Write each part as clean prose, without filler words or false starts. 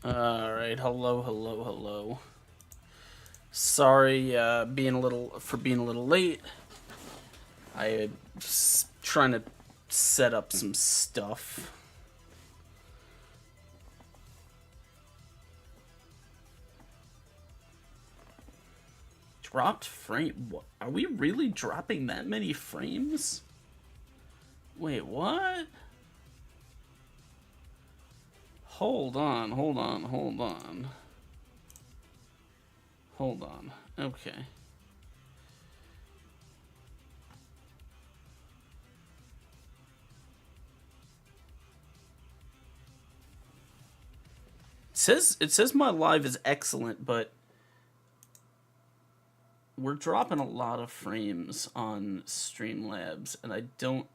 Alright, hello. Sorry, being a little late. I was trying to set up some stuff. Dropped frame? What? Are we really dropping that many frames? Wait, what? Hold on. Okay. It says my live is excellent, but we're dropping a lot of frames on Streamlabs, and I don't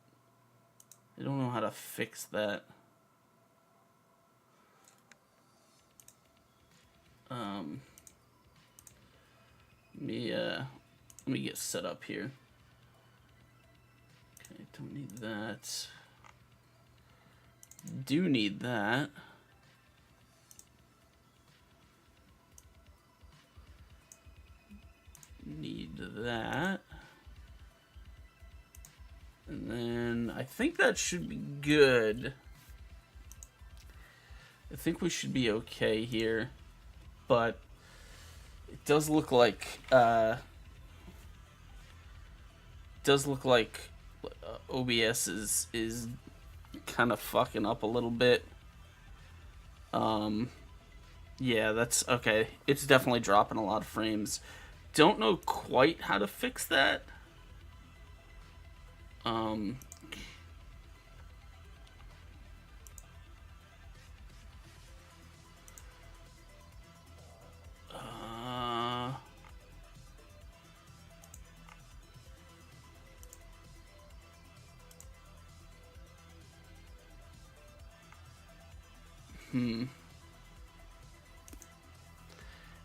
know how to fix that. Let me get set up here. Okay, don't need that. Do need that. Need that. And then I think that should be good. I think we should be okay here. But it does look like OBS is kind of fucking up a little bit. Yeah, that's okay. It's definitely dropping a lot of frames. Don't know quite how to fix that.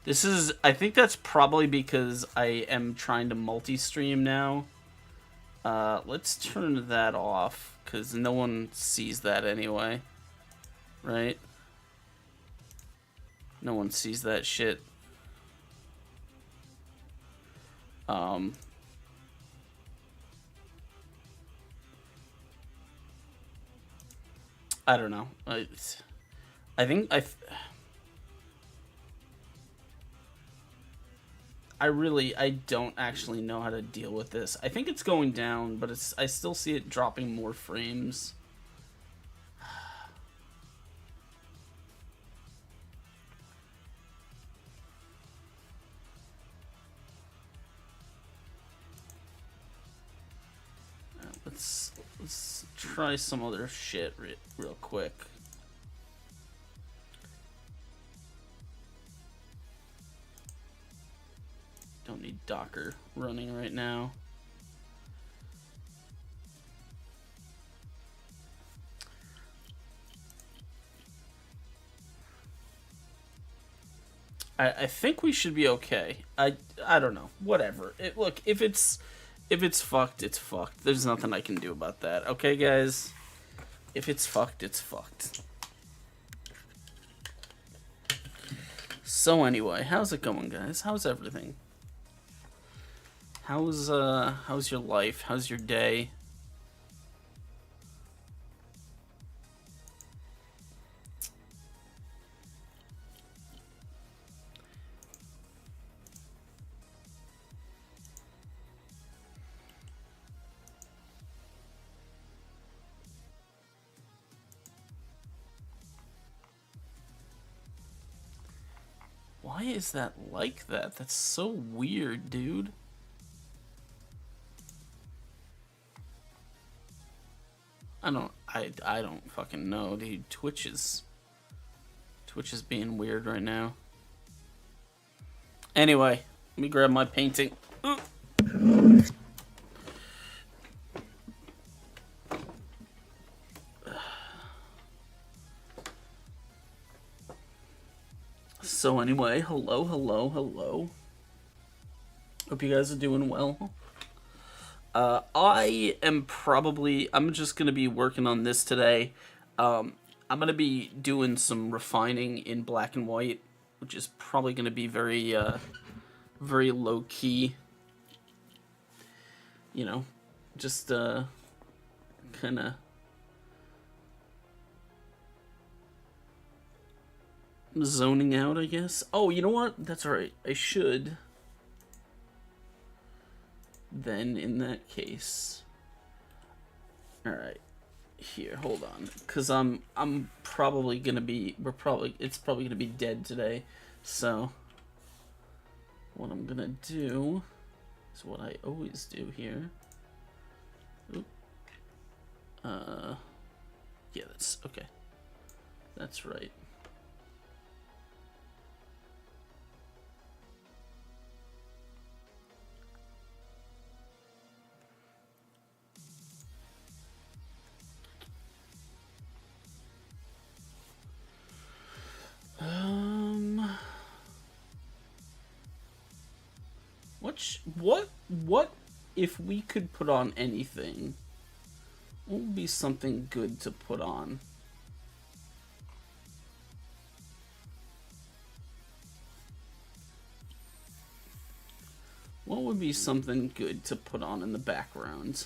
This is, I think that's probably because I am trying to multi-stream now. Let's turn that off, because no one sees that anyway. Right? No one sees that shit. I don't know. I don't actually know how to deal with this. I think it's going down, but I still see it dropping more frames. Let's try some other shit real quick. Don't need Docker running right now. I think we should be okay. I don't know. Whatever. Look, if it's fucked, it's fucked. There's nothing I can do about that. Okay, guys? If it's fucked, it's fucked. So anyway, how's it going, guys? How's everything? How's your life? How's your day? Why is that like that? That's so weird, dude. I don't fucking know, dude. Twitch is being weird right now. Anyway, let me grab my painting. So anyway, hello. Hope you guys are doing well. I'm just gonna be working on this today. I'm gonna be doing some refining in black and white, which is probably gonna be very, very low key. You know, just kind of zoning out, I guess. Oh, you know what? That's alright. I should. Then, in that case, all right. Here, hold on, cause I'm probably gonna be. It's probably gonna be dead today. So, what I'm gonna do is what I always do here. Oop. Yeah, that's okay. That's right. What if we could put on anything? What would be something good to put on? What would be something good to put on in the background?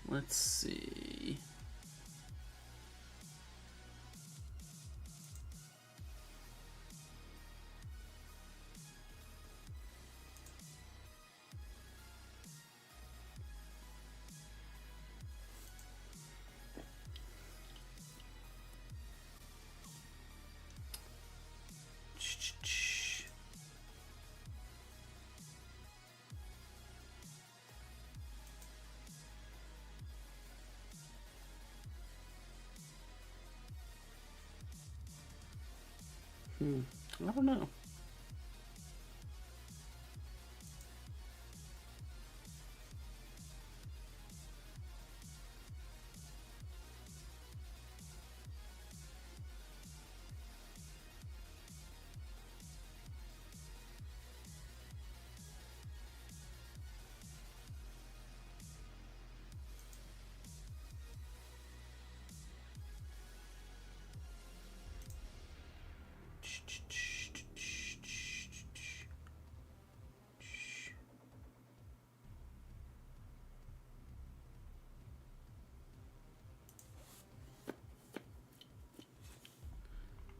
Let's see. I don't know.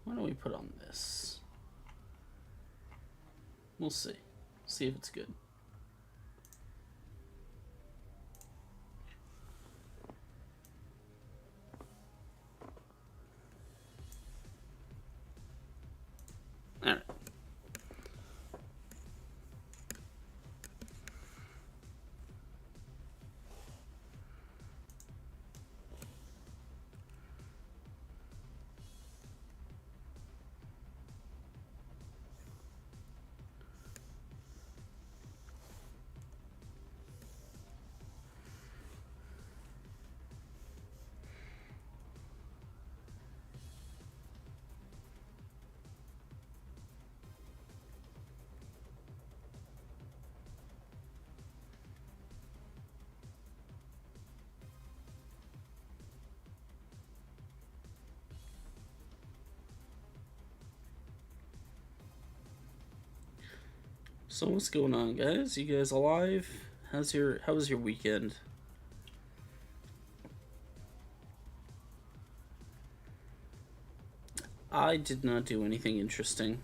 Why don't we put on this? We'll see. See if it's good. Alright. So what's going on, guys? You guys alive? How was your weekend? I did not do anything interesting.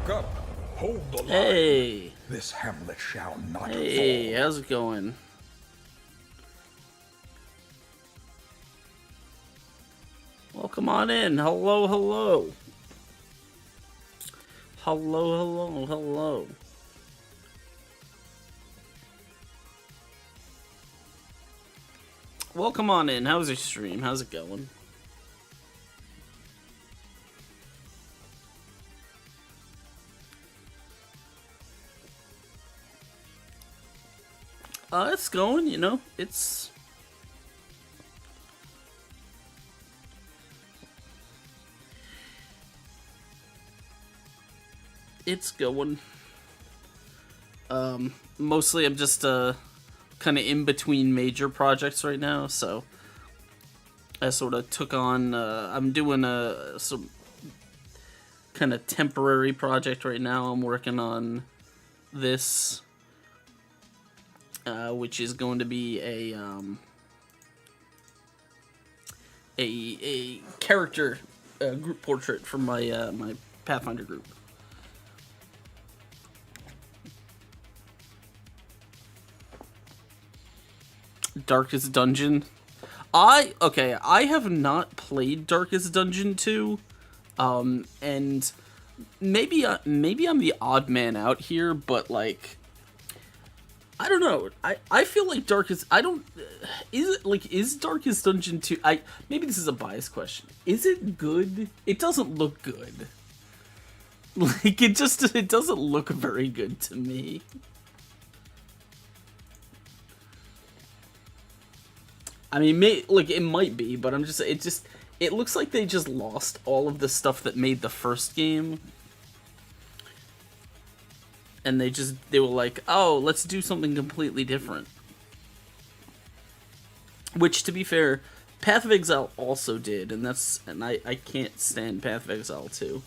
Wake up! Hold the line! Hey! This hamlet shall not Hey, fall. how's it going? Well, come on in. Hello, hello. Hello, hello, hello. Welcome on in. How's your stream? How's it going? It's going, you know, it's going. Mostly I'm just kind of in between major projects right now, so I sort of took on I'm doing some kind of temporary project right now. I'm working on this which is going to be a character group portrait for my my Pathfinder group. Darkest Dungeon. I have not played Darkest Dungeon 2. And maybe I'm the odd man out here, but like I don't know. I feel like Darkest I don't is Darkest Dungeon 2 maybe this is a biased question. Is it good? It doesn't look good. Like it doesn't look very good to me. I mean, it might be, but it looks like they just lost all of the stuff that made the first game. And they were like, oh, let's do something completely different. Which, to be fair, Path of Exile also did, and I can't stand Path of Exile 2.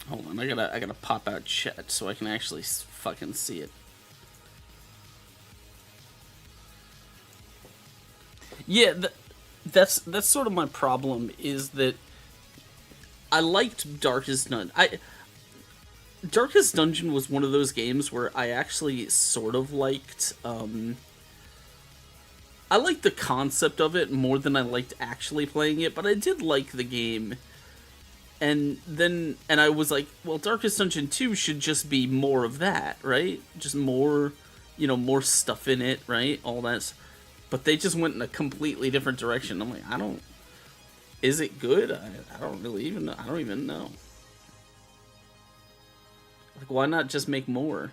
Hold on, I gotta pop out chat so I can actually fucking see it. Yeah, that's sort of my problem, is that I liked Darkest Dungeon. Darkest Dungeon was one of those games where I actually sort of liked, I liked the concept of it more than I liked actually playing it, but I did like the game. And I was like, well, Darkest Dungeon 2 should just be more of that, right? Just more, more stuff in it, right? All that. But they just went in a completely different direction. I'm like, is it good? I don't even know. Like, why not just make more?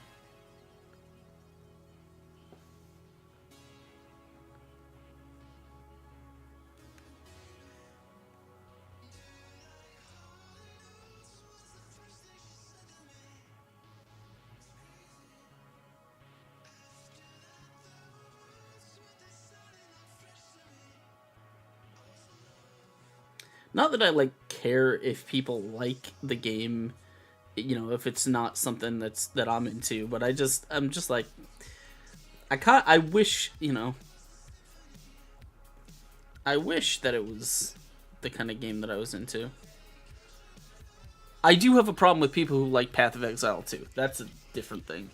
Not that I like care if people like the game, if it's not something that I'm into, but I'm just like, I wish, I wish that it was the kind of game that I was into. I do have a problem with people who like Path of Exile too. That's a different thing.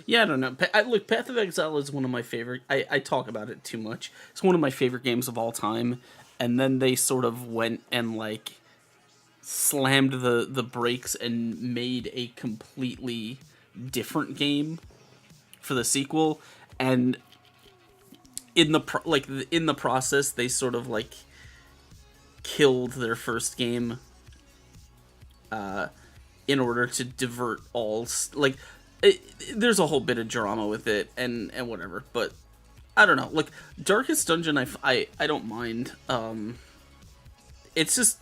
Yeah, I don't know. Look, Path of Exile is one of my favorite. I talk about it too much. It's one of my favorite games of all time. And then they sort of went and like slammed the brakes and made a completely different game for the sequel. And in the process, they sort of like killed their first game in order to divert there's a whole bit of drama with it and whatever, but I don't know. Like Darkest Dungeon, I don't mind. It's just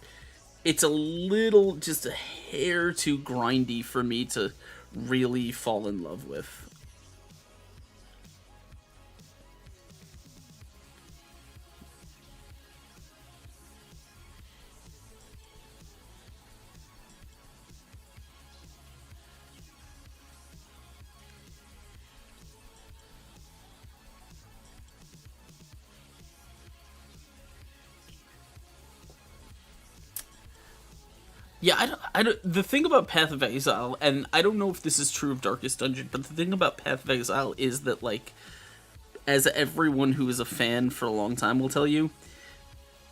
it's a little just a hair too grindy for me to really fall in love with. Yeah, I don't. The thing about Path of Exile, and I don't know if this is true of Darkest Dungeon, but the thing about Path of Exile is that, like, as everyone who is a fan for a long time will tell you,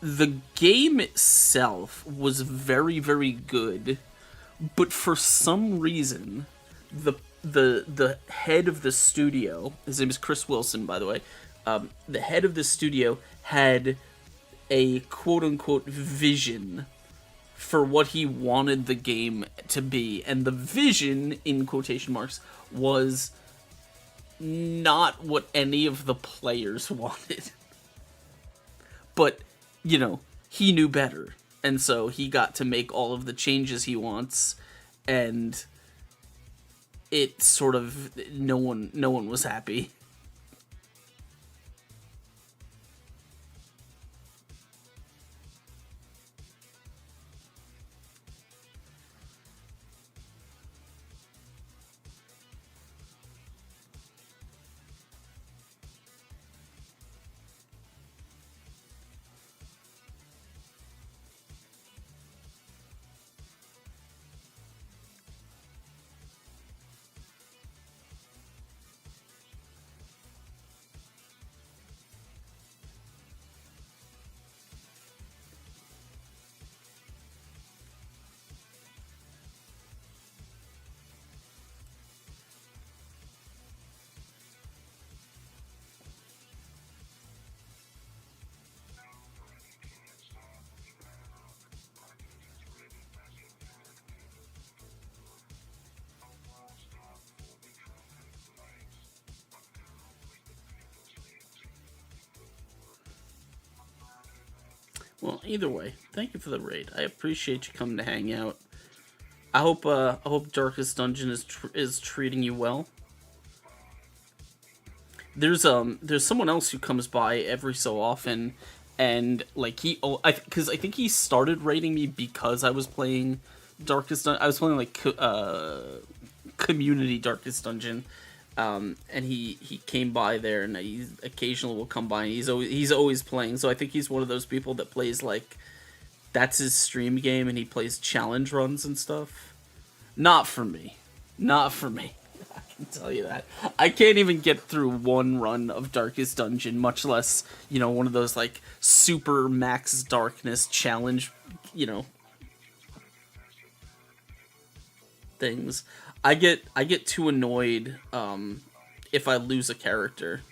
the game itself was very, very good, but for some reason, the head of the studio, his name is Chris Wilson, by the way, the head of the studio had a quote unquote vision for what he wanted the game to be, and the vision, in quotation marks, was not what any of the players wanted. But, you know, he knew better, and so he got to make all of the changes he wants, and it sort of no one was happy. Well, either way, thank you for the raid. I appreciate you coming to hang out. I hope Darkest Dungeon is treating you well. There's someone else who comes by every so often, and like because I think he started raiding me because I was playing Darkest I was playing like community Darkest Dungeon, and he came by there, and he occasionally will come by, and he's always playing. So I think he's one of those people that plays like that's his stream game, and he plays challenge runs and stuff. Not for me, not for me. I can tell you that. I can't even get through one run of Darkest Dungeon, much less one of those like super max darkness challenge, things. I get too annoyed if I lose a character.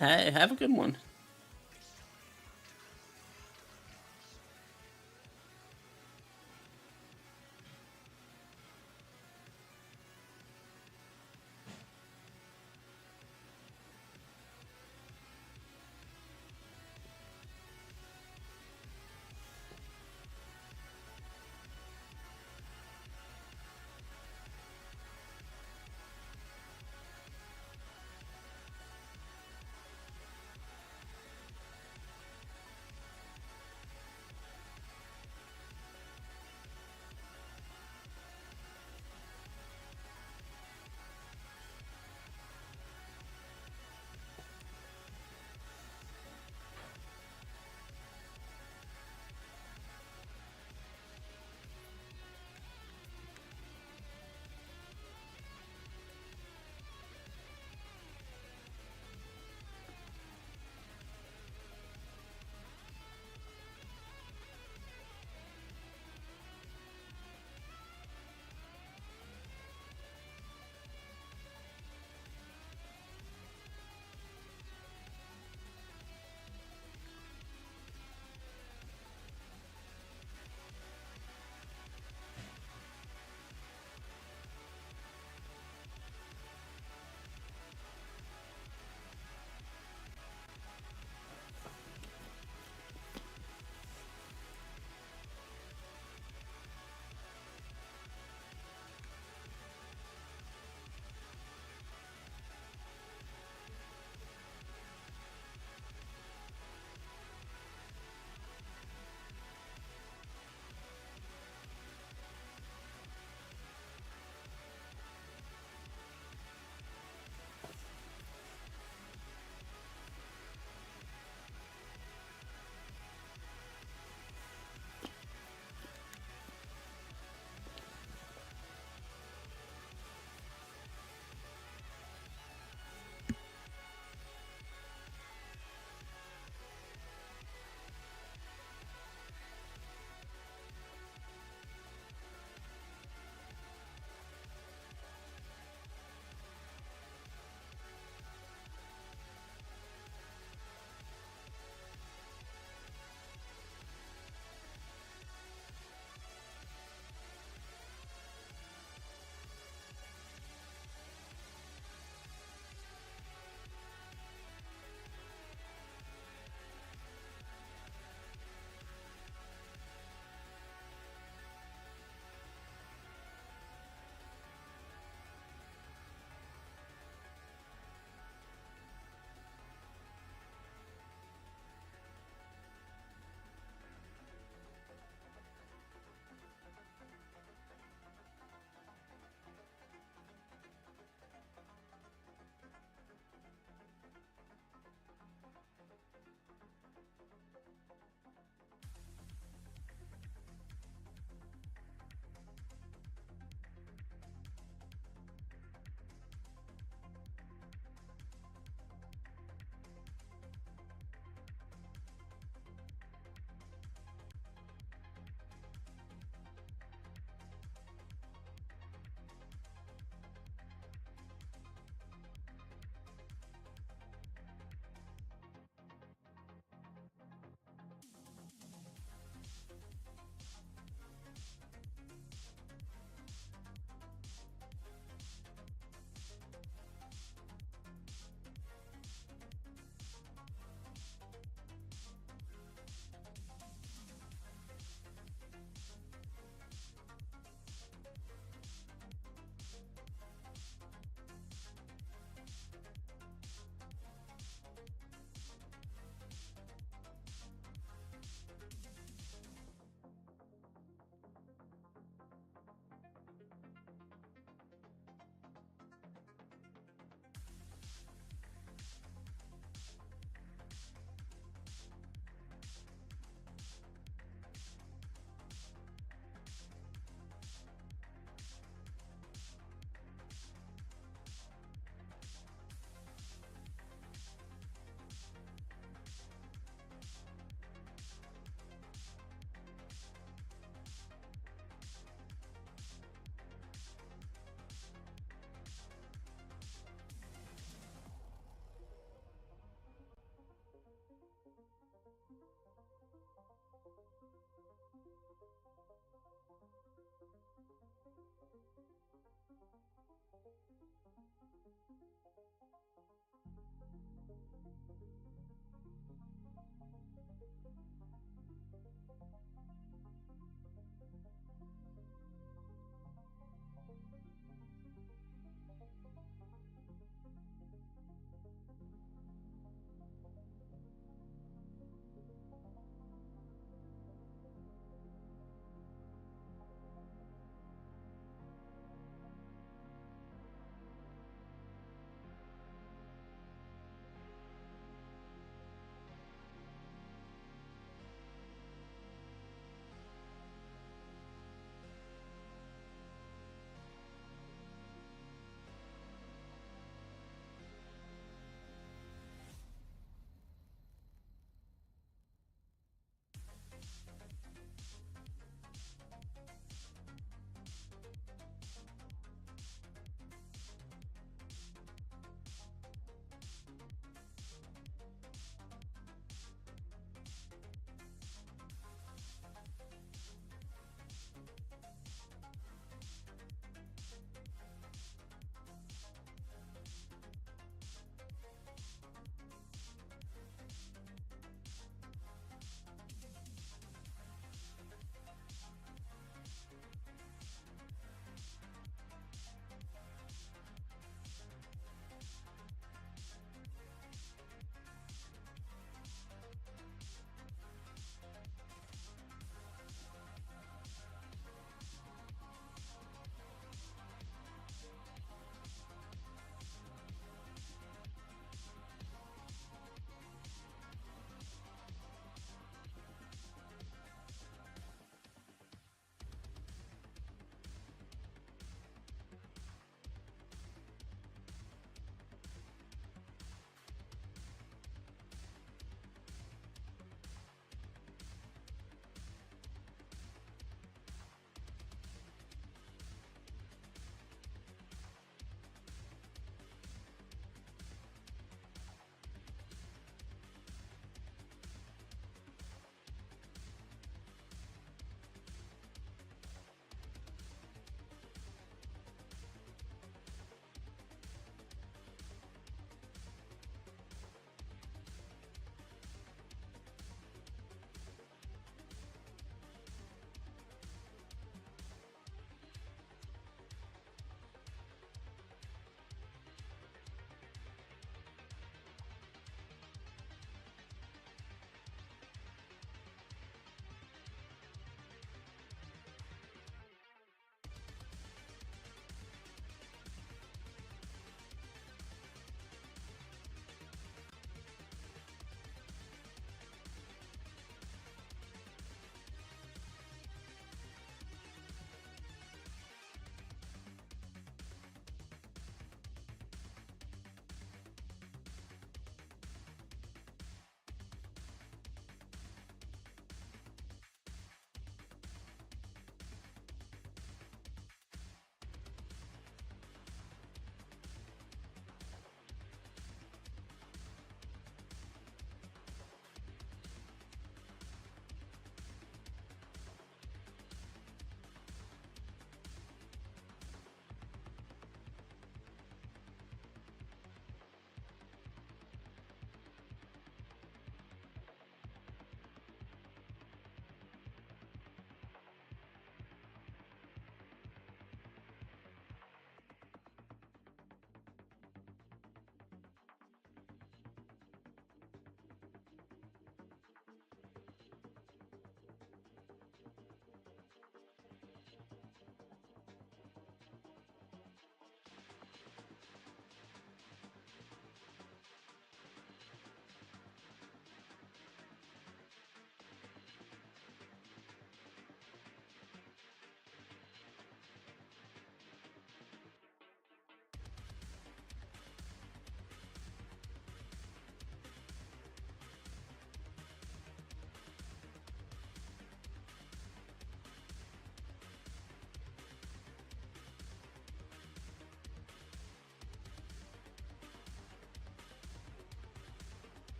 Hey, have a good one.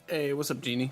Hey, what's up, Genie?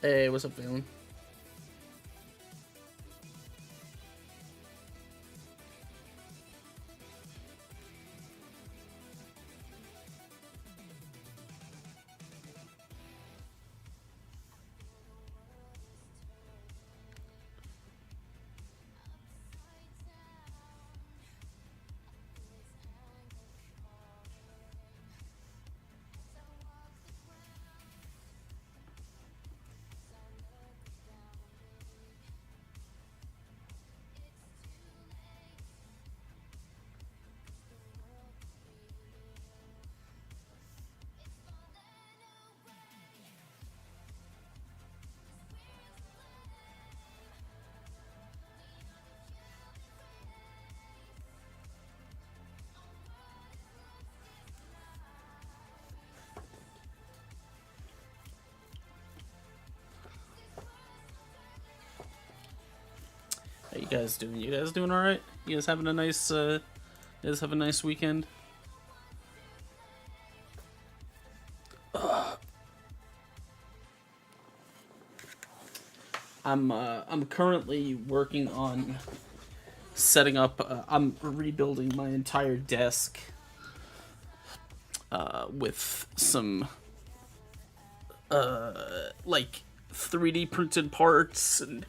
Hey, what's up, Valen? How you guys doing? You guys doing all right? You guys having a nice? You guys have a nice weekend? I'm currently working on setting up. I'm rebuilding my entire desk with some like 3D printed parts and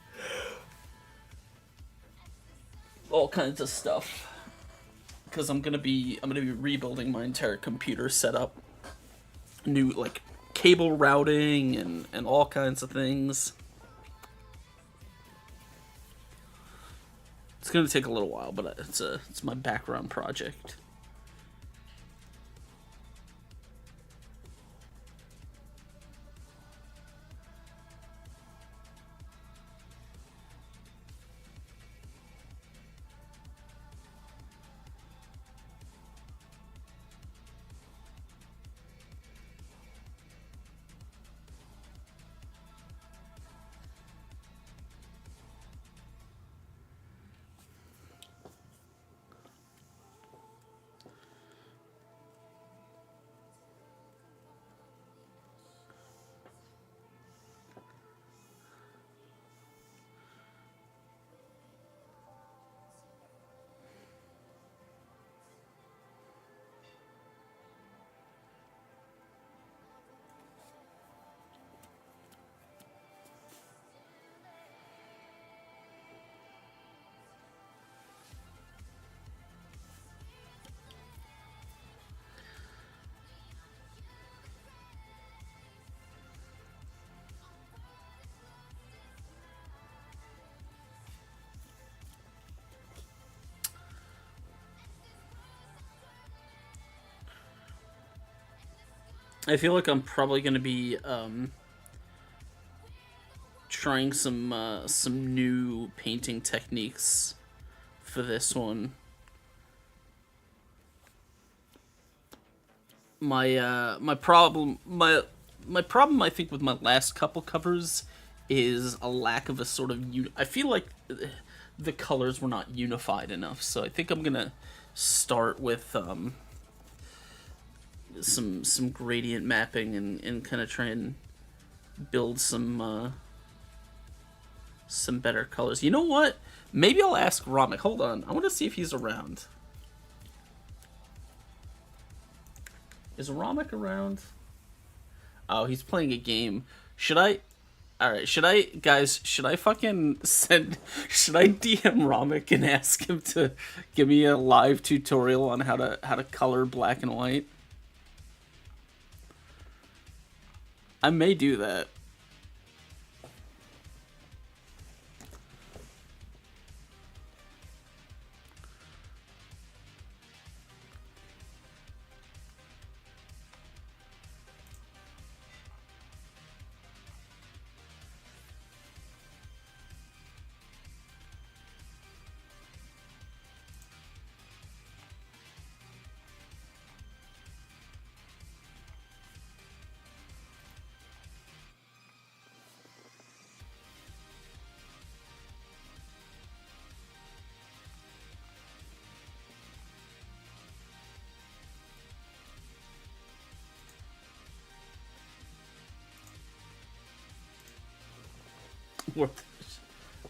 all kinds of stuff. Because I'm gonna be rebuilding my entire computer setup, new like cable routing and all kinds of things. It's gonna take a little while, but it's my background project. I feel like I'm probably gonna be trying some new painting techniques for this one. My problem I think with my last couple covers is a lack of a sort of I feel like the colors were not unified enough. So I think I'm gonna start with some gradient mapping and kind of try and build some some better colors. You know what? Maybe I'll ask Ramek. Hold on. I want to see if he's around. Is Ramek around? Oh, he's playing a game. Should I... Alright, should I... Guys, should I fucking send... Should I DM Ramek and ask him to give me a live tutorial on how to color black and white? I may do that.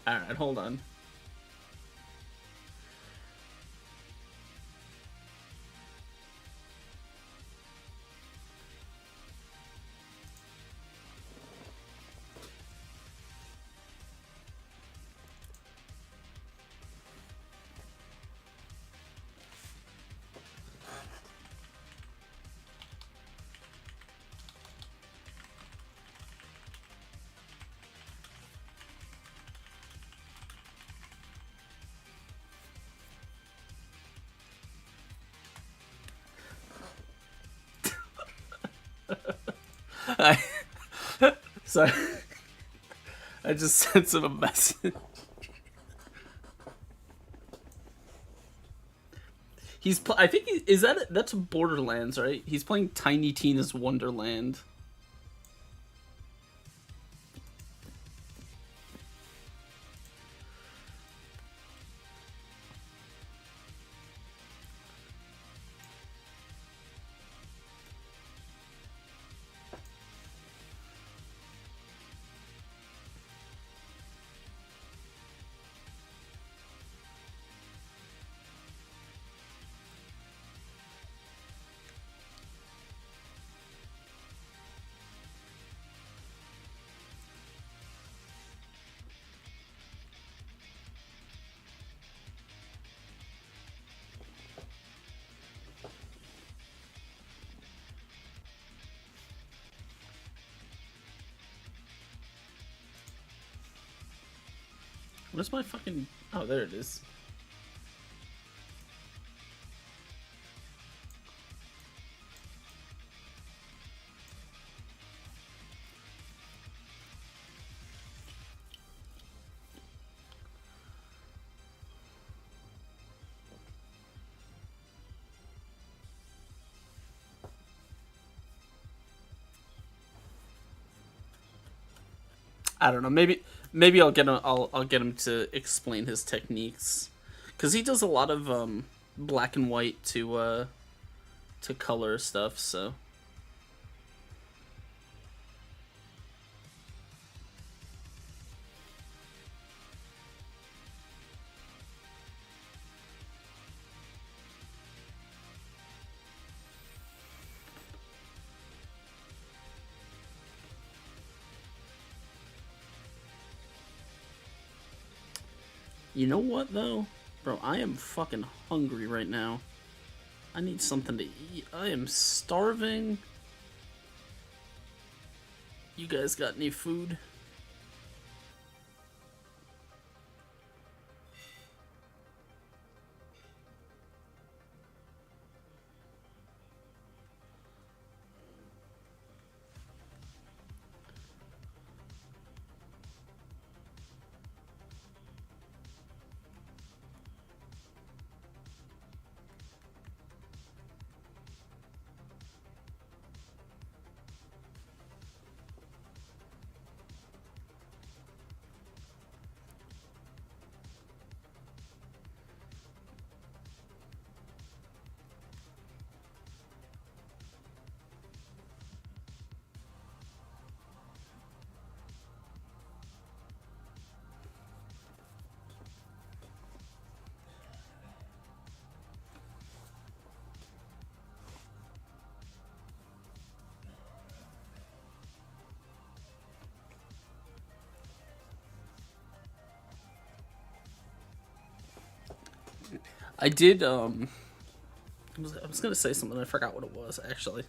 Alright, hold on. I sorry. I just sent him a message. I think that's Borderlands, right? He's playing Tiny Tina's Wonderland. Where's my fucking... Oh, there it is. I don't know. Maybe I'll get him. I'll get him to explain his techniques, because he does a lot of black and white to color stuff. So you know what though, bro? I am fucking hungry right now. I need something to eat. I am starving. You guys got any food? I did, I was gonna say something, I forgot what it was, actually.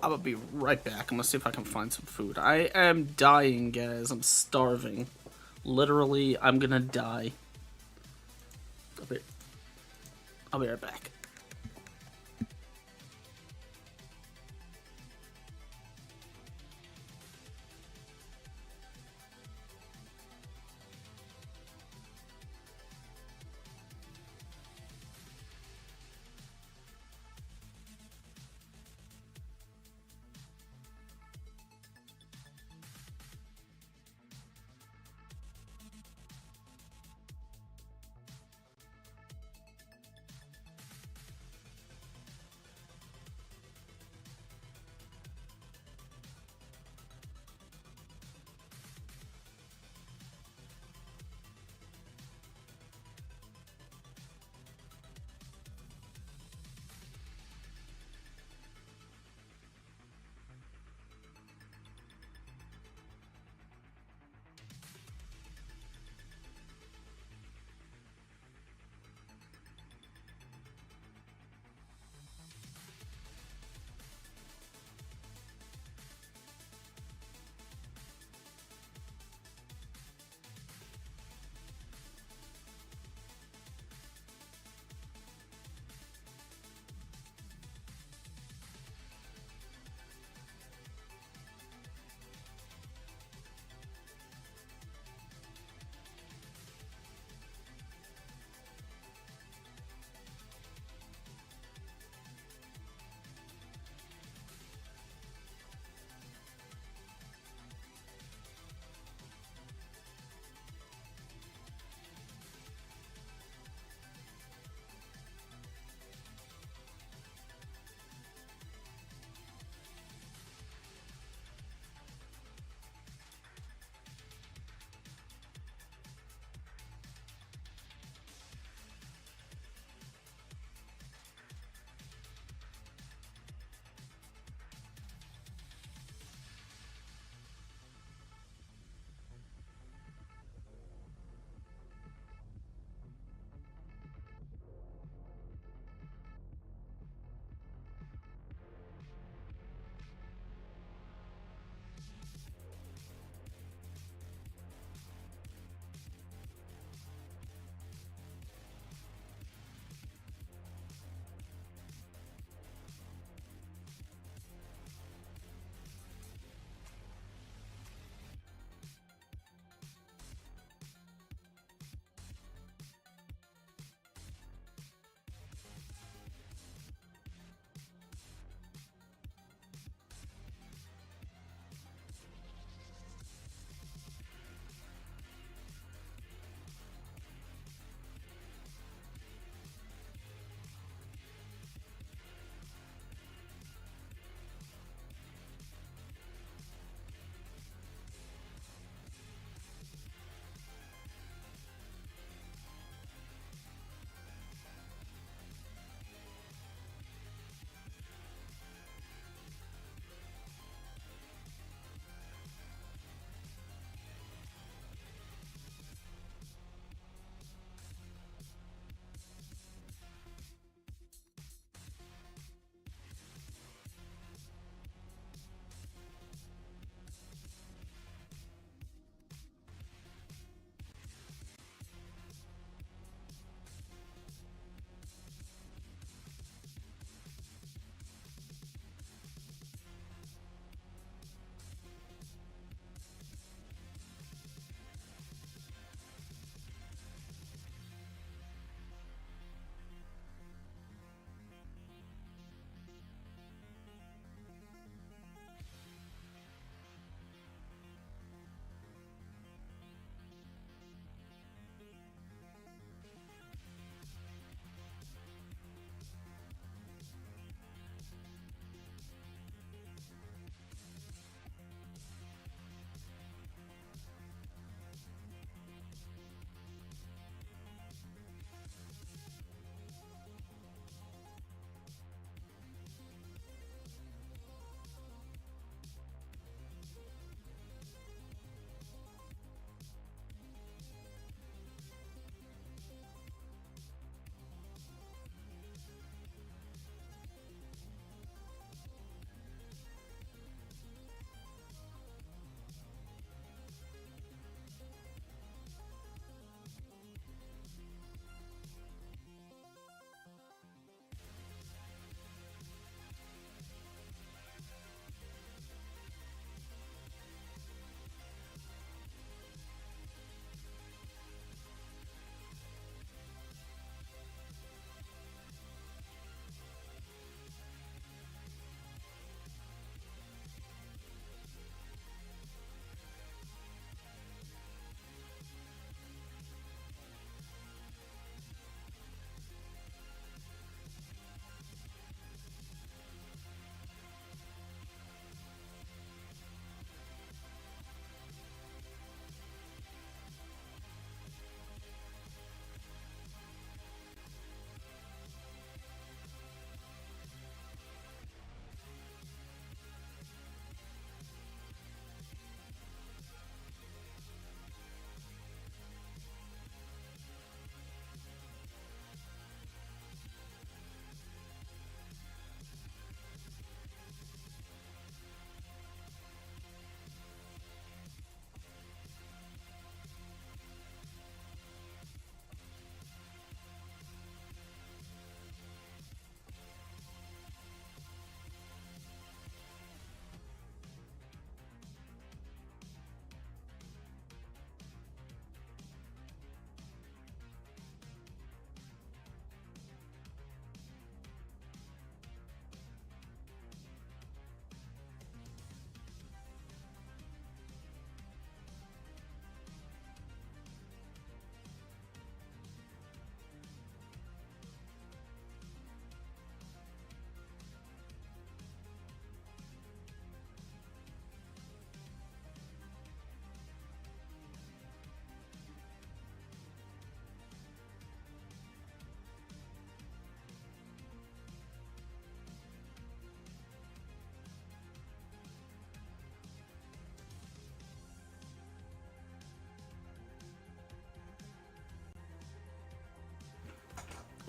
I'm gonna be right back. I'm gonna see if I can find some food. I am dying, guys. I'm starving. Literally, I'm gonna die. I'll be right back.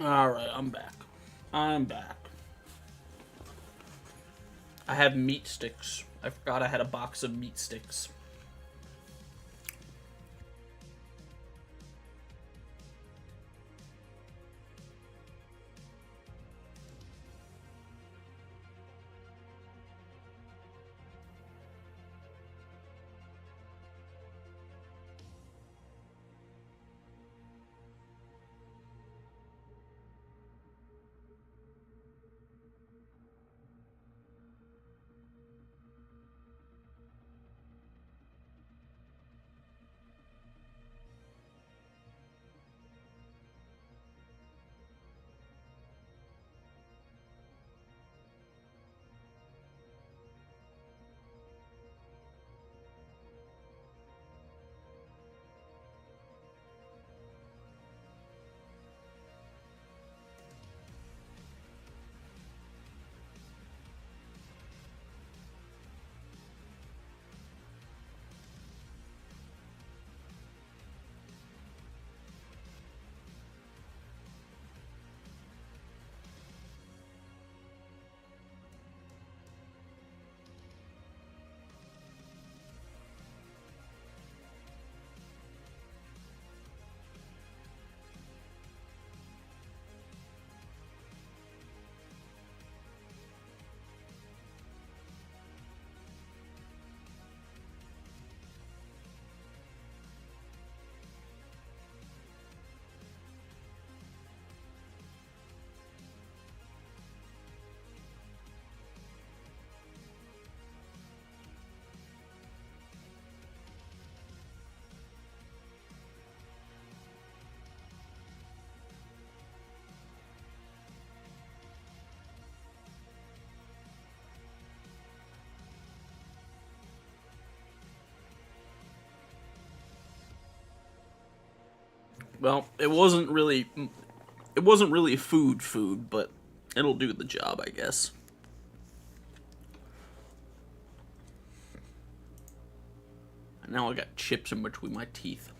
Alright, I'm back. I'm back. I have meat sticks. I forgot I had a box of meat sticks. Well, it wasn't really food, but it'll do the job, I guess. And now I got chips in between my teeth.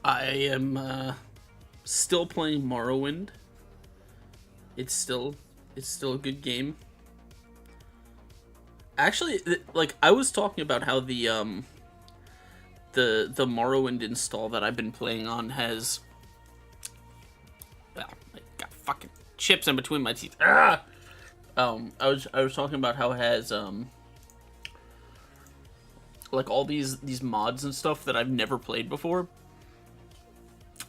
I am still playing Morrowind. It's still a good game. Actually, like I was talking about how the Morrowind install that I've been playing on has, well, I got fucking chips in between my teeth. Ah! I was talking about how it has like all these mods and stuff that I've never played before.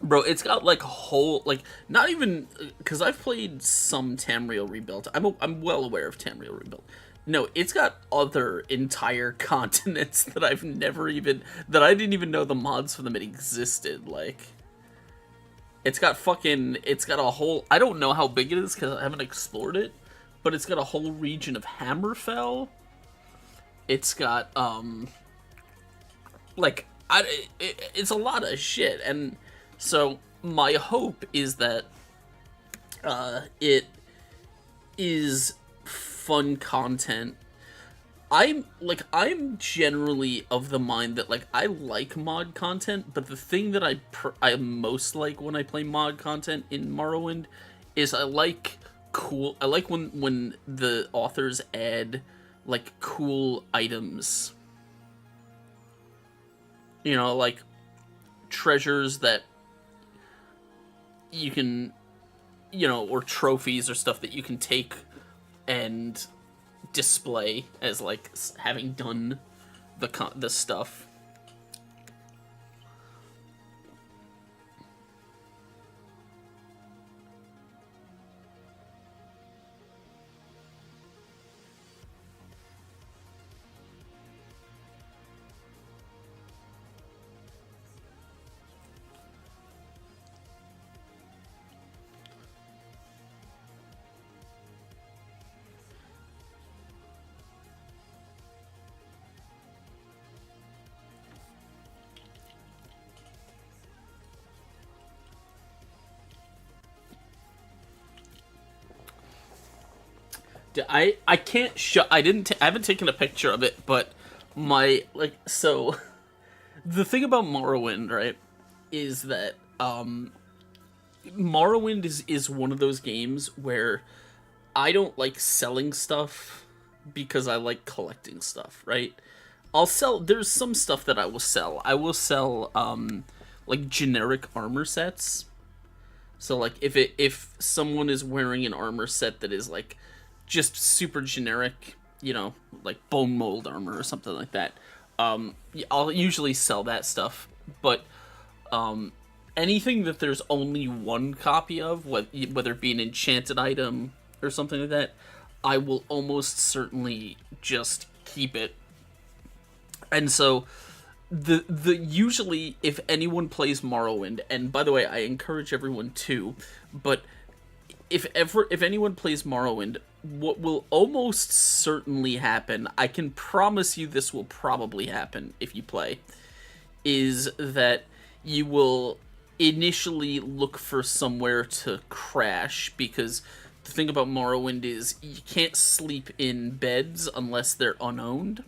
Bro, it's got like whole like not even because I've played some Tamriel Rebuilt. I'm well aware of Tamriel Rebuilt. No, it's got other entire continents that I've never even that I didn't even know the mods for them existed. Like, it's got a whole. I don't know how big it is because I haven't explored it, but it's got a whole region of Hammerfell. It's got like it's a lot of shit, and so my hope is that it is fun content. I'm generally of the mind that like I like mod content, but the thing that I most like when I play mod content in Morrowind is I like when the authors add like cool items. You know, like treasures that you can, you know, or trophies or stuff that you can take and display as like having done the stuff. I can't show. I haven't taken a picture of it, but my like so. The thing about Morrowind, right, is that Morrowind is one of those games where I don't like selling stuff because I like collecting stuff, right? I'll sell. There's some stuff that I will sell. I will sell like generic armor sets. So like if someone is wearing an armor set that is like just super generic, you know, like bone mold armor or something like that, I'll usually sell that stuff. But anything that there's only one copy of, whether it be an enchanted item or something like that, I will almost certainly just keep it. And so the usually if anyone plays Morrowind, and by the way, I encourage everyone to, but if anyone plays Morrowind, what will almost certainly happen, I can promise you this will probably happen if you play, is that you will initially look for somewhere to crash, because the thing about Morrowind is you can't sleep in beds unless they're unowned.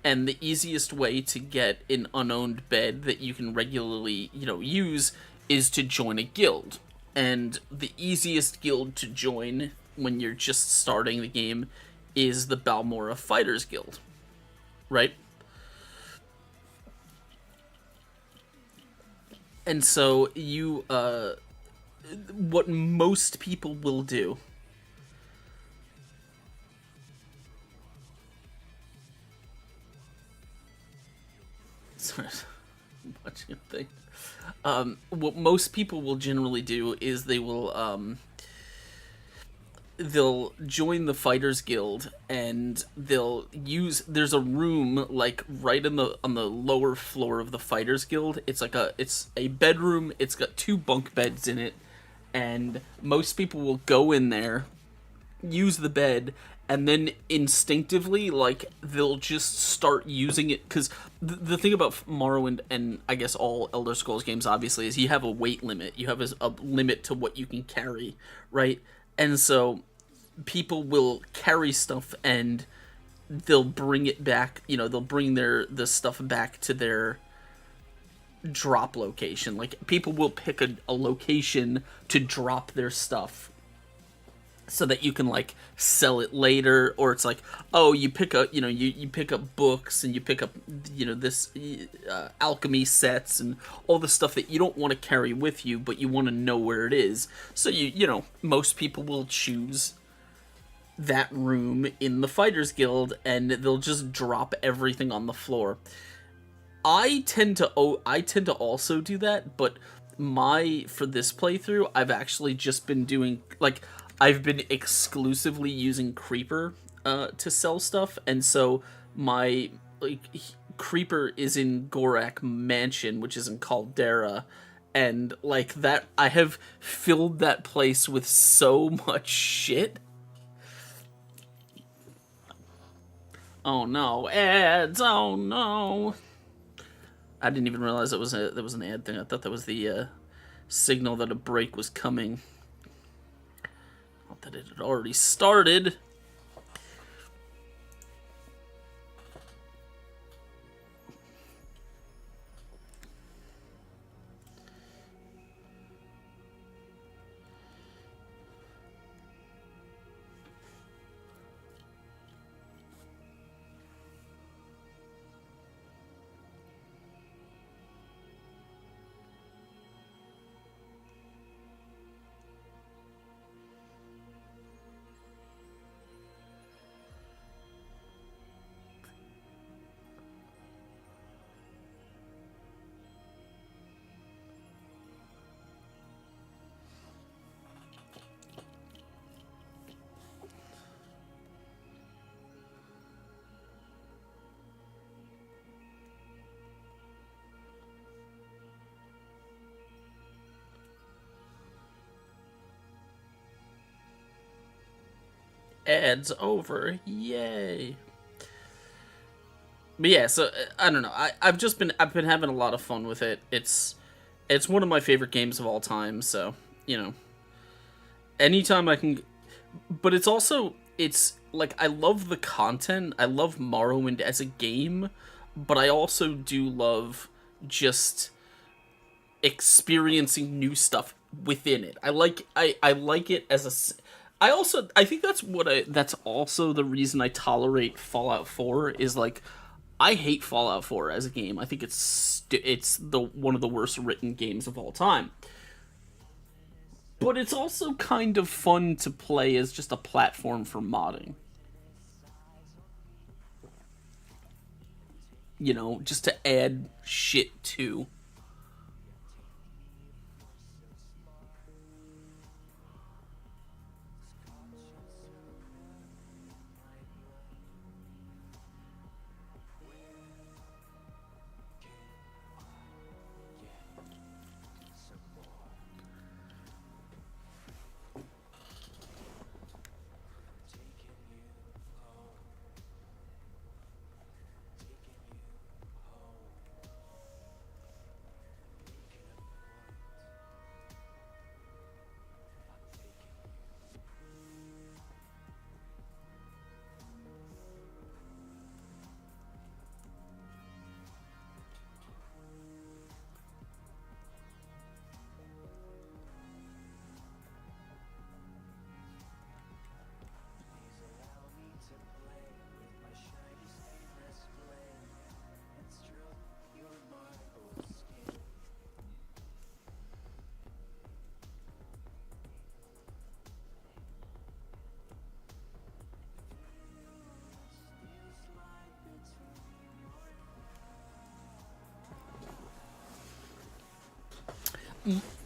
And the easiest way to get an unowned bed that you can regularly, you know, use is to join a guild. And the easiest guild to join when you're just starting the game is the Balmora Fighters Guild, right? And so you, what most people will do sorry, I'm watching a thing. What most people will generally do is they'll join the Fighters Guild, and there's a room like right on the lower floor of the Fighters Guild. It's a bedroom. It's got 2 bunk beds in it, and most people will go in there, use the bed, and then instinctively, like, they'll just start using it, because the thing about Morrowind, and I guess all Elder Scrolls games, obviously, is you have a weight limit. You have a limit to what you can carry, right? And so people will carry stuff, and they'll bring it back, you know, they'll bring the stuff back to their drop location. Like, people will pick a location to drop their stuff, so that you can like sell it later, or it's like, oh, you pick up, you know, you pick up books, and you pick up, you know, this alchemy sets and all the stuff that you don't want to carry with you, but you want to know where it is. So you know, most people will choose that room in the Fighters Guild, and they'll just drop everything on the floor. I tend to also do that, but for this playthrough, I've actually just been doing, like, I've been exclusively using Creeper to sell stuff, and so my, like, Creeper is in Gorak Mansion, which is in Caldera, and, like, that, I have filled that place with so much shit. Oh no, ads, oh no. I didn't even realize that was an ad thing. I thought that was the signal that a break was coming. Not that it had already started. Ads over, yay! But yeah, so I don't know. I've been having a lot of fun with it. It's one of my favorite games of all time. So anytime I can. But it's like, I love the content. I love Morrowind as a game, but I also do love just experiencing new stuff within it. I like it as a. I think that's also the reason I tolerate Fallout 4 is, like, I hate Fallout 4 as a game. I think it's the one of the worst written games of all time. But it's also kind of fun to play as just a platform for modding. Just to add shit to.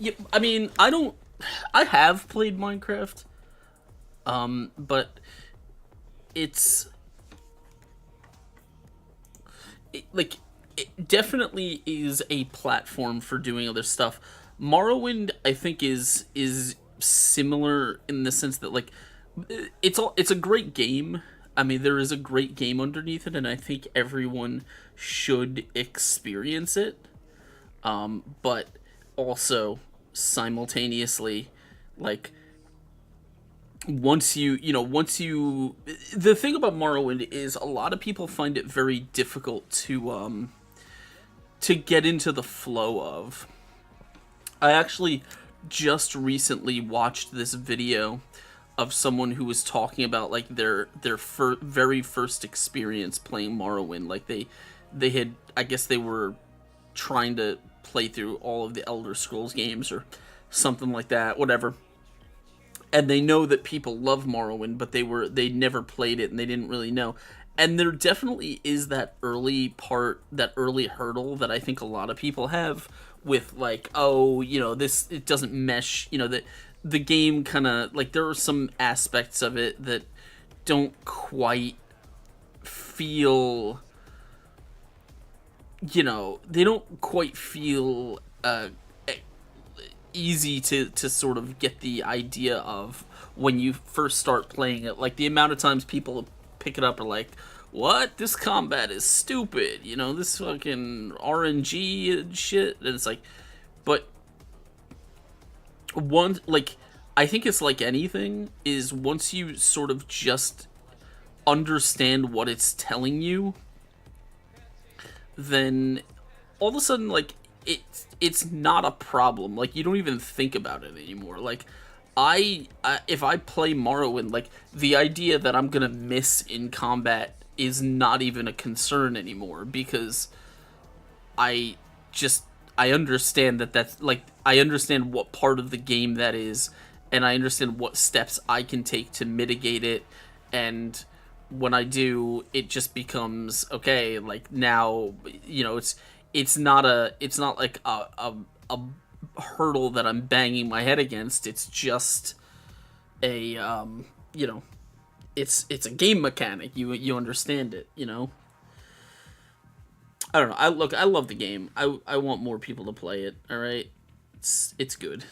Yeah, I mean, I have played Minecraft, but it's like, it definitely is a platform for doing other stuff. Morrowind, I think, is similar in the sense that, like, it's a great game. I mean, there is a great game underneath it, and I think everyone should experience it. But also, simultaneously, like, once you the thing about Morrowind is a lot of people find it very difficult to get into the flow of. I actually just recently watched this video of someone who was talking about, like, their very first experience playing Morrowind. Like, they had, I guess they were trying to play through all of the Elder Scrolls games or something like that, whatever. And they know that people love Morrowind, but they never played it and they didn't really know. And there definitely is that early part, that early hurdle that I think a lot of people have with like, oh, this, it doesn't mesh, that the game kind of like, there are some aspects of it that don't quite feel, they don't quite feel easy to sort of get the idea of when you first start playing it. Like the amount of times people pick it up are like, "What? This combat is stupid." This fucking RNG and shit. And it's like, but one like, I think it's like anything is once you sort of just understand what it's telling you, then all of a sudden, like, it's not a problem. Like, you don't even think about it anymore. Like, I if I play Morrowind, like, the idea that I'm gonna miss in combat is not even a concern anymore, because I just, I understand that's like, I understand what part of the game that is, and I understand what steps I can take to mitigate it. And when I do, it just becomes okay. Like now, it's not like a hurdle that I'm banging my head against. It's just a you know, it's a game mechanic. You understand it. I don't know. I love the game. I want more people to play it. All right, it's good.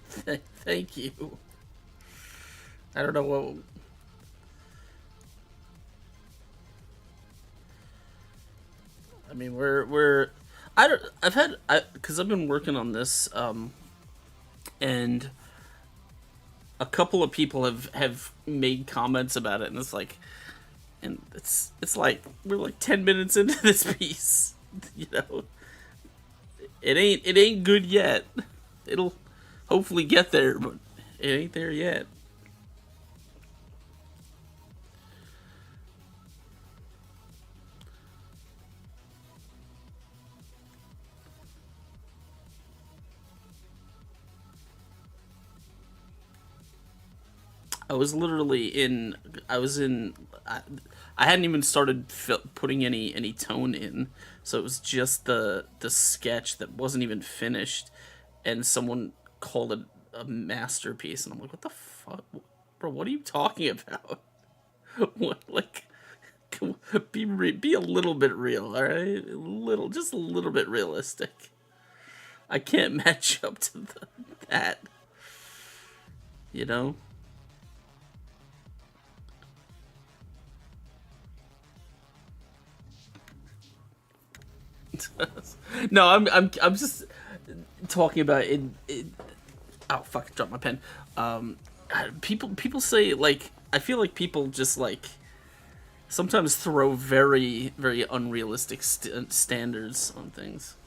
Thank you. I don't know what. I mean, we're. I don't. Because I've been working on this, and a couple of people have made comments about it, and it's like, it's like we're like 10 minutes into this piece, you know. It ain't good yet. It'll hopefully get there, but it ain't there yet. I was literally in. I was in. I hadn't even started putting any tone in, so it was just the sketch that wasn't even finished, and someone called it a masterpiece, and I'm like, what the fuck, bro? What are you talking about? What, like, be a little bit real, all right? Just a little bit realistic. I can't match up to that, you know. No, I'm just talking about it. Oh fuck! Drop my pen. People say, like, I feel like people just like sometimes throw very unrealistic standards on things.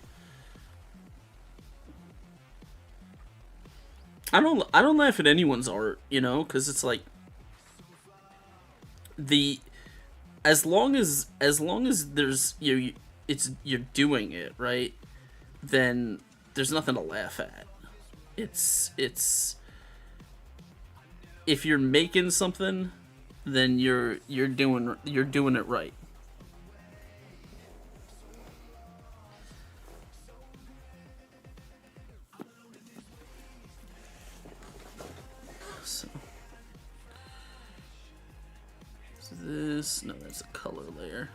I don't laugh at anyone's art, you know, because it's like the as long as there's you're doing it right, then there's nothing to laugh at. It's if you're making something, then you're doing it right. So this, no, that's a color layer.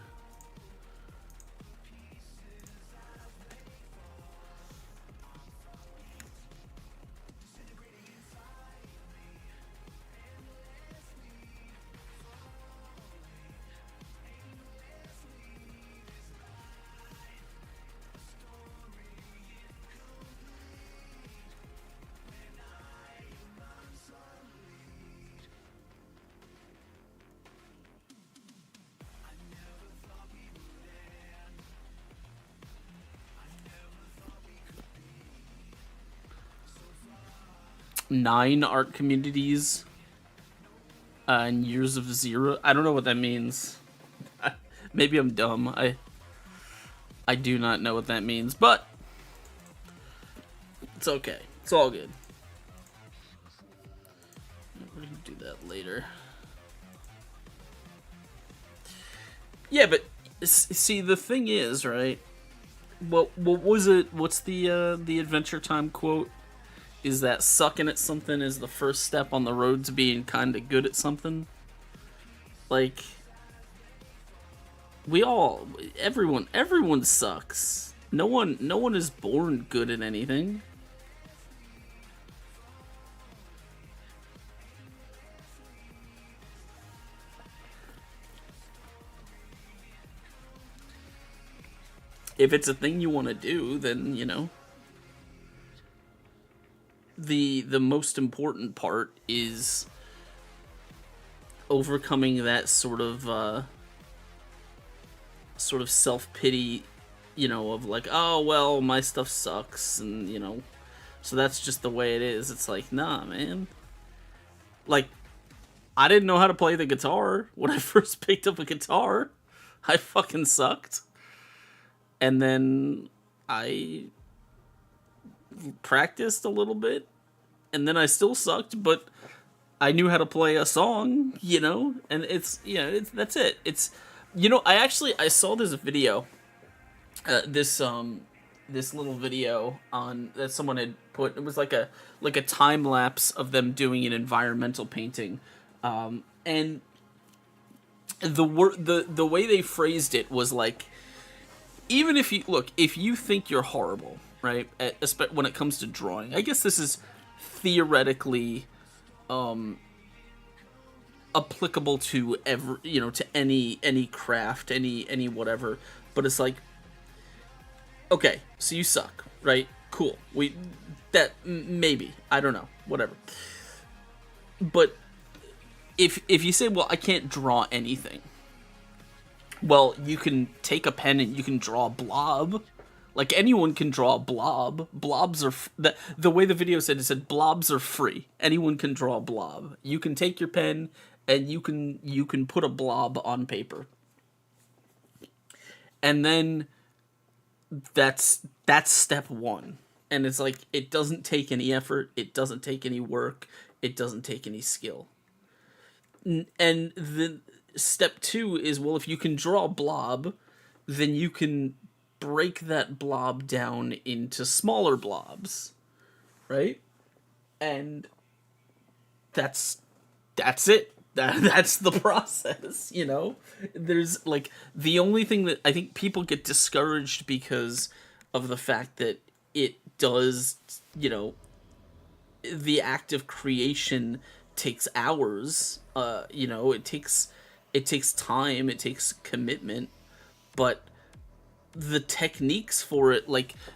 Nine art communities and years of zero. I don't know what that means. Maybe I'm dumb. I do not know what that means, but it's okay. It's all good. We're gonna do that later. Yeah, but see, the thing is, right? What was it? What's the Adventure Time quote? Is that sucking at something is the first step on the road to being kind of good at something? Like, everyone sucks. No one is born good at anything. If it's a thing you want to do, then, you know, the most important part is overcoming that sort of self-pity, you know, of like, oh well, my stuff sucks, and, you know, so that's just the way it is. It's like, nah, man. Like, I didn't know how to play the guitar when I first picked up a guitar. I fucking sucked. And then I practiced a little bit, and then I still sucked, but I knew how to play a song, you know, and that's it. It's, you know, I saw this video, this little video on that someone had put. It was like a time lapse of them doing an environmental painting, and the way they phrased it was like, even if you think you're horrible, right? When it comes to drawing. I guess this is theoretically applicable to to any craft, any whatever. But it's like, okay, so you suck, right? Cool. Maybe, I don't know, whatever. But if you say, well, I can't draw anything, well, you can take a pen and you can draw a blob. Like, anyone can draw a blob. Blobs are the way the video said, it said blobs are free. Anyone can draw a blob. You can take your pen and you can put a blob on paper. And then that's step one. And it's like, it doesn't take any effort, it doesn't take any work, it doesn't take any skill. And then step two is, well, if you can draw a blob, then you can break that blob down into smaller blobs, right? And that's it. That's the process, you know? There's, like, the only thing that I think people get discouraged because of the fact that it does, the act of creation takes hours, it takes time, it takes commitment, but the techniques for it,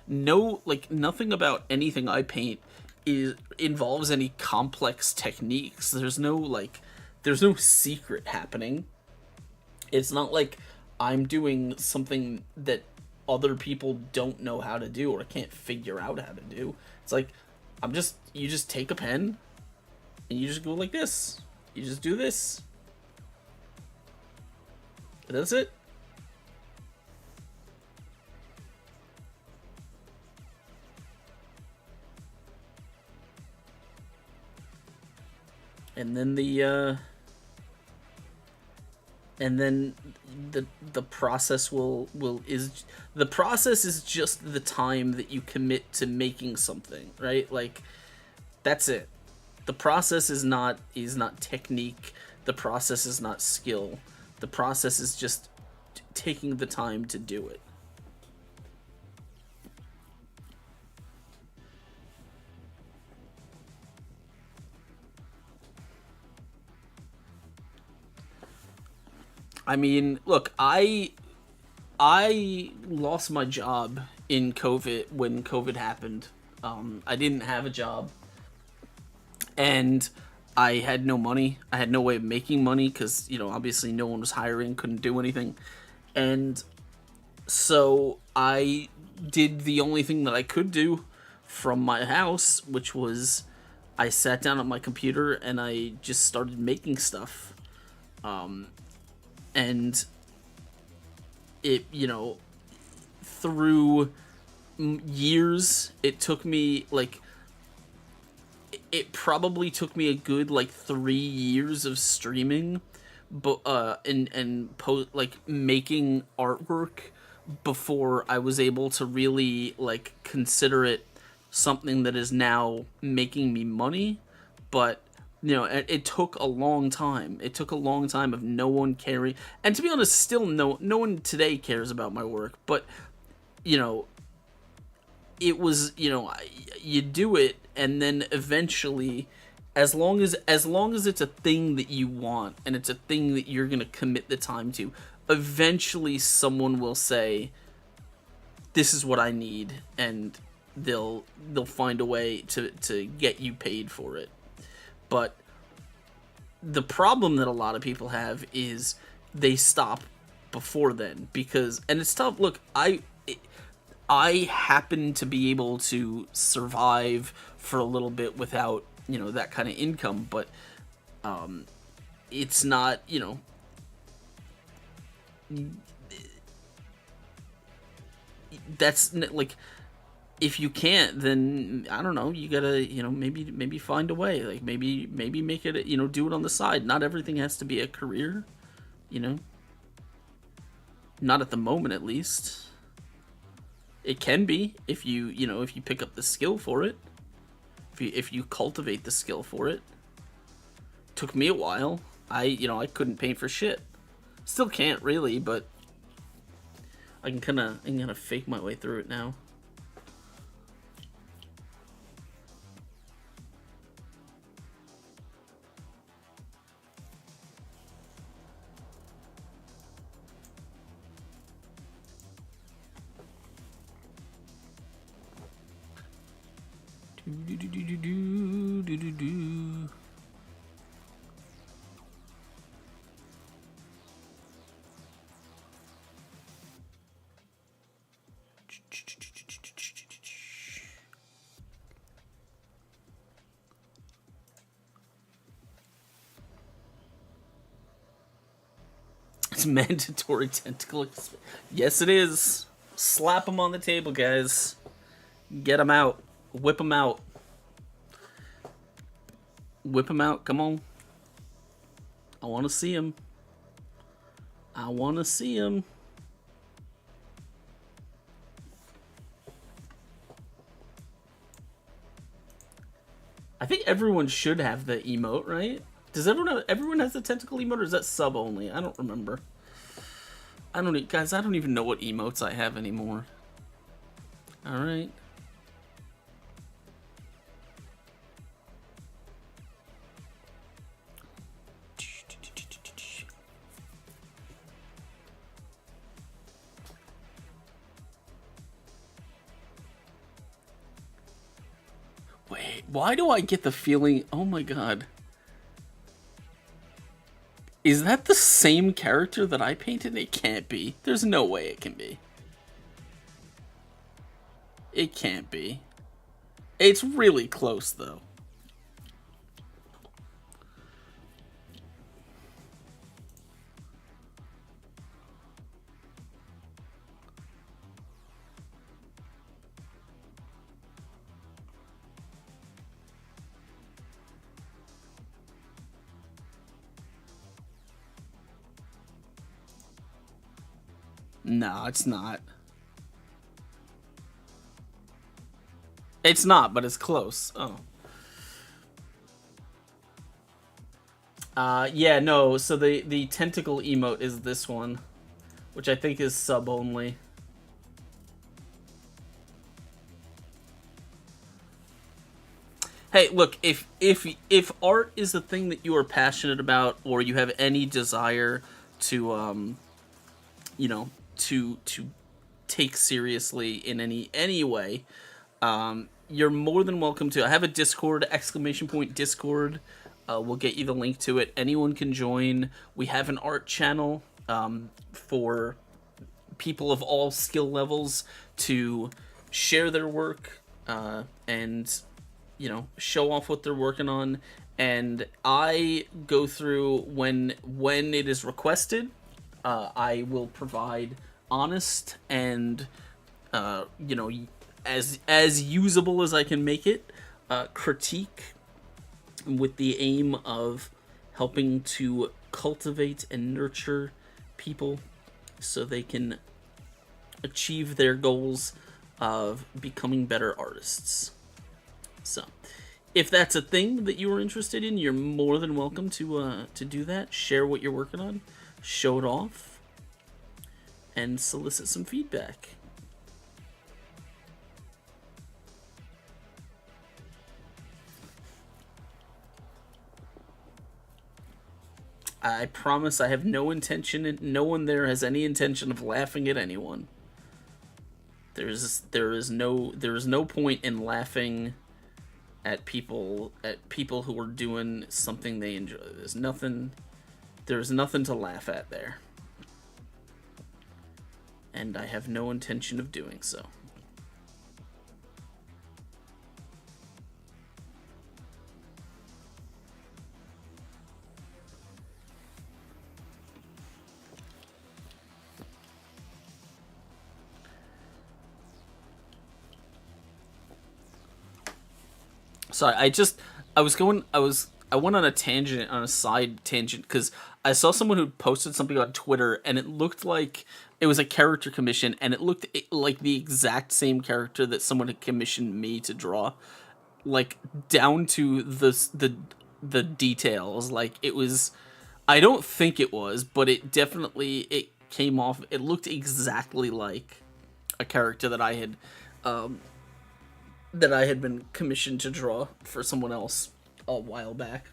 nothing about anything I paint involves any complex techniques. There's no secret happening. It's not like I'm doing something that other people don't know how to do or can't figure out how to do. It's like, you just take a pen and you just go like this. You just do this. And that's it. And then the process the process is just the time that you commit to making something, right? Like, that's it. The process is not technique. The process is not skill. The process is just taking the time to do it. I mean, look, I lost my job in COVID when COVID happened. I didn't have a job, and I had no money. I had no way of making money because, obviously no one was hiring, couldn't do anything. And so I did the only thing that I could do from my house, which was I sat down at my computer and I just started making stuff. And it, through years, it took me, it probably took me a good, 3 years of streaming, but, making artwork before I was able to really, consider it something that is now making me money. But it took a long time. It took a long time of no one caring. And to be honest, still no one today cares about my work. But, it was, you do it, and then eventually, as long as it's a thing that you want, and it's a thing that you're going to commit the time to, eventually someone will say, this is what I need, and they'll find a way to get you paid for it. But the problem that a lot of people have is they stop before then, and it's tough. Look, I happen to be able to survive for a little bit without, that kind of income, but it's not, that's if you can't, then I don't know, you gotta, maybe find a way, maybe make it, do it on the side. Not everything has to be a career, not at the moment, at least. It can be if you pick up the skill for it, if you cultivate the skill for it. Took me a while. I couldn't paint for shit. Still can't really, but I can kind of fake my way through it now. It's mandatory tentacle. Yes, it is. Slap them on the table, guys. Get them out. Whip them out. Whip them out. Come on. I want to see them. I want to see them. I think everyone should have the emote, right? Does everyone has the tentacle emote, or is that sub only? I don't remember. Guys, I don't even know what emotes I have anymore. All right. Wait, why do I get the feeling? Oh my god. Is that the same character that I painted? It can't be. There's no way it can be. It can't be. It's really close, though. No, it's not. It's not, but it's close. Oh. Yeah, no, so the tentacle emote is this one, which I think is sub only. Hey, look, if art is the thing that you are passionate about, or you have any desire to you know, to take seriously in any way, you're more than welcome to. I have a Discord, !Discord. We'll get you the link to it. Anyone can join. We have an art channel for people of all skill levels to share their work and, you know, show off what they're working on. And I go through when it is requested. I will provide honest and you know, as usable as I can make it critique, with the aim of helping to cultivate and nurture people so they can achieve their goals of becoming better artists. So, if that's a thing that you are interested in, you're more than welcome to do that. Share what you're working on, show it off, and solicit some feedback. I promise I have no intention, and no one there has any intention of laughing at anyone. There is no point in laughing at people who are doing something they enjoy. There's nothing to laugh at there. And I have no intention of doing so. Sorry, I went on a tangent, on a side tangent, because I saw someone who posted something on Twitter, and it looked like it was a character commission, and it looked like the exact same character that someone had commissioned me to draw, like down to the details. Like, it was, I don't think it was, but it came off. It looked exactly like a character that I had been commissioned to draw for someone else a while back.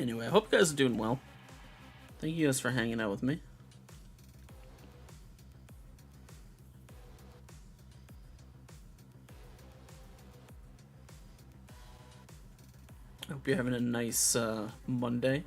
Anyway, I hope you guys are doing well. Thank you guys for hanging out with me. I hope you're having a nice Monday.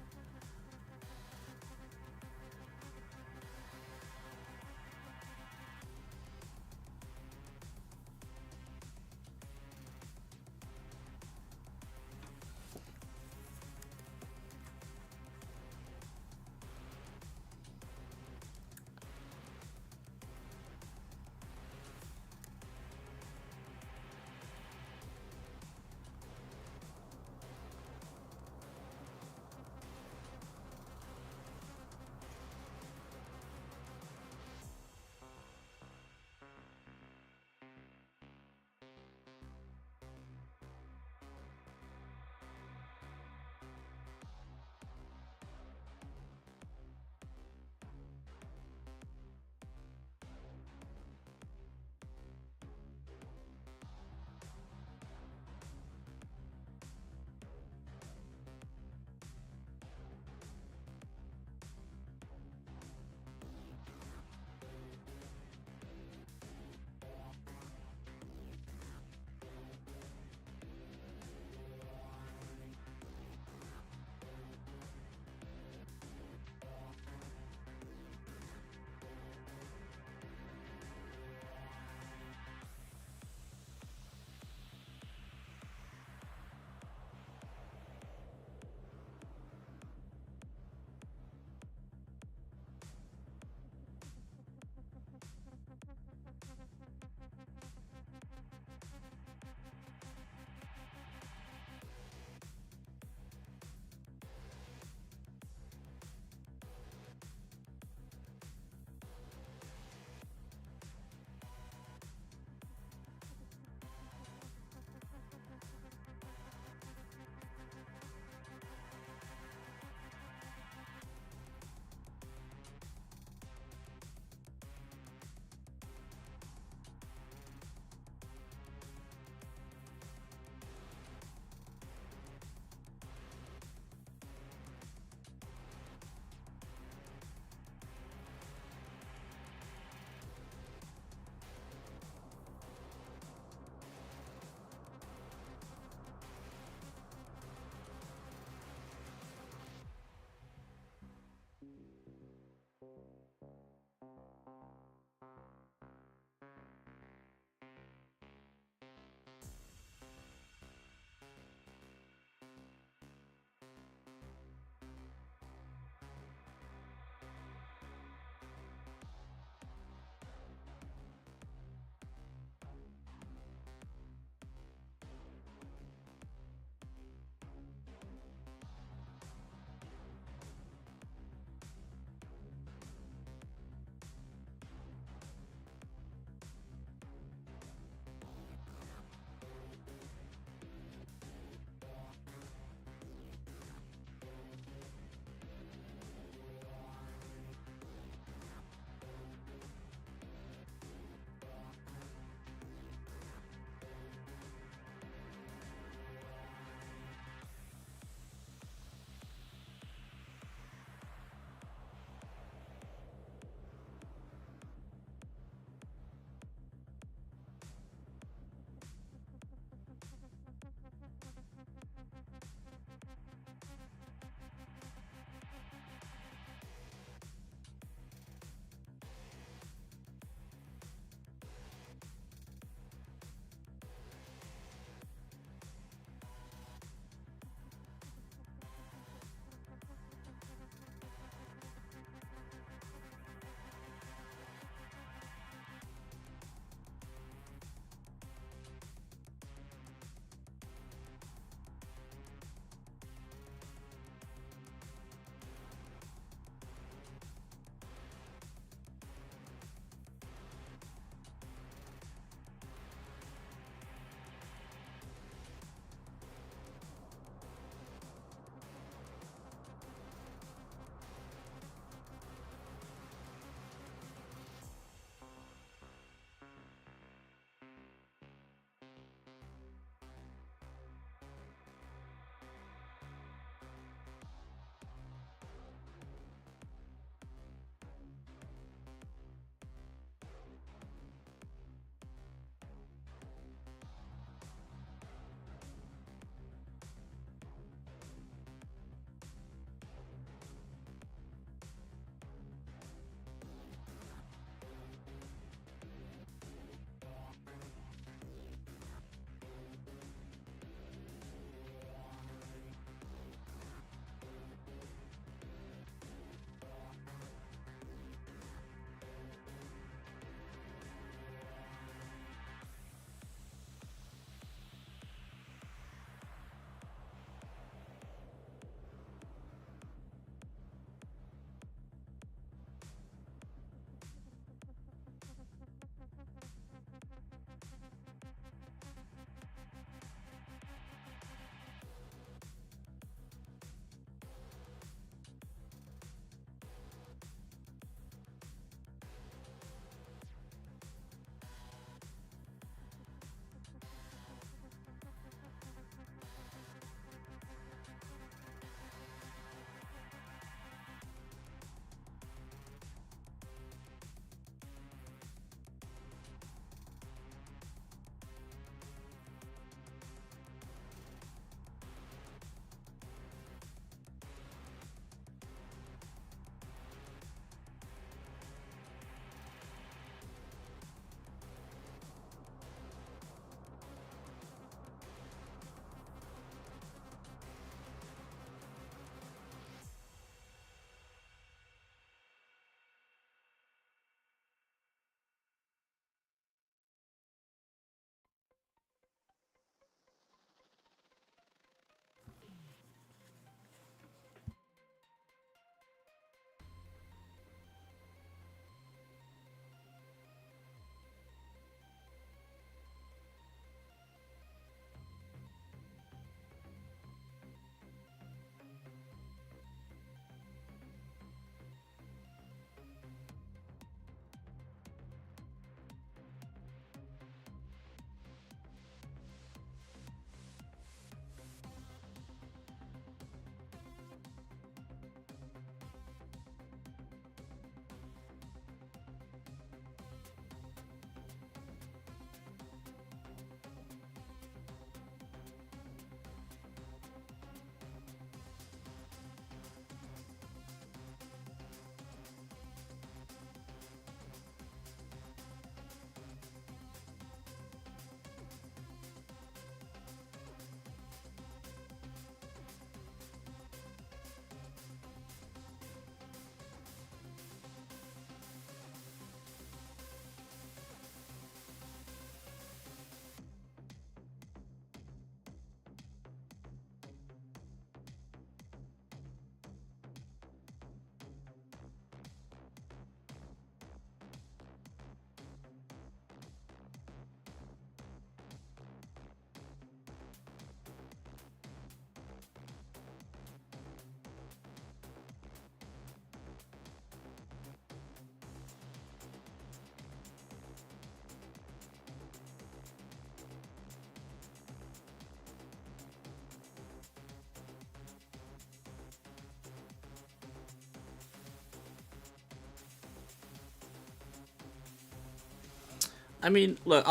I mean, look,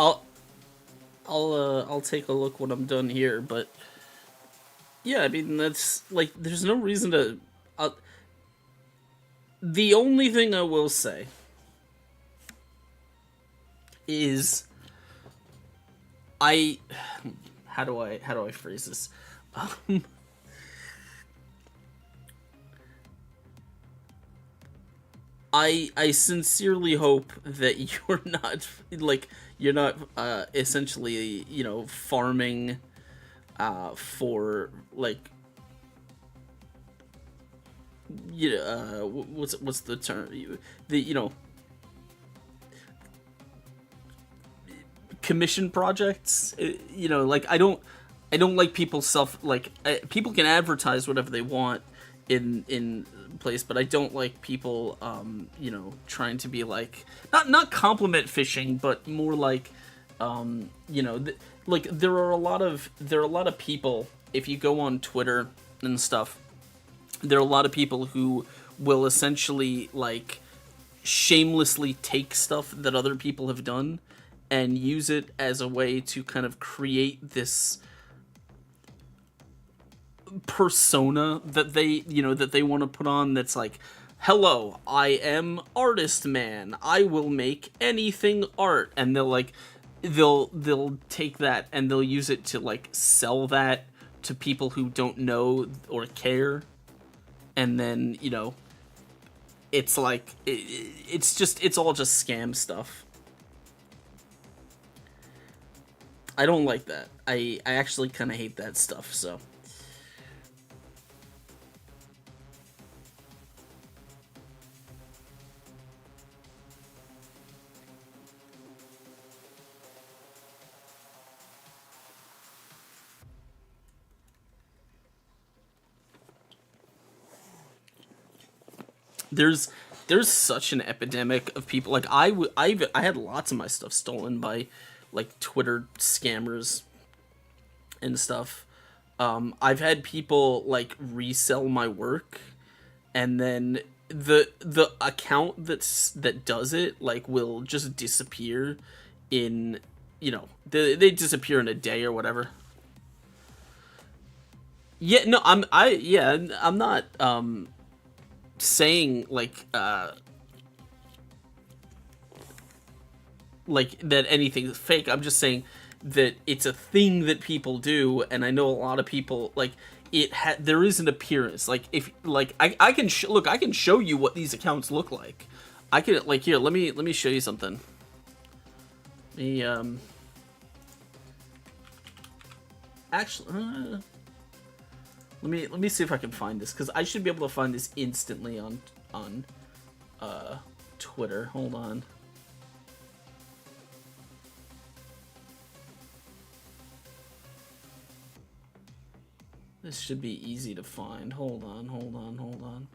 I'll take a look when I'm done here, but yeah, I mean that's like there's no reason to. The only thing I will say is I how do I phrase this? I sincerely hope that you're not like you're not essentially farming for like what's the term the commission projects. Like I don't like people people can advertise whatever they want in place, but I don't like people trying to be like not compliment fishing, but more like like there are a lot of people, if you go on Twitter and stuff, there are a lot of people who will essentially like shamelessly take stuff that other people have done and use it as a way to kind of create this persona that they want to put on, that's like, hello, I am artist man, I will make anything art, and they'll take that and they'll use it to like sell that to people who don't know or care, and then it's like it's all just scam stuff. I don't like that. I actually kind of hate that stuff, so. There's such an epidemic of people like I had lots of my stuff stolen by like Twitter scammers and stuff. I've had people like resell my work, and then the account that does it like will just disappear in they disappear in a day or whatever. Yeah, no, I'm not saying like that anything's fake. I'm just saying that it's a thing that people do, and I know a lot of people like there is an appearance. Like if like I can look, I can show you what these accounts look like. I can like here. Let me show you something. Actually, let me see if I can find this, because I should be able to find this instantly on Twitter. Hold on. This should be easy to find. Hold on.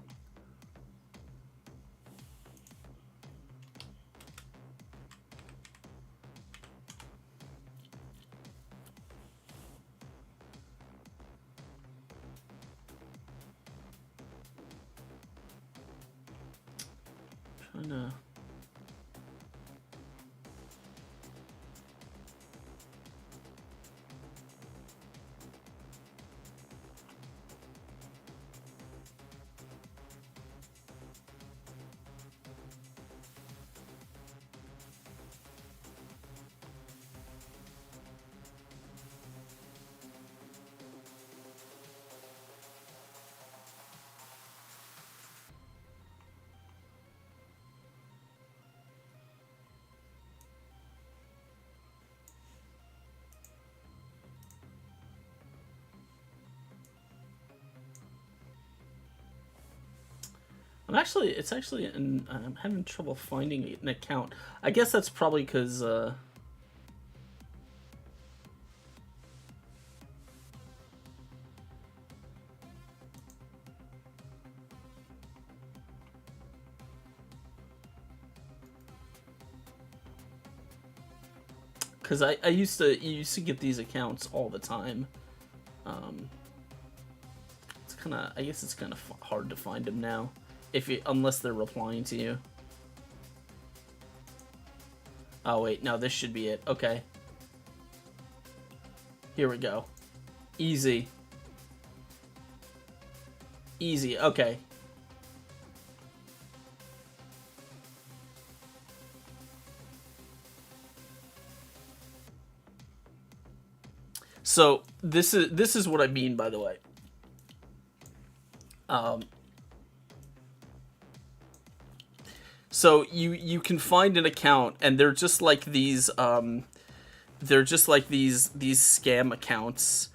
Trying to. I'm having trouble finding an account. I guess that's probably because I used to get these accounts all the time. It's kind of, I guess it's kind of hard to find them now, unless they're replying to you. Oh, wait. No, this should be it. Okay. Here we go. Easy. Easy. Okay. So this is what I mean, by the way. So you can find an account, and they're just like these these scam accounts,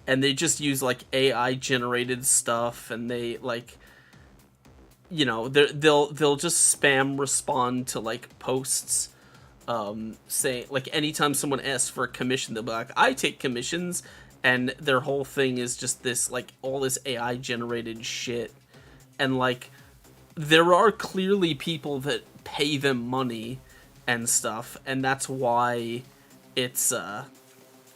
and they just use like AI generated stuff, and they like, you know, they'll just spam respond to like posts, say like anytime someone asks for a commission, they'll be like, I take commissions, and their whole thing is just this like all this AI generated shit, and like there are clearly people that pay them money and stuff, and that's why it's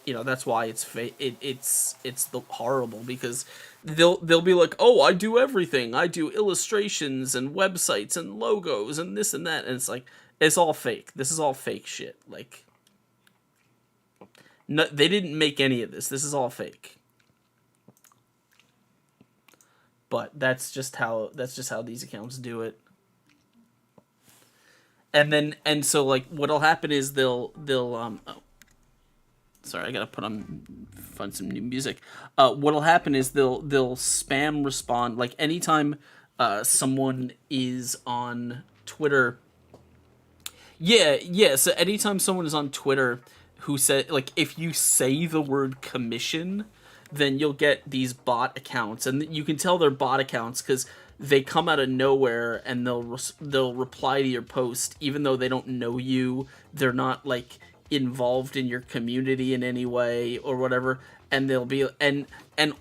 you know, that's why it's it's the horrible, because they'll be like, oh, I do everything, I do illustrations and websites and logos and this and that, and it's like, it's all fake. This is all fake shit. Like, no, they didn't make any of this. This is all fake. But that's just how these accounts do it. And so like what'll happen is they'll oh, sorry, I gotta find some new music. What'll happen is they'll spam respond, like anytime someone is on Twitter. Yeah. So anytime someone is on Twitter who said, like, if you say the word commission, then you'll get these bot accounts, and you can tell they're bot accounts because they come out of nowhere and they'll reply to your post even though they don't know you. They're not like involved in your community in any way or whatever, and they'll be and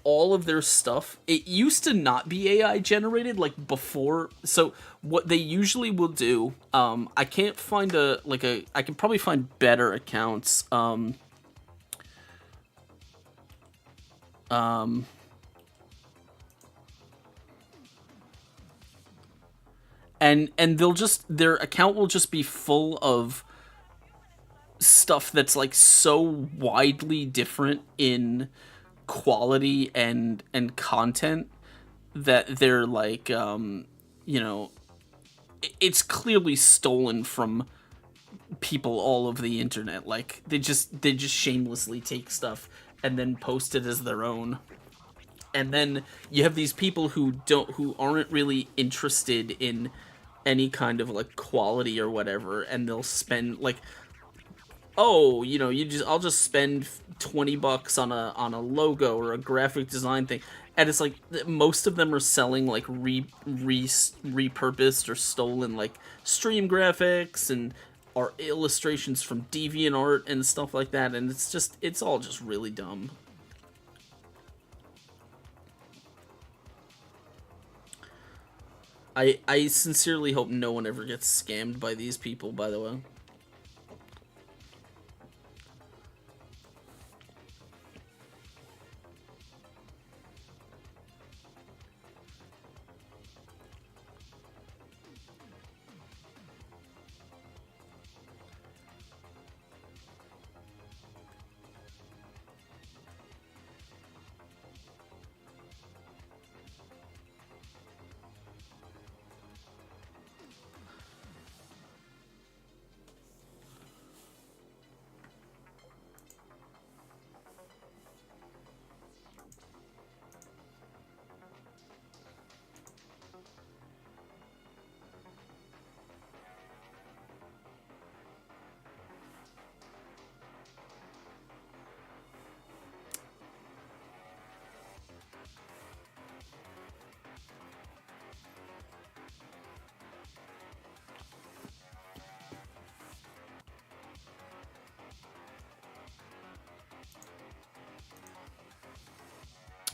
all of their stuff, it used to not be AI generated like before. So what they usually will do, I can't find I can probably find better accounts, and they'll just, their account will just be full of stuff that's like so widely different in quality and content that they're like, you know, it's clearly stolen from people all over the internet. Like they just shamelessly take stuff and then post it as their own. And then you have these people who aren't really interested in any kind of like quality or whatever, and they'll spend like, oh, you know, I'll just spend $20 on a logo or a graphic design thing, and it's like most of them are selling like repurposed or stolen like stream graphics and or illustrations from DeviantArt and stuff like that, and it's all just really dumb. I sincerely hope no one ever gets scammed by these people, by the way.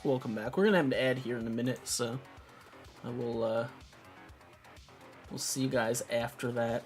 Welcome back. We're gonna have an ad here in a minute, so I will we'll see you guys after that.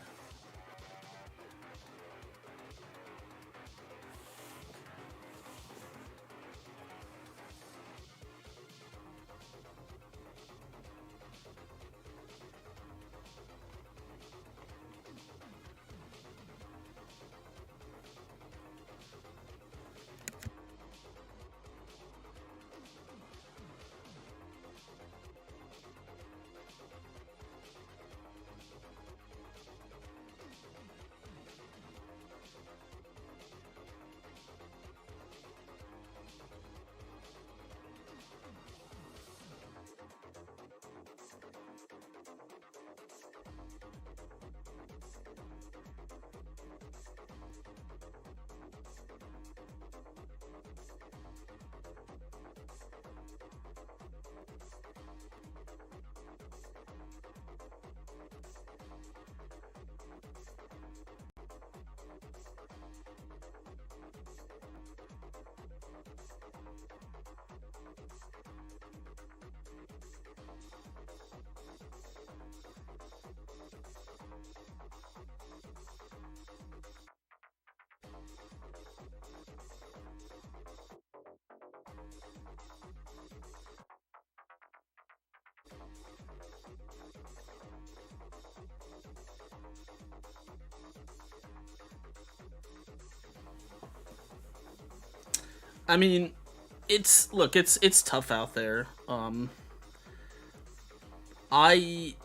I mean, it's tough out there. I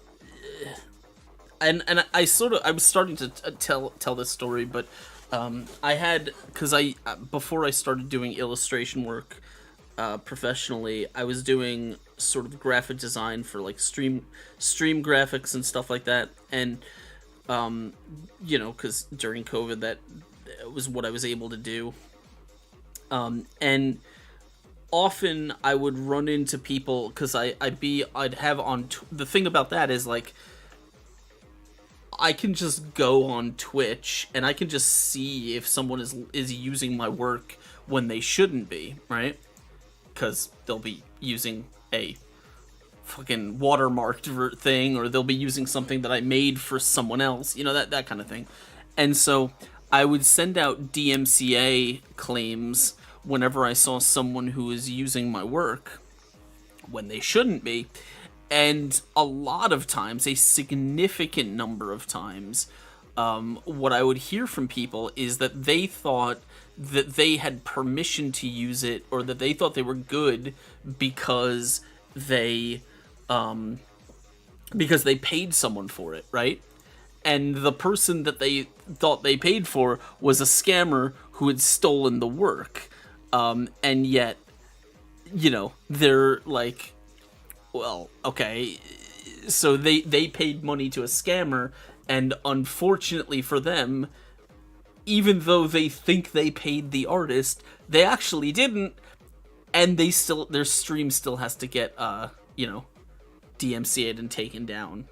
and I sort of I was starting to tell this story, but I had because I before I started doing illustration work professionally, I was doing sort of graphic design for like stream graphics and stuff like that, and because during COVID that was what I was able to do, and often I would run into people because I'd have on the thing about that is like I can just go on Twitch and I can just see if someone is using my work when they shouldn't be, right? Because they'll be using a fucking watermarked thing, or they'll be using something that I made for someone else, that kind of thing. And so I would send out DMCA claims whenever I saw someone who was using my work when they shouldn't be. And a lot of times, a significant number of times, what I would hear from people is that they thought that they had permission to use it, or that they thought they were good because they paid someone for it, right? And the person that they thought they paid for was a scammer who had stolen the work. And yet, they're like, well, okay, so they paid money to a scammer, and unfortunately for them, even though they think they paid the artist, they actually didn't, and their stream still has to get DMCA'd and taken down.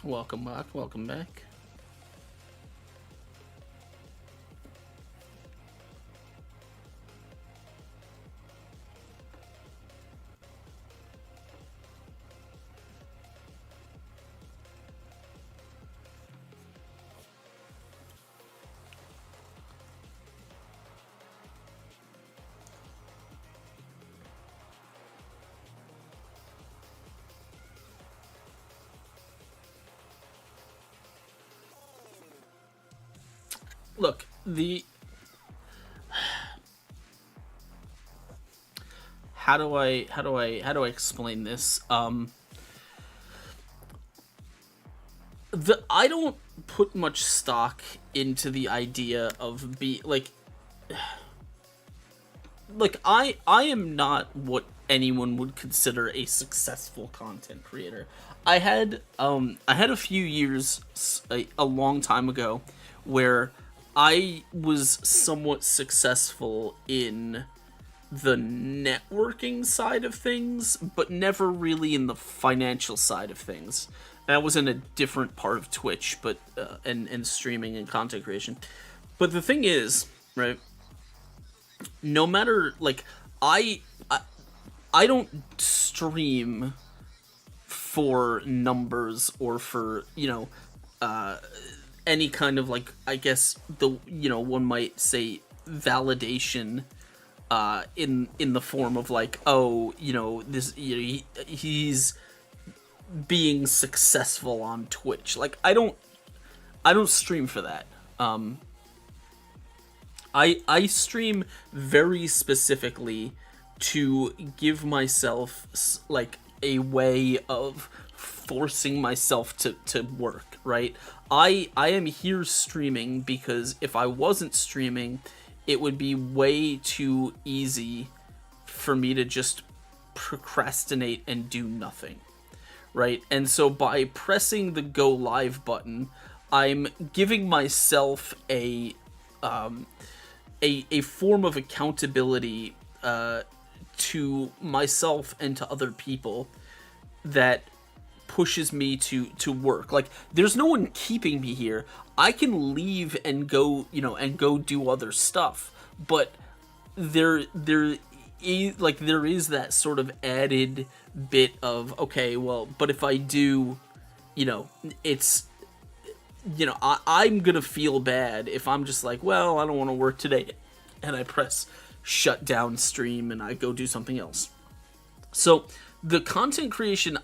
Welcome back, welcome back. look, the how do I explain this? I don't put much stock into the idea of I am not what anyone would consider a successful content creator. I had a few years a long time ago where I was somewhat successful in the networking side of things, but never really in the financial side of things. That was in a different part of Twitch, but and streaming and content creation. But the thing is, right? No matter I don't stream for numbers or for any kind of I guess one might say validation in the form of this he's being successful on Twitch. I don't stream for that. I stream very specifically to give myself a way of forcing myself to work, right? I am here streaming because if I wasn't streaming, it would be way too easy for me to just procrastinate and do nothing, right? And so by pressing the go live button, I'm giving myself a form of accountability to myself and to other people that pushes me to work. There's no one keeping me here. I can leave and go do other stuff, but there is that sort of added bit of, okay, well, but if I do, it's I'm gonna feel bad if I'm just well, I don't want to work today, and I press shut down stream and I go do something else. So the content creation,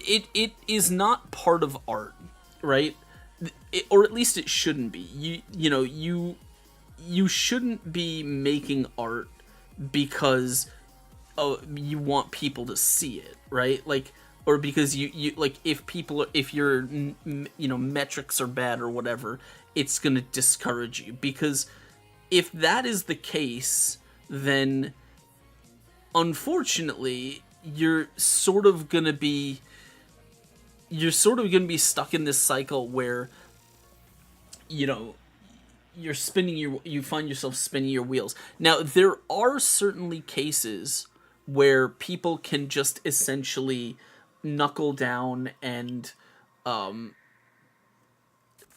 it is not part of art, right? Or at least it shouldn't be. You shouldn't be making art because you want people to see it, right? Or because if your metrics are bad or whatever, it's gonna discourage you. Because if that is the case, then unfortunately you're sort of gonna be stuck in this cycle where you find yourself spinning your wheels. Now, there are certainly cases where people can just essentially knuckle down and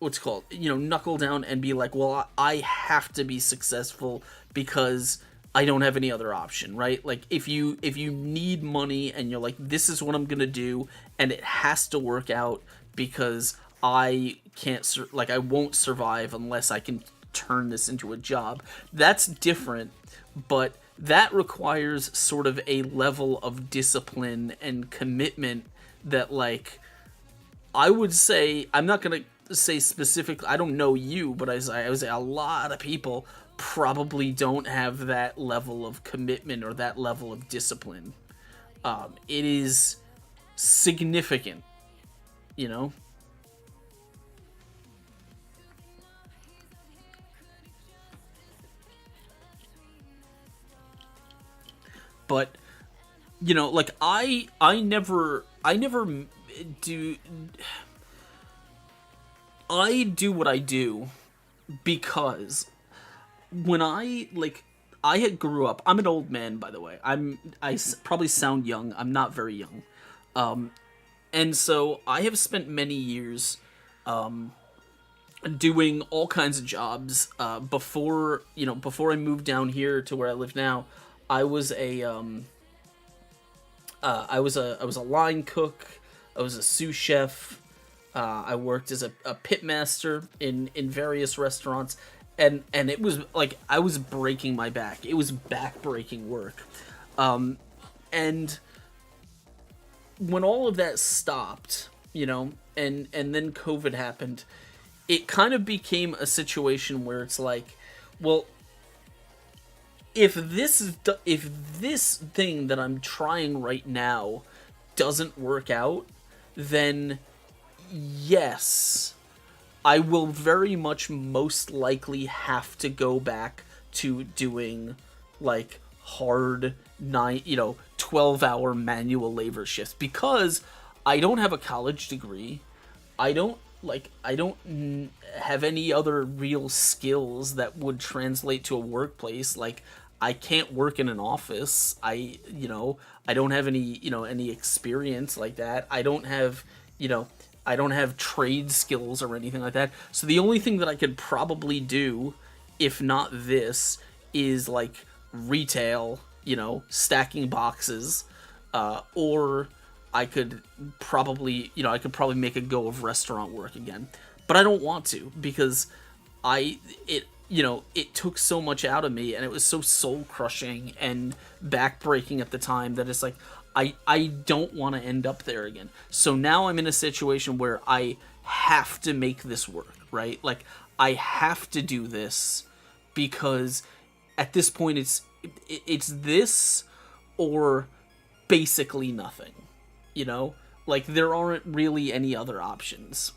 knuckle down and be like, well, I have to be successful because I don't have any other option, right? If you need money and you're like, this is what I'm gonna do, and it has to work out because I can't I won't survive unless I can turn this into a job. That's different, but that requires sort of a level of discipline and commitment that I would say, I'm not gonna say specifically, I don't know you, but I would say a lot of people probably don't have that level of commitment or that level of discipline. It is significant, But I never do. I do what I do because when I had grew up. I'm an old man, by the way. I probably sound young. I'm not very young. And so I have spent many years doing all kinds of jobs. Before I moved down here to where I live now, I was a line cook. I was a sous chef. I worked as a pit master in various restaurants, and it was I was breaking my back. It was back-breaking work. And when all of that stopped, and then COVID happened, it kind of became a situation where it's like, well, if this thing that I'm trying right now doesn't work out, then yes, I will very much most likely have to go back to doing like hard 12-hour manual labor shifts, because I don't have a college degree. I don't have any other real skills that would translate to a workplace. Like, I can't work in an office. I don't have any experience like that. I don't have trade skills or anything like that. So the only thing that I could probably do, if not this, is like retail, stacking boxes, or I could probably make a go of restaurant work again. But I don't want to, because it took so much out of me, and it was so soul crushing and backbreaking at the time that it's like, I don't want to end up there again. So now I'm in a situation where I have to make this work, right? Like, I have to do this, because at this point it's this or basically nothing, like, there aren't really any other options.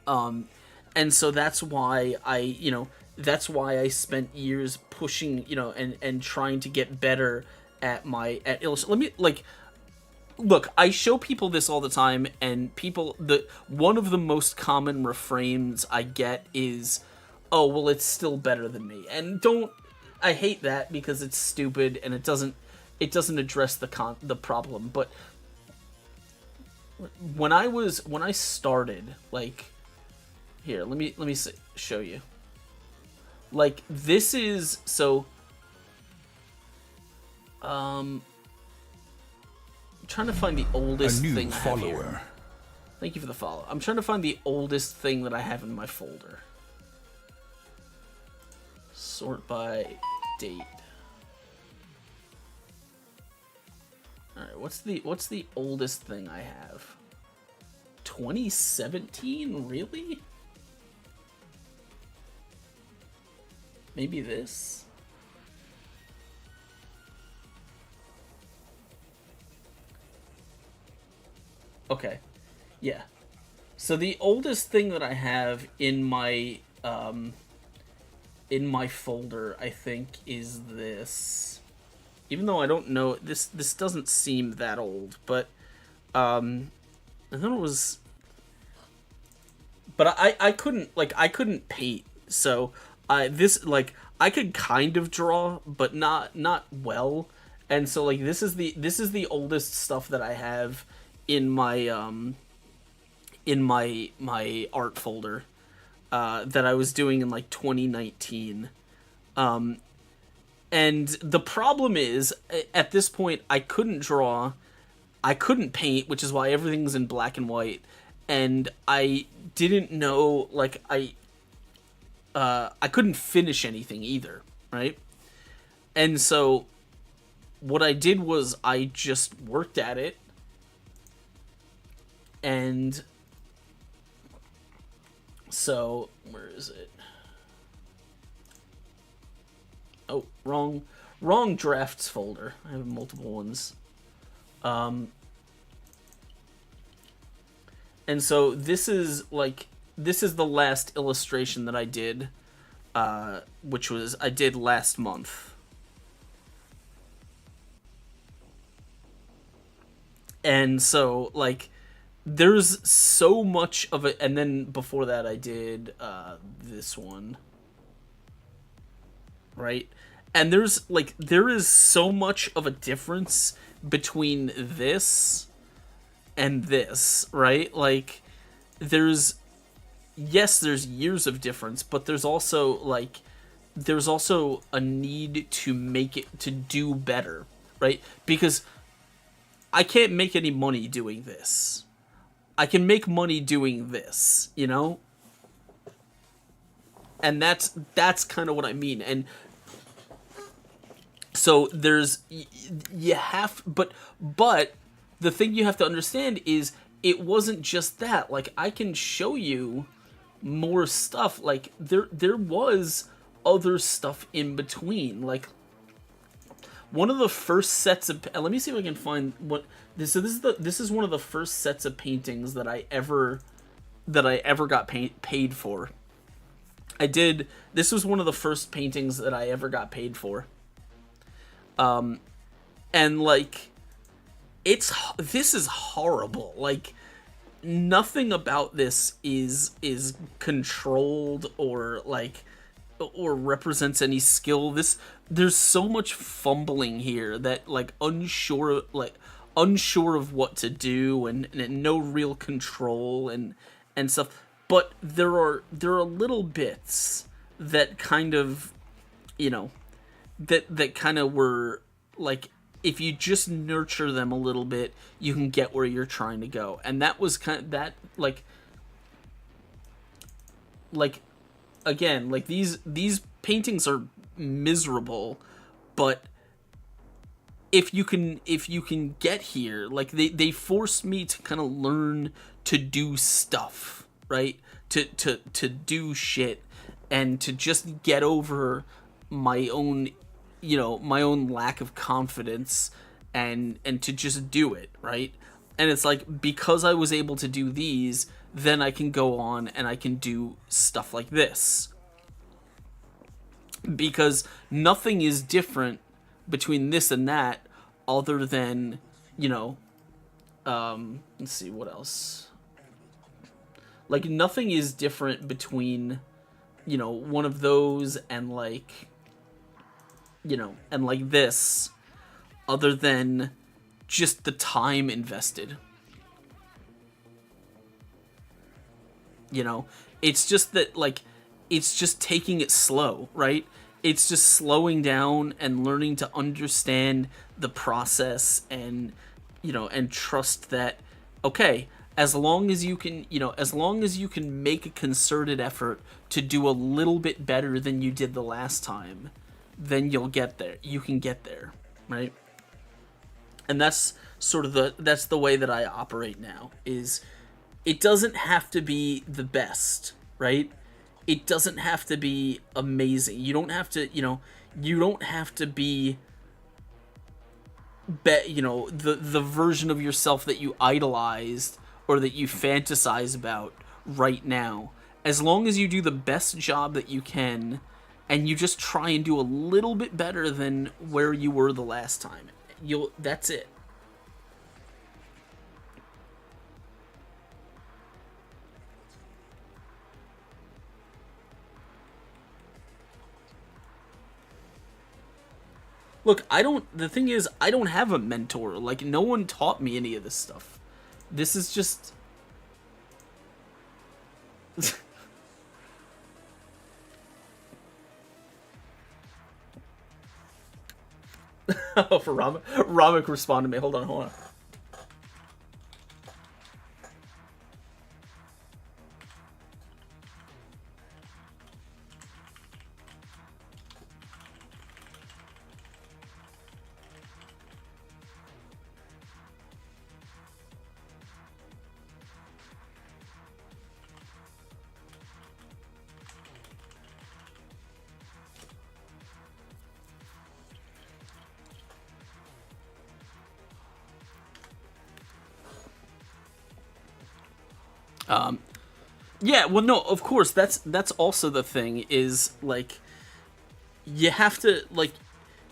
And so that's why I spent years pushing, and trying to get better at illustration. Let me, like, look, I show people this all the time, and one of the most common refrains I get is, oh, well, it's still better than me. And I hate that, because it's stupid and it doesn't address the problem. But when I started, like, here, let me show you. Like, this is, so, I'm trying to find the oldest thing I have here. Thank you for the follow. I'm trying to find the oldest thing that I have in my folder. Sort by date. Alright, what's the oldest thing I have? 2017? Really? Maybe this? Okay. Yeah. So the oldest thing that I have in my folder, I think, is this. Even though I don't know, this doesn't seem that old, but I thought it was. But I couldn't paint, so I could kind of draw, but not well, and so, like, this is the oldest stuff that I have in my my art folder that I was doing in like 2019. And the problem is, at this point, I couldn't draw, I couldn't paint, which is why everything's in black and white, and I didn't know, like, I couldn't finish anything either, right? And so what I did was I just worked at it, and so, where is it? Oh, wrong drafts folder. I have multiple ones. And so this is the last illustration that I did, which was I did last month. And so, like, there's so much of it, and then before that I did this one. Right? And there is so much of a difference between this and this, right? Like, there's years of difference, but there's also a need to make it, to do better, right? Because I can't make any money doing this. I can make money doing this, And that's kind of what I mean. And so but the thing you have to understand is, it wasn't just that. Like, I can show you, more stuff. Like there was other stuff in between. Like one of the first sets of, let me see if I can find what this. So this is one of the first sets of paintings that I ever got paid for. This was one of the first paintings that I ever got paid for. And like this is horrible. Like nothing about this is controlled or like or represents any skill. There's so much fumbling here that like unsure of what to do and no real control and stuff. But there are little bits that kind of, you know, that kind of were like, if you just nurture them a little bit, you can get where you're trying to go. And that was kind of that, like again, like these paintings are miserable, but if you can get here, like they forced me to kind of learn to do stuff, right? To do shit and to just get over my own, you know, my own lack of confidence and to just do it, right? And it's like, because I was able to do these, then I can go on and I can do stuff like this. Because nothing is different between this and that other than, you know, let's see, what else? Like, nothing is different between, you know, one of those and, like, you know, and, like, this, other than just the time invested. You know? It's just that, like, it's just taking it slow, right? It's just slowing down and learning to understand the process and, you know, and trust that, okay, as long as you can, you know, as long as you can make a concerted effort to do a little bit better than you did the last time, then you'll get there. You can get there, right? And that's sort of that's the way that I operate now, is it doesn't have to be the best, right? It doesn't have to be amazing. You don't have to, you know, you don't have to be, you know, the version of yourself that you idolized or that you fantasize about right now. As long as you do the best job that you can and you just try and do a little bit better than where you were the last time, that's it. Look, the thing is, I don't have a mentor. Like, no one taught me any of this stuff. This is just... Oh, for Ramik responded to me. Hold on. Yeah, well, no, of course, that's also the thing, is, like, you have to, like,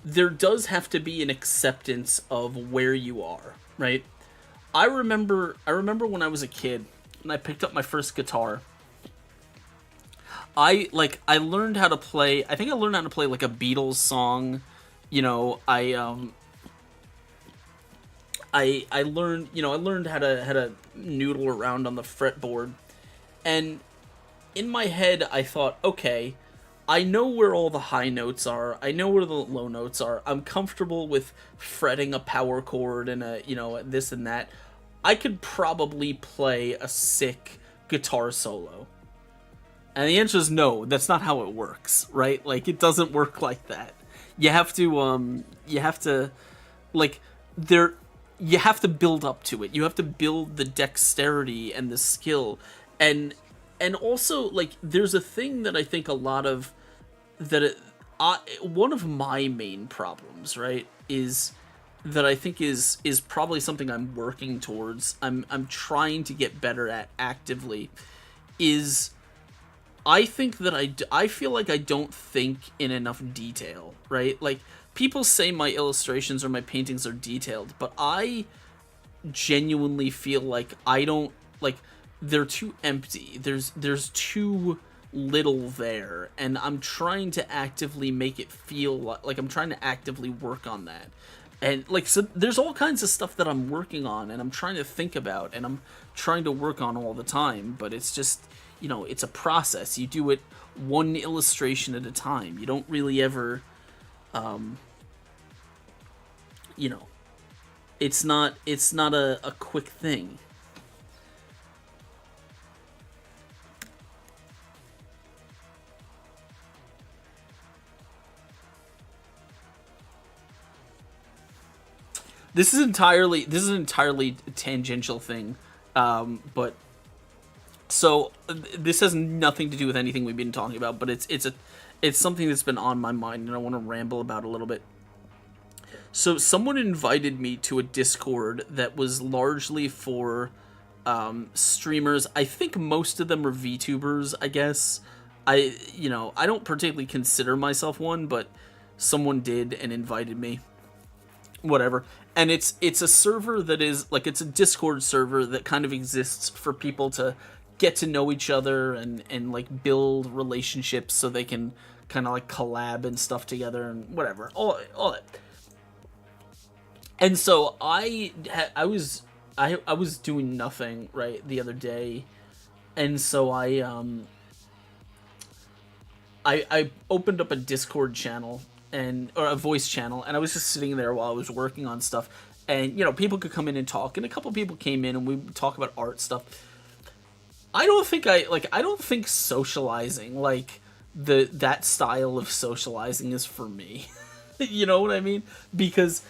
there does have to be an acceptance of where you are, right? I remember when I was a kid, and I picked up my first guitar, I learned how to play, I think I learned how to play, like, a Beatles song, you know, I learned, you know, I learned how to noodle around on the fretboard. And in my head, I thought, okay, I know where all the high notes are. I know where the low notes are. I'm comfortable with fretting a power chord and a, you know, this and that. I could probably play a sick guitar solo. And the answer is no, that's not how it works, right? Like, it doesn't work like that. You have to, like, you have to build up to it. You have to build the dexterity and the skill. And And also, like, there's a thing that I think a lot of that one of my main problems, right, is that I think is probably something I'm working towards. I'm trying to get better at actively. Is I think that I feel like I don't think in enough detail, right? Like, people say my illustrations or my paintings are detailed, but I genuinely feel like I don't, like, they're too empty. There's too little there, and I'm trying to actively make it feel like I'm trying to actively work on that. And, like, so there's all kinds of stuff that I'm working on and I'm trying to think about and I'm trying to work on all the time, but it's just, it's a process. You do it one illustration at a time. You don't really ever, you know it's not a quick thing. This is entirely a tangential thing, but so this has nothing to do with anything we've been talking about, but it's something that's been on my mind and I want to ramble about a little bit. So someone invited me to a Discord that was largely for streamers. I think most of them are VTubers, I guess. I don't particularly consider myself one, but someone did and invited me. Whatever. And it's a server that is like, it's a Discord server that kind of exists for people to get to know each other and like build relationships so they can kind of like collab and stuff together and whatever. All that. And so I was doing nothing, right, the other day, and so I opened up a Discord channel or a voice channel, and I was just sitting there while I was working on stuff, and people could come in and talk, and a couple people came in and we would talk about art stuff. I don't think socializing, like, that style of socializing is for me. You know what I mean? Because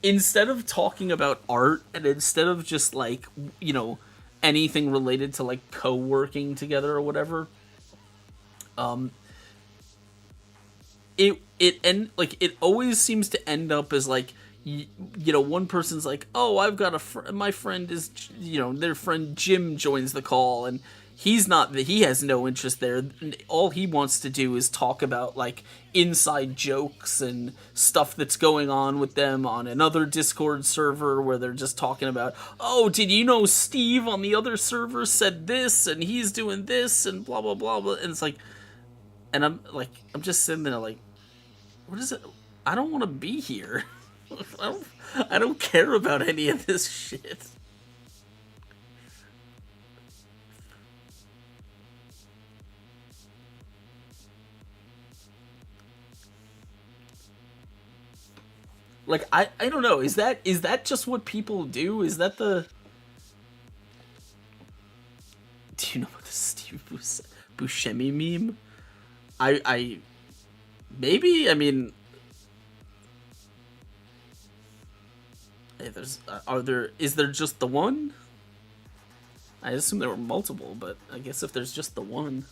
instead of talking about art and instead of just like, anything related to like co-working together or whatever, it always seems to end up as like, one person's like, oh, I've got my friend is, their friend Jim joins the call, and he has no interest there. All he wants to do is talk about like inside jokes and stuff that's going on with them on another Discord server where they're just talking about, oh, did you know Steve on the other server said this and he's doing this and blah blah blah blah. And it's like, and I'm just sitting there like, what is it? I don't want to be here. I don't care about any of this shit. Like, I don't know. Is that just what people do? Is that the... Do you know what the Steve Buscemi meme? Maybe. I mean, hey, is there just the one? I assume there were multiple, but I guess if there's just the one.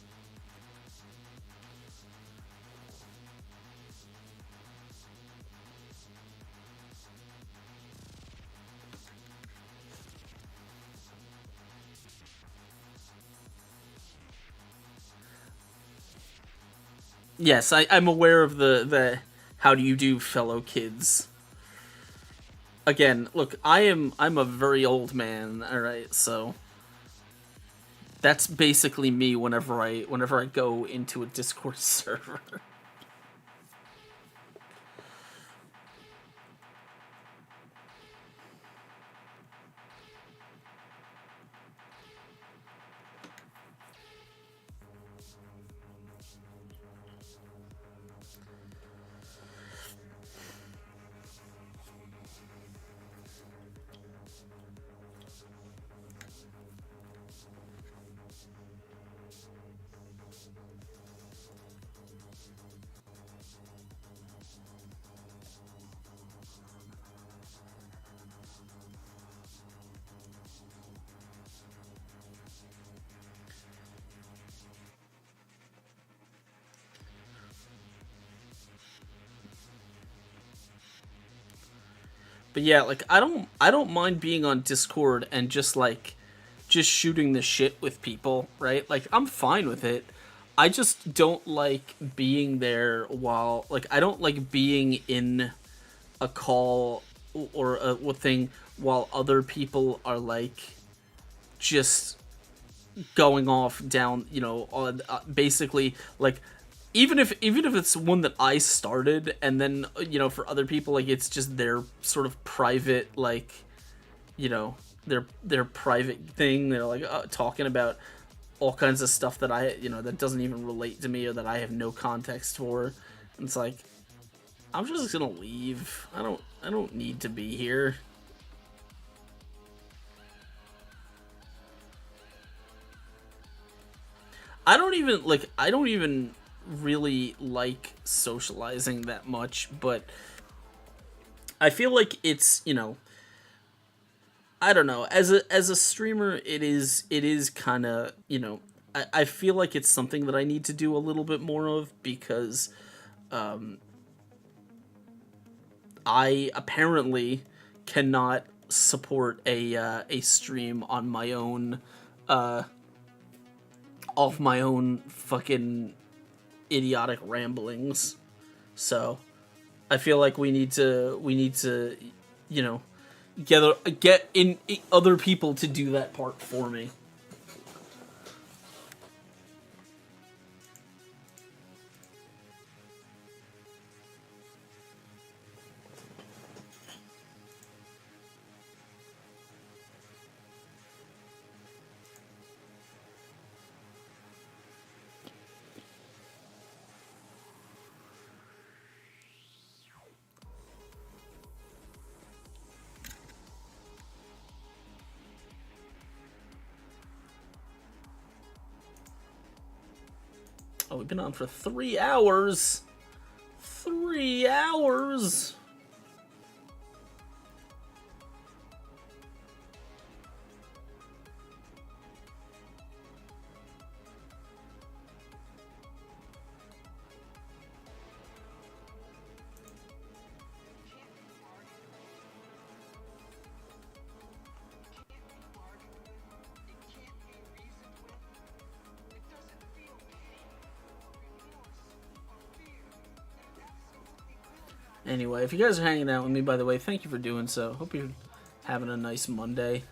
Yes, I'm aware of the how do you do, fellow kids. Again, look, I'm a very old man, alright, so that's basically me whenever I go into a Discord server. But yeah, like I don't mind being on Discord and just shooting the shit with people, right? Like I'm fine with it. I just don't like being there while like I don't like being in a call or a thing while other people are like just going off down, on basically like even if it's one that I started and then for other people like it's just their sort of private like their private thing. They're like talking about all kinds of stuff that that doesn't even relate to me or that I have no context for. And it's like I'm just gonna leave. I don't need to be here. I don't even really like socializing that much, but I feel like it's, I don't know, as a streamer it is kind of, I feel like it's something that I need to do a little bit more of because I apparently cannot support a stream on my own off my own fucking idiotic ramblings. So I feel like we need to get in other people to do that part for me. Oh, we've been on for 3 hours. 3 hours. Anyway, if you guys are hanging out with me, by the way, thank you for doing so. Hope you're having a nice Monday.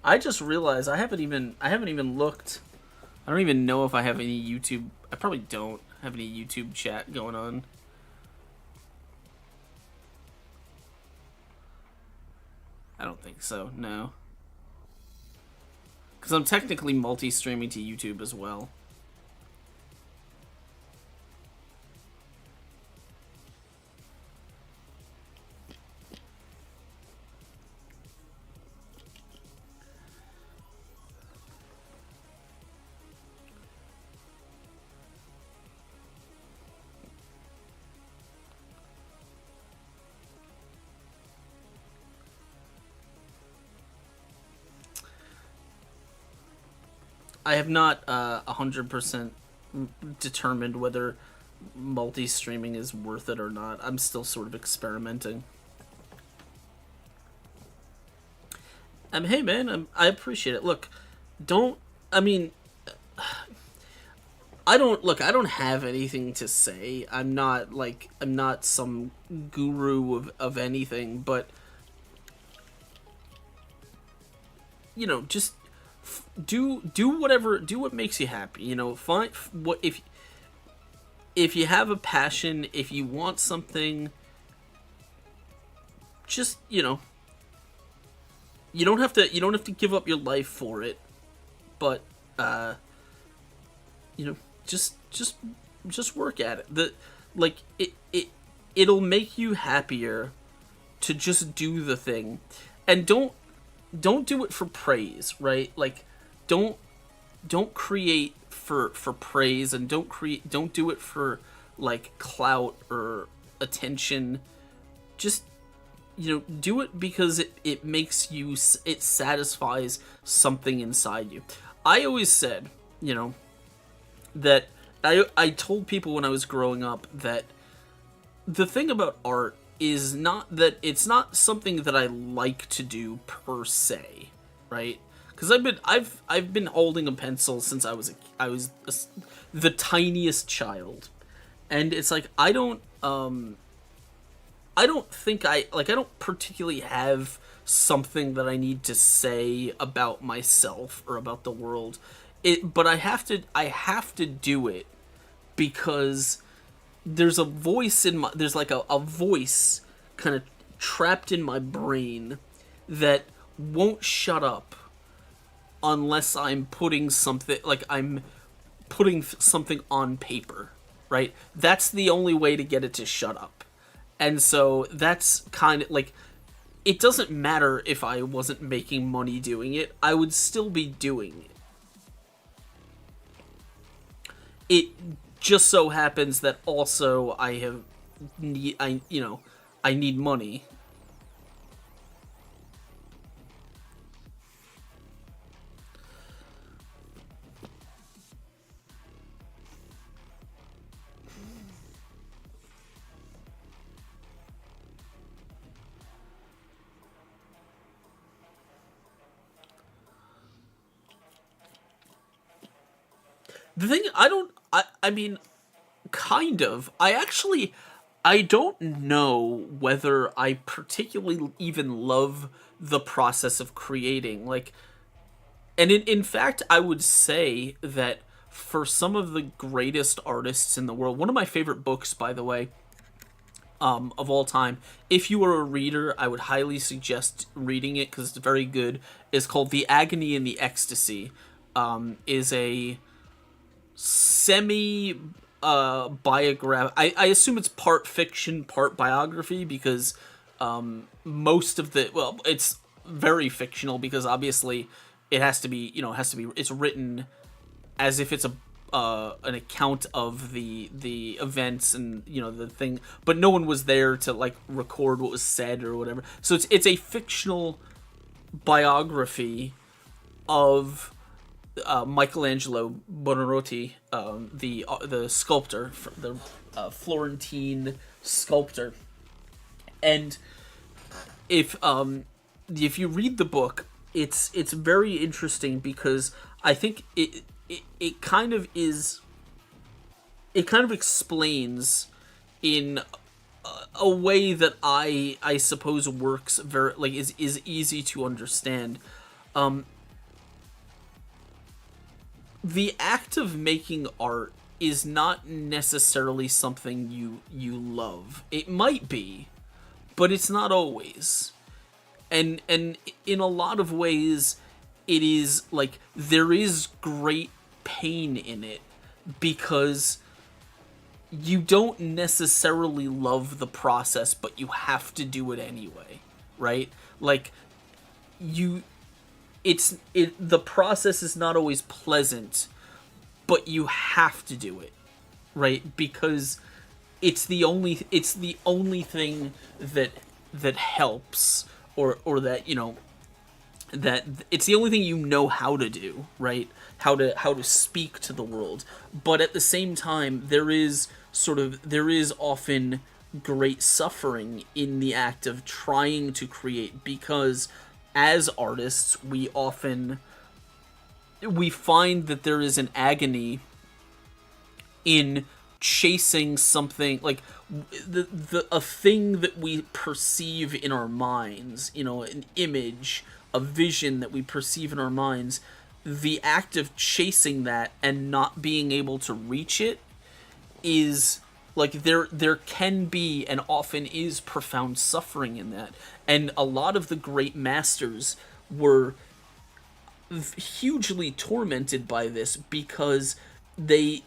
I just realized I haven't even looked. I don't even know if I have any YouTube. I probably don't have any YouTube chat going on. I don't think so, no. Because I'm technically multi-streaming to YouTube as well. I have not 100% determined whether multi-streaming is worth it or not. I'm still sort of experimenting. Hey man, I appreciate it. Look, I don't have anything to say. I'm not some guru of anything, but just do what makes you happy. Find what if you have a passion, if you want something, just you don't have to give up your life for it, but just work at it. It'll make you happier to just do the thing, and don't do it for praise, right? Like don't create for praise, and don't do it for like clout or attention. Just do it because it makes you, it satisfies something inside you. I always said that I told people when I was growing up that the thing about art is not that it's not something that I like to do per se, right? Because I've been holding a pencil since the tiniest child, and it's like I don't think I don't particularly have something that I need to say about myself or about the world. But I have to do it because there's a voice in my there's like a voice kind of trapped in my brain that won't shut up unless I'm putting something on paper, right? That's the only way to get it to shut up. And so that's kind of like, it doesn't matter if I wasn't making money doing it, I would still be doing it. It just so happens that also I need money. The thing, I mean, kind of. I don't know whether I particularly even love the process of creating. Like, and in fact, I would say that for some of the greatest artists in the world, one of my favorite books, by the way, of all time, if you are a reader, I would highly suggest reading it because it's very good, is called The Agony and the Ecstasy. Is a semi biograph. I assume it's part fiction, part biography because most of it's very fictional because obviously it has to be, it's written as if it's an account of the events and the thing, but no one was there to like record what was said or whatever. So it's a fictional biography of Michelangelo Buonarroti, the sculptor, the Florentine sculptor. And if you read the book, it's very interesting because I think it kind of explains in a way that I suppose works very, like, is easy to understand. The act of making art is not necessarily something you love. It might be, but it's not always. And in a lot of ways, it is like there is great pain in it because you don't necessarily love the process, but you have to do it anyway, right? Like the process is not always pleasant, but you have to do it, right? Because it's the only thing that helps, or that that it's the only thing how to do, right? How to speak to the world. But at the same time, there is often great suffering in the act of trying to create, because as artists, we find that there is an agony in chasing something, like a thing that we perceive in our minds, an image, a vision that we perceive in our minds. The act of chasing that and not being able to reach it is like there can be and often is profound suffering in that. And a lot of the great masters were hugely tormented by this because they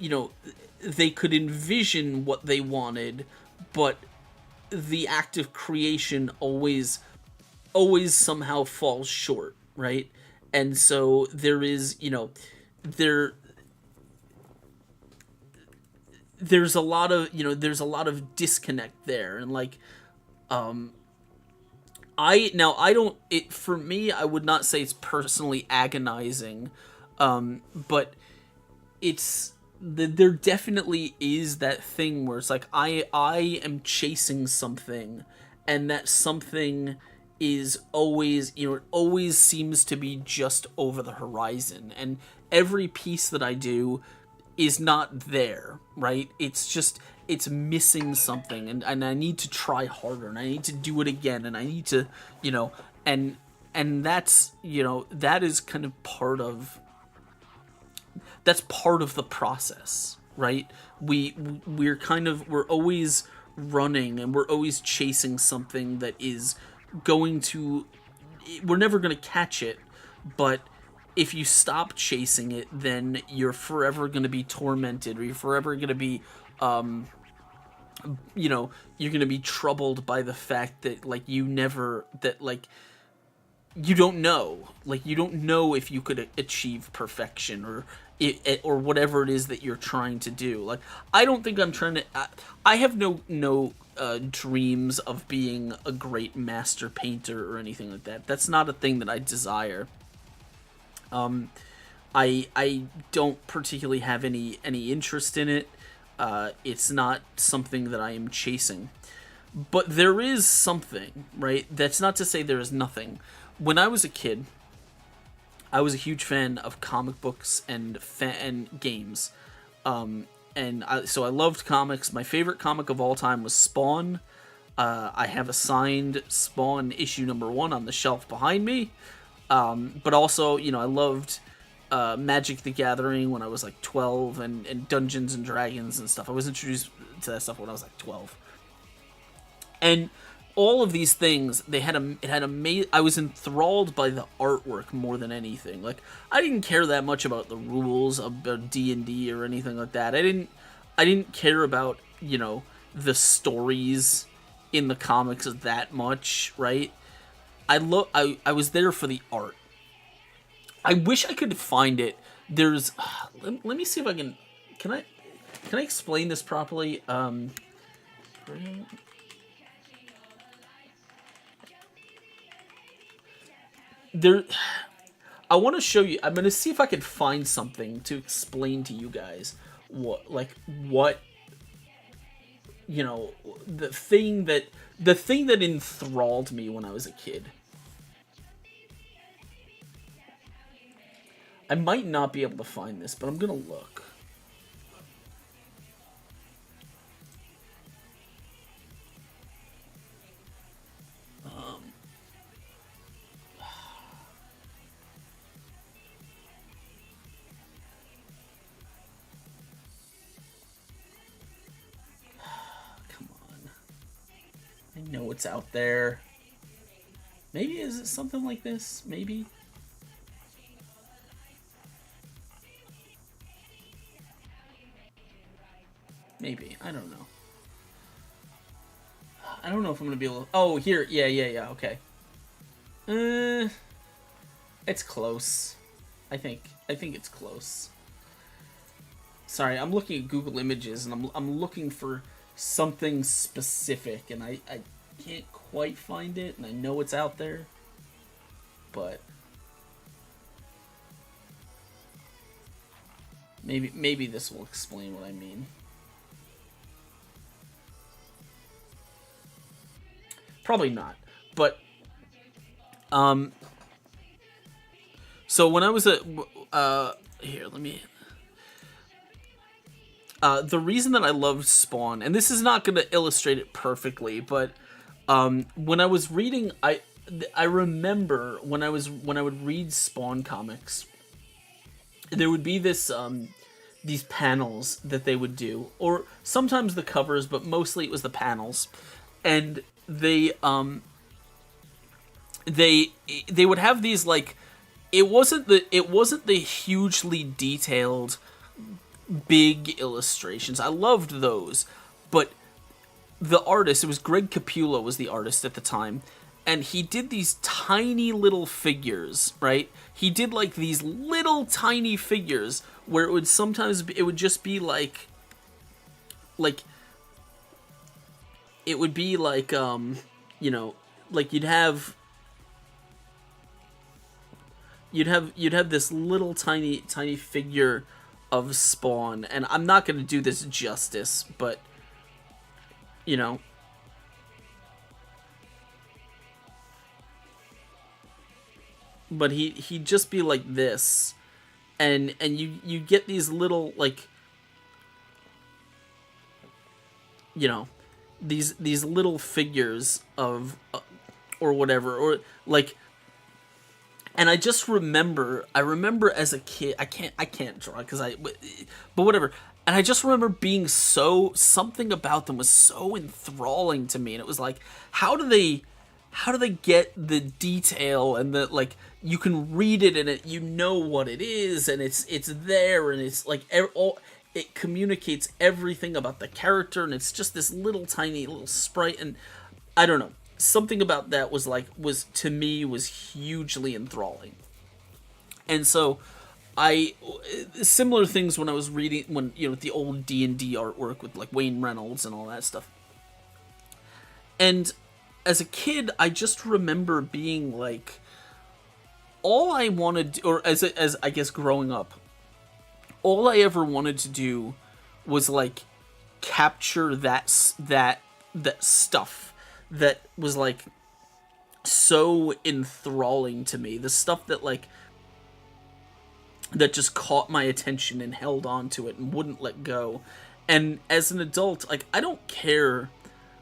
could envision what they wanted, but the act of creation always somehow falls short, right? And so there is there's a lot of disconnect there. And like for me, I would not say it's personally agonizing, but it's there definitely is that thing where it's like I am chasing something, and that something is always, it always seems to be just over the horizon, and every piece that I do is not there, right? It's just, it's missing something, and I need to try harder, and I need to do it again, and I need to, and that's, that is kind of part of, that's part of the process, right? We're always running, and we're always chasing something that is going to, we're never going to catch it, but if you stop chasing it, then you're forever going to be tormented, or you're forever going to be, you're going to be troubled by the fact that, like, you don't know. Like, you don't know if you could achieve perfection, or whatever it is that you're trying to do. Like, I don't think I'm trying to, I have no dreams of being a great master painter or anything like that. That's not a thing that I desire. I don't particularly have any interest in it. It's not something that I am chasing. But there is something, right? That's not to say there is nothing. When I was a kid, I was a huge fan of comic books and games. So I loved comics. My favorite comic of all time was Spawn. I have a signed Spawn issue #1 on the shelf behind me. But also, I loved Magic the Gathering when I was like 12, and Dungeons and Dragons and stuff. I was introduced to that stuff when I was like 12. And all of these things, I was enthralled by the artwork more than anything. Like, I didn't care that much about the rules of D&D or anything like that. I didn't care about, the stories in the comics that much, right? I was there for the art. I wish I could find it. There's let me see if I can I explain this properly? I want to show you. I'm going to see if I can find something to explain to you guys what the thing that enthralled me when I was a kid. I might not be able to find this, but I'm going to look. Come on. I know it's out there. Maybe, is it something like this? Maybe? Maybe. I don't know. I don't know if I'm gonna be able to... Oh, here. Yeah. Okay. It's close. I think it's close. Sorry, I'm looking at Google Images, and I'm looking for something specific, and I can't quite find it, and I know it's out there, but maybe this will explain what I mean. Probably not, but so when I was here, let me. The reason that I loved Spawn, and this is not going to illustrate it perfectly, but when I was reading, I remember when I would read Spawn comics, there would be these panels that they would do, or sometimes the covers, but mostly it was the panels, and they would have these, like, it wasn't the hugely detailed big illustrations. I loved those, but the artist, it was Greg Capullo was the artist at the time, and he did these tiny little figures, right? He did like these little tiny figures where it would just be like it would be like like you'd have this little tiny figure of Spawn, and I'm not going to do this justice, but, you know, but he'd just be like this, and you get these little, like, you know, these little figures of or whatever, or like, and I just remember, as a kid, I can't draw because but whatever. And I just remember being something about them was so enthralling to me, and it was like, how do they get the detail, and the, like, you can read it and you know what it is, and it's there, and it's like it communicates everything about the character, and it's just this little tiny little sprite, and I don't know. Something about that was to me hugely enthralling. And so similar things when I was reading, when, you know, the old D&D artwork with like Wayne Reynolds and all that stuff. And as a kid, I just remember being like, all I wanted, or as I guess growing up, all I ever wanted to do was like capture that stuff that was like so enthralling to me, the stuff that like that just caught my attention and held on to it and wouldn't let go. And as an adult, like, I don't care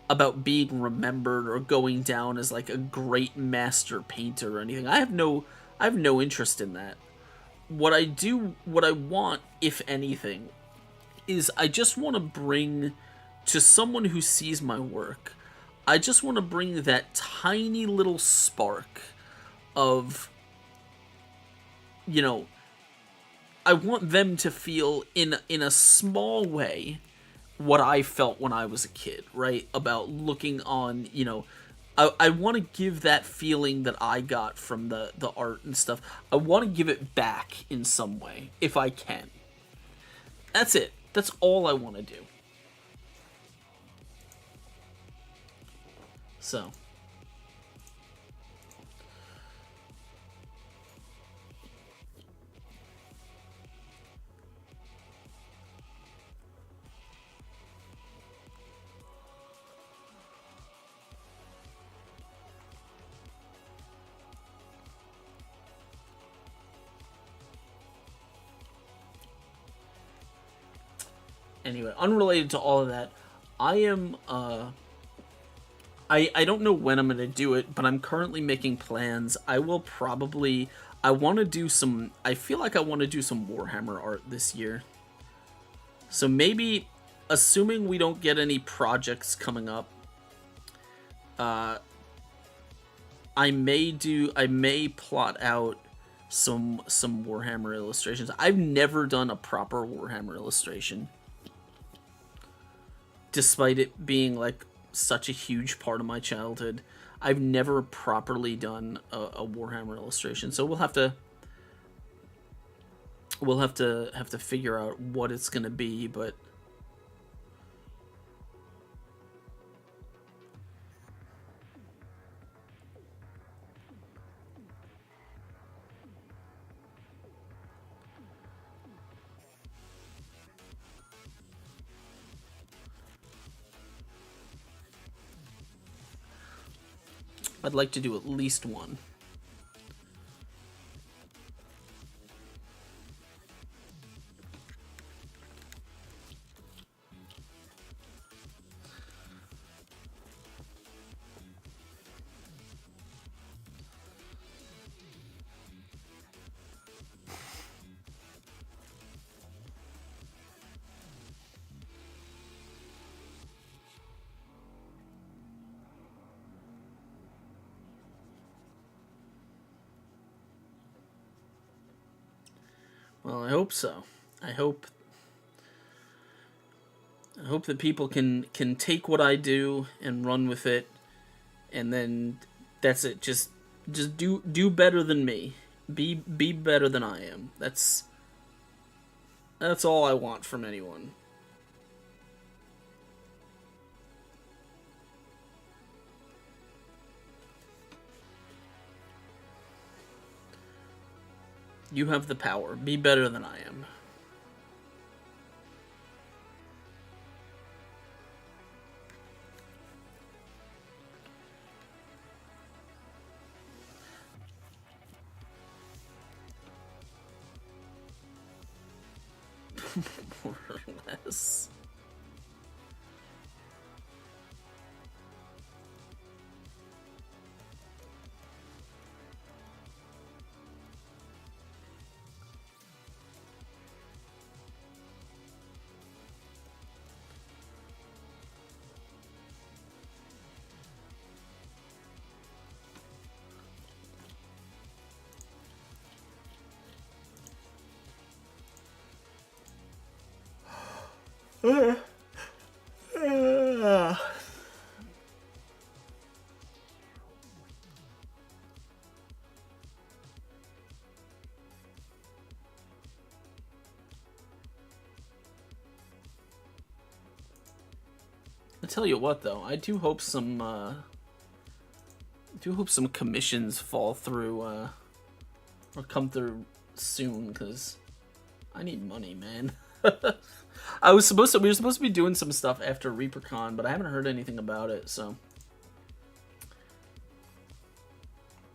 about being remembered or going down as like a great master painter or anything. I have no interest in that. What I want, if anything, is I just want to bring to someone who sees my work, I just want to bring that tiny little spark of, you know, I want them to feel in a small way what I felt when I was a kid, right? About looking on, you know, I want to give that feeling that I got from the art and stuff. I want to give it back in some way, if I can. That's it. That's all I want to do. So. Anyway, unrelated to all of that, I am, I don't know when I'm going to do it, but I'm currently making plans. I will probably... I want to do some... I feel like I want to do some Warhammer art this year. So maybe, assuming we don't get any projects coming up, I may plot out some Warhammer illustrations. I've never done a proper Warhammer illustration, despite it being like such a huge part of my childhood. I've never properly done a Warhammer illustration, so we'll have to figure out what it's gonna be, but I'd like to do at least one. Well, I hope so. I hope that people can take what I do and run with it, and then that's it. Just do better than me. Be better than I am. That's all I want from anyone. You have the power. Be better than I am. More or less. I tell you what, though, I do hope some commissions fall through or come through soon, because I need money, man. We were supposed to be doing some stuff after ReaperCon, but I haven't heard anything about it, so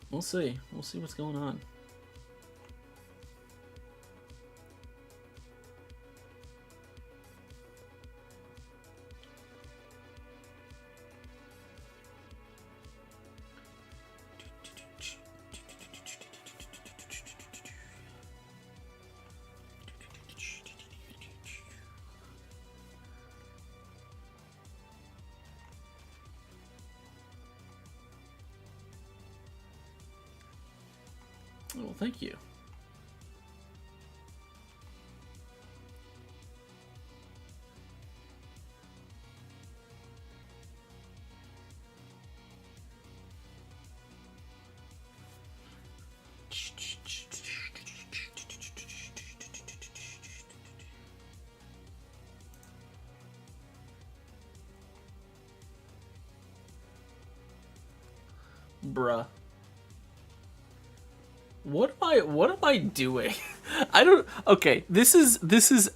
we'll see. We'll see what's going on. Well, thank you. Bruh. What am I doing? I don't. Okay, this is.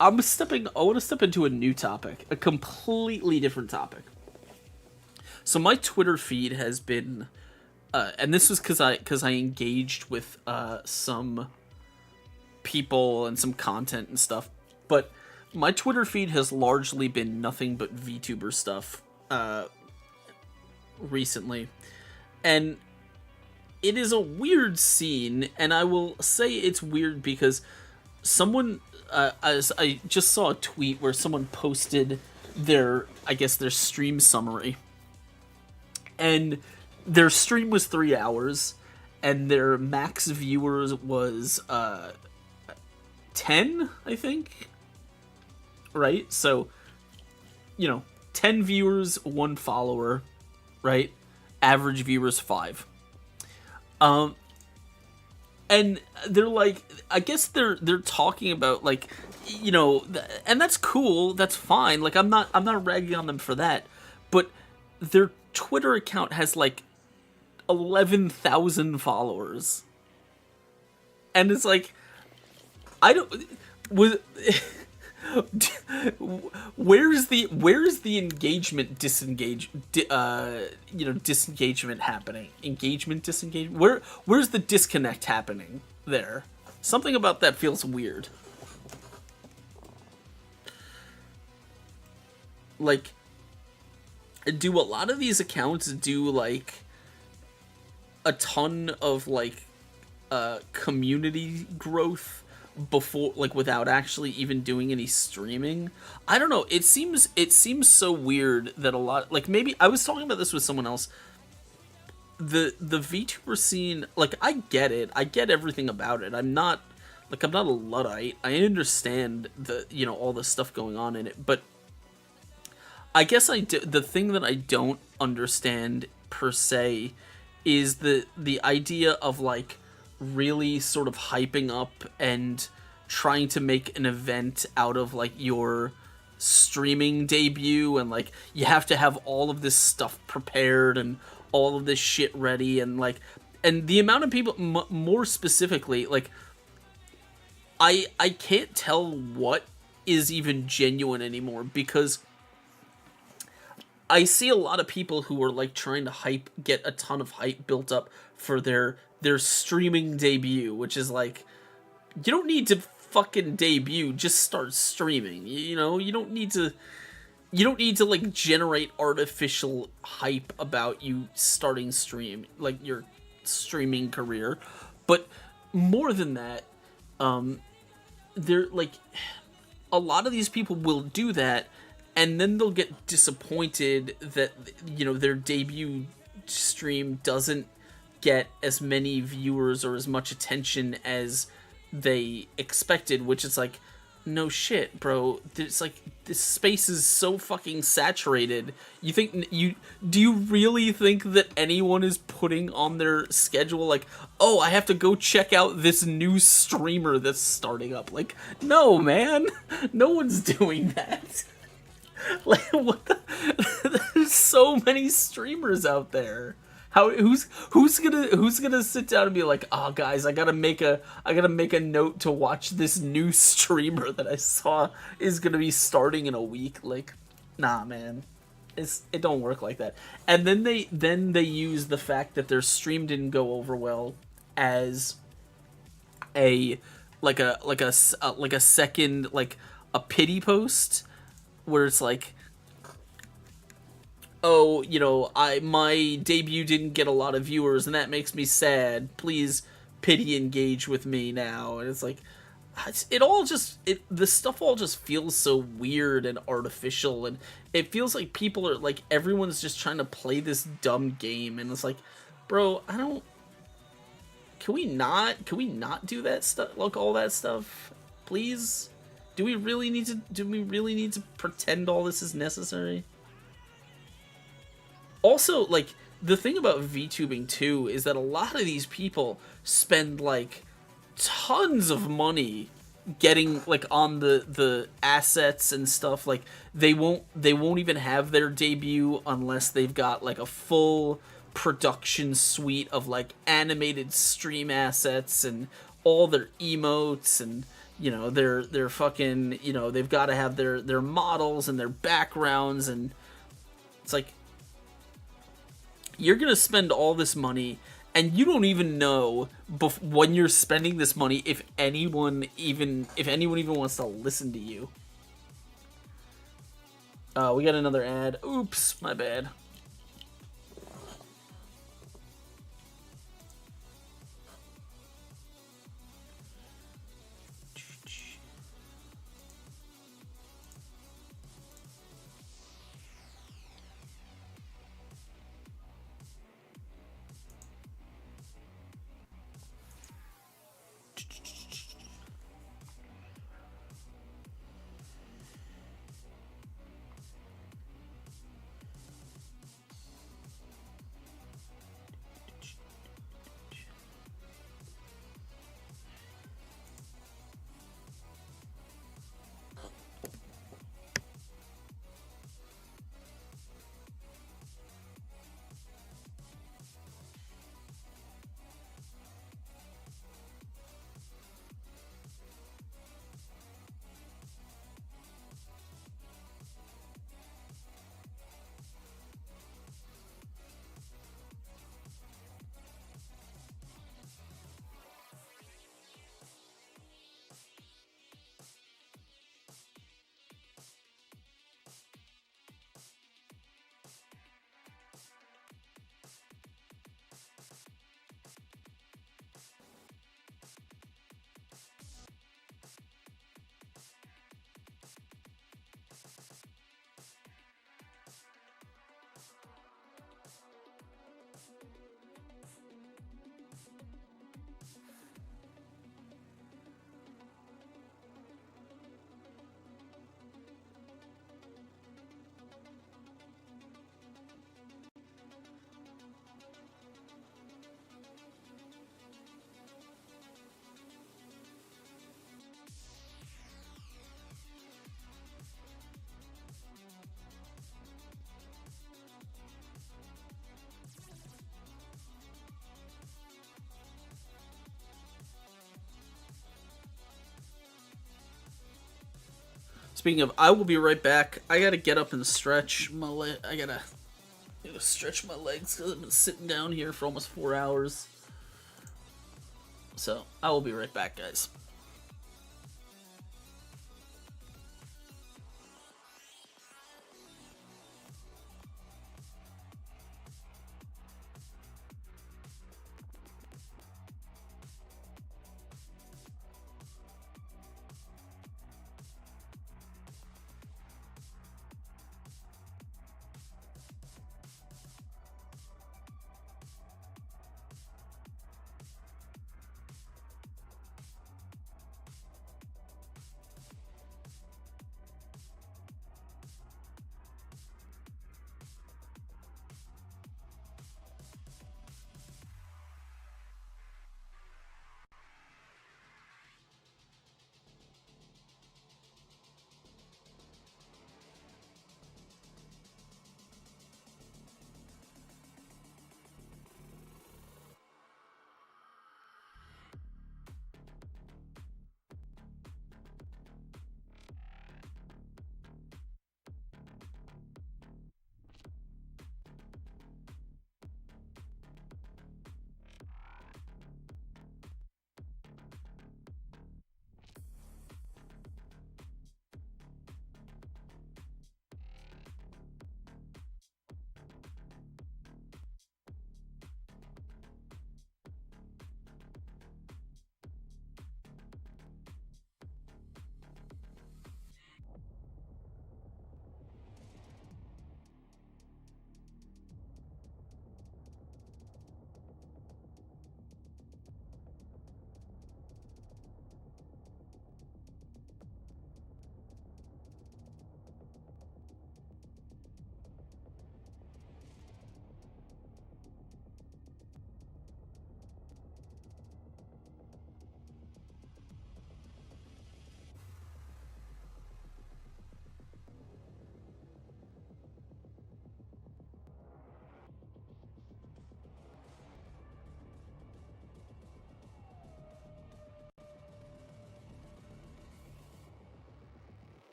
I want to step into a new topic, a completely different topic. So my Twitter feed has been, and this was because I engaged with some people and some content and stuff. But my Twitter feed has largely been nothing but VTuber stuff recently, and it is a weird scene, and I will say it's weird because someone, as I just saw a tweet where someone posted their stream summary, and their stream was 3 hours, and their max viewers was 10, I think, right? So, 10 viewers, 1 follower, right? Average viewers 5. And they're like, I guess they're talking about, like, and that's cool, that's fine. Like, I'm not ragging on them for that, but their Twitter account has like 11,000 followers, and it's like, I don't. Where's the engagement disengagement happening? Engagement disengagement. Where's the disconnect happening there? Something about that feels weird. Like, do a lot of these accounts do like a ton of like community growth before, like, without actually even doing any streaming? I don't know. It seems so weird that a lot, like, maybe I was talking about this with someone else. The VTuber scene, like, I get it. I get everything about it. I'm not a Luddite. I understand all the stuff going on in it, but I guess the thing that I don't understand per se is the idea of, like, really sort of hyping up and trying to make an event out of, like, your streaming debut, and, like, you have to have all of this stuff prepared and all of this shit ready, and, like, and the amount of people, more specifically, like, I can't tell what is even genuine anymore, because I see a lot of people who are, like, trying to get a ton of hype built up for their streaming debut, which is like, you don't need to fucking debut, just start streaming. You know, you don't need to like generate artificial hype about you starting stream, like your streaming career. But more than that, they're like, a lot of these people will do that, and then they'll get disappointed that, you know, their debut stream doesn't get as many viewers or as much attention as they expected, which is like, no shit, bro. There's like, this space is so fucking saturated. Do you really think that anyone is putting on their schedule like, oh, I have to go check out this new streamer that's starting up? Like, no, man. No one's doing that. Like, what the? There's so many streamers out there. Who's gonna sit down and be like, oh guys, I gotta make a note to watch this new streamer that I saw is gonna be starting in a week? Like, nah, man, it don't work like that. And then they use the fact that their stream didn't go over well as a second, like a pity post, where it's like, oh, you know, my debut didn't get a lot of viewers, and that makes me sad. Please pity engage with me now. And it's like, the stuff all just feels so weird and artificial, and it feels like people are like, everyone's just trying to play this dumb game, and it's like, bro, can we not do that stuff, like all that stuff, please? Do we really need to pretend all this is necessary? Also, like, the thing about VTubing too is that a lot of these people spend like tons of money getting like on the assets and stuff. Like, they won't even have their debut unless they've got like a full production suite of like animated stream assets and all their emotes, and, you know, their fucking, you know, they've got to have their models and their backgrounds, and it's like, you're gonna spend all this money, and you don't even know when you're spending this money if anyone even wants to listen to you. We got another ad. Oops, my bad. Speaking of, I will be right back. I gotta get up and stretch my I gotta stretch my legs because I've been sitting down here for almost 4 hours. So, I will be right back, guys.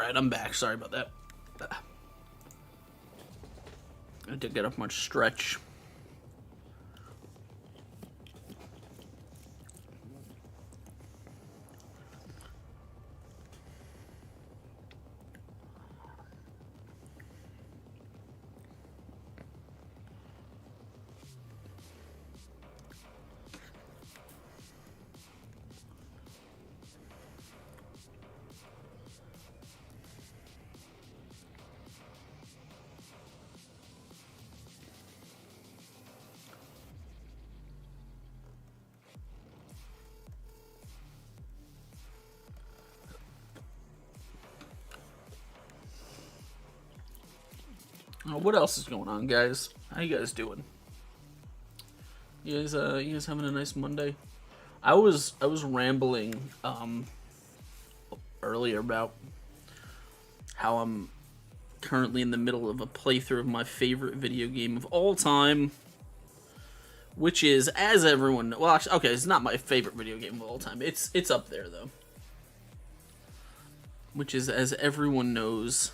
Alright, I'm back. Sorry about that. I didn't get up much stretch. What else is going on, guys? How you guys doing? You guys having a nice Monday? I was rambling earlier about how I'm currently in the middle of a playthrough of my favorite video game of all time, which is, as everyone, well, actually, okay, it's not my favorite video game of all time. It's up there though. Which is, as everyone knows,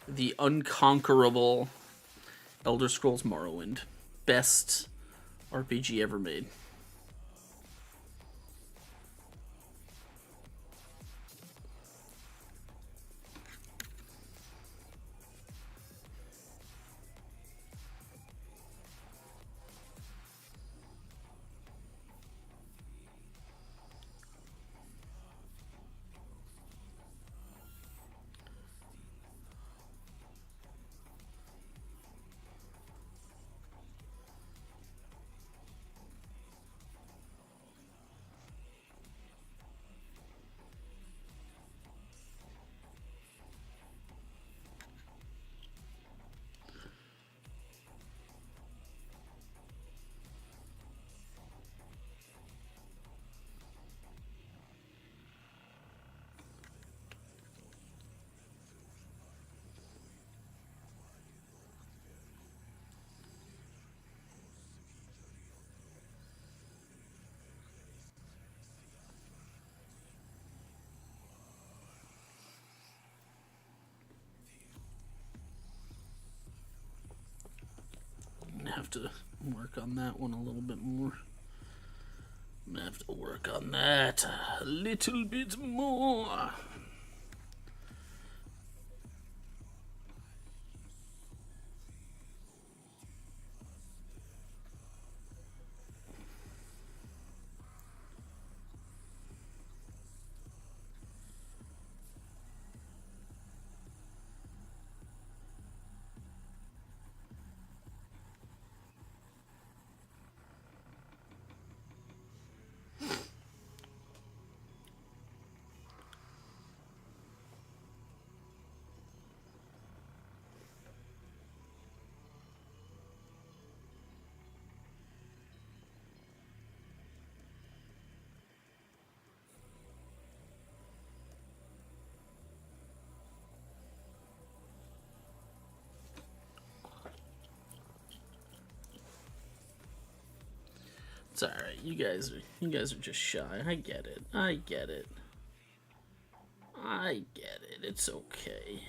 the unconquerable Elder Scrolls Morrowind. Best RPG ever made. Have to work on that one a little bit more. I'm gonna have to work on that a little bit more. It's alright, you guys are just shy. I get it. I get it. I get it. It's okay.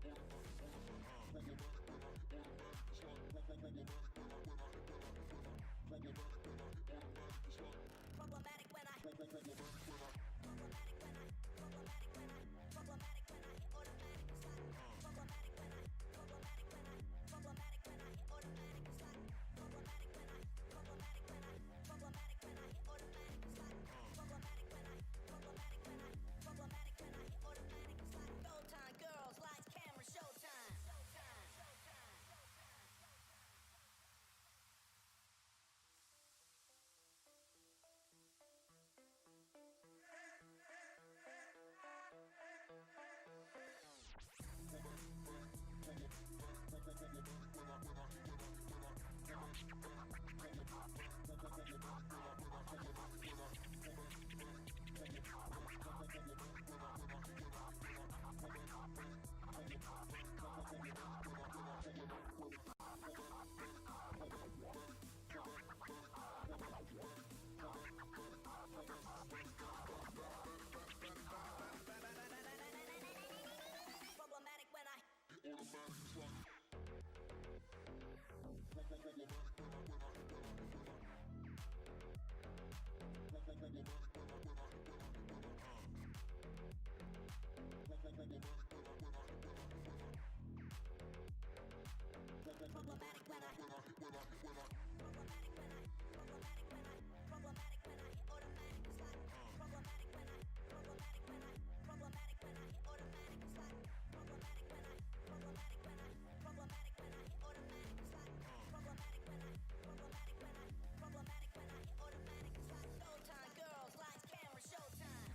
Showtime, girls, lights, camera, showtime. Problematic when I problematic when I hit automatic it's like problematic when I hit automatic it's like problematic when I hit automatic it's like problematic when I hit automatic it's like showtime, girls, lights, camera, showtime.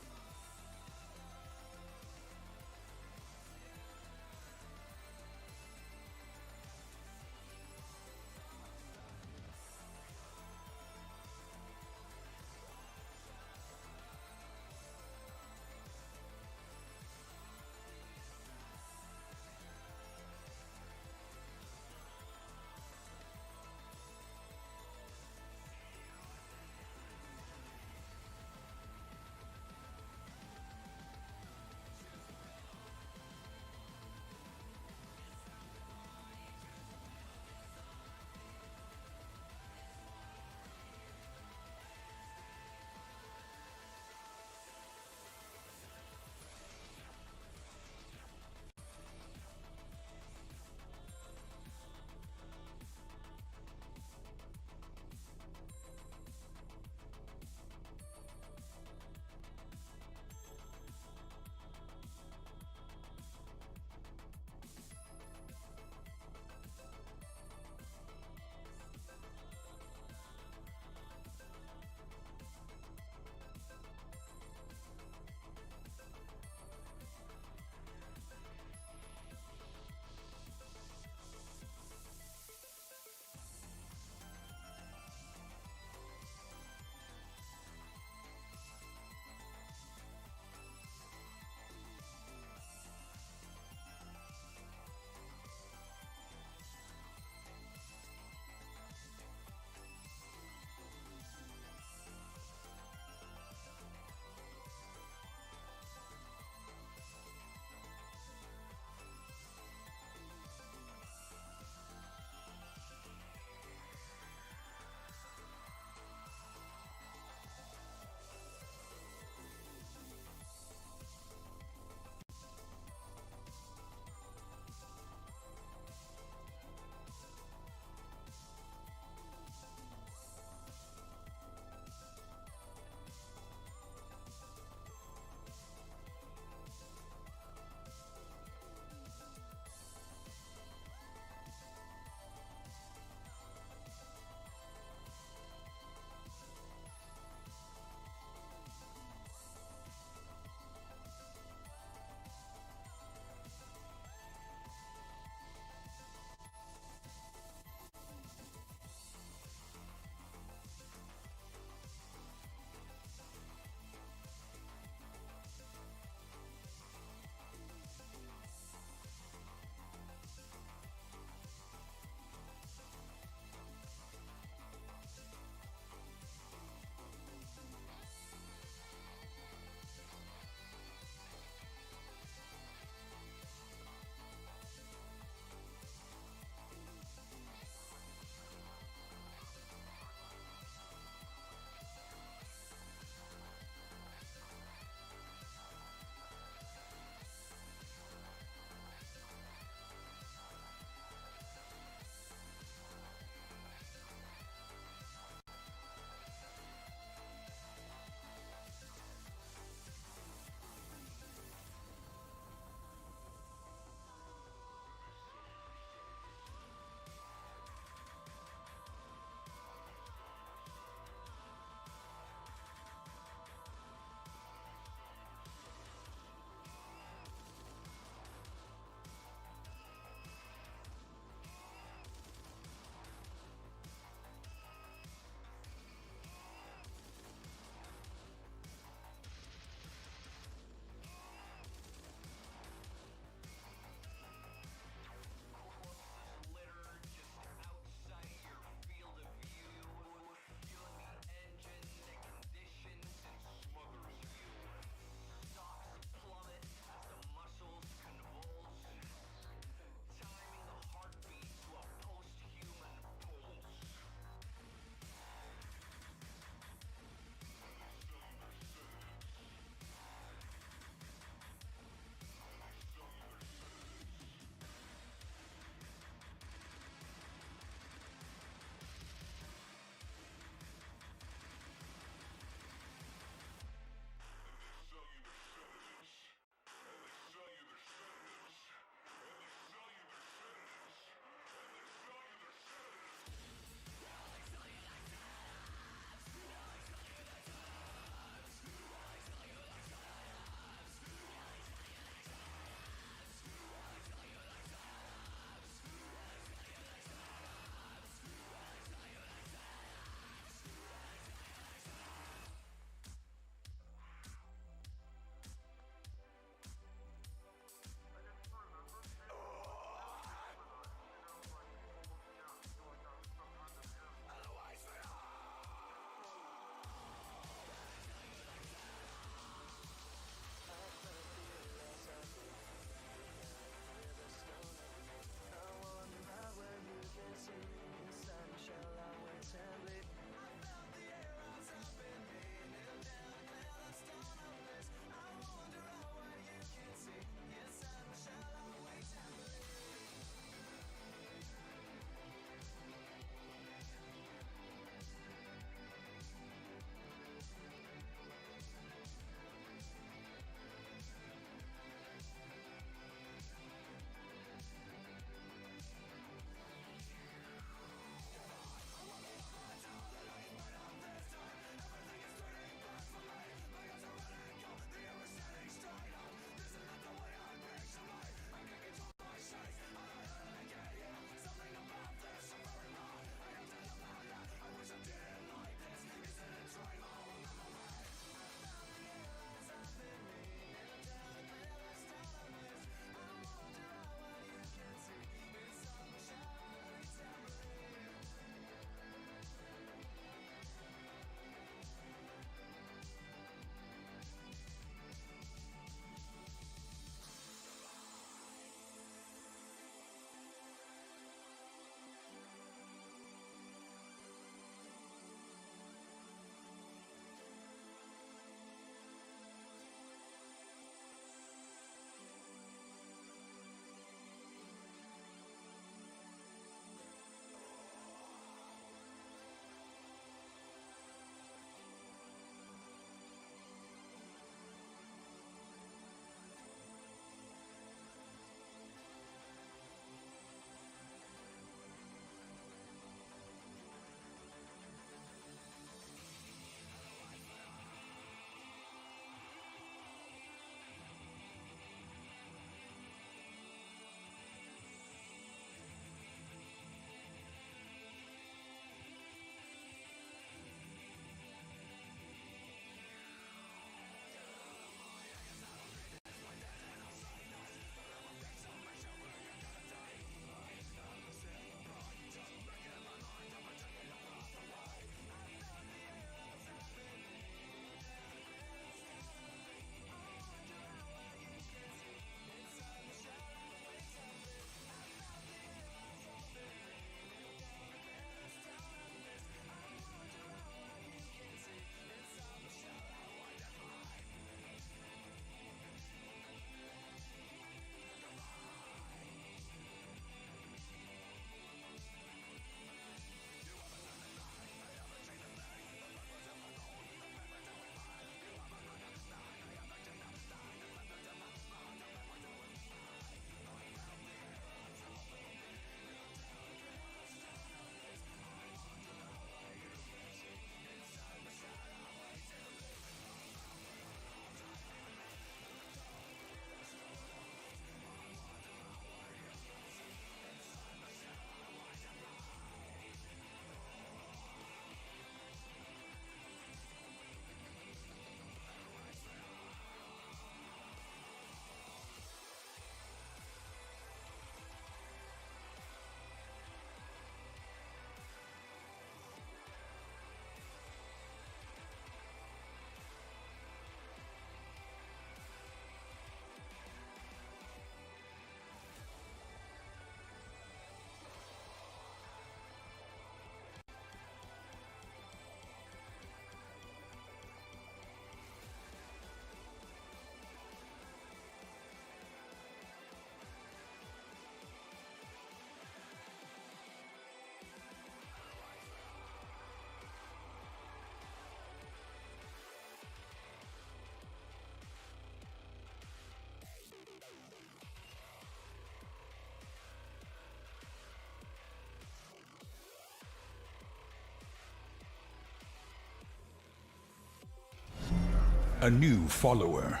A new follower.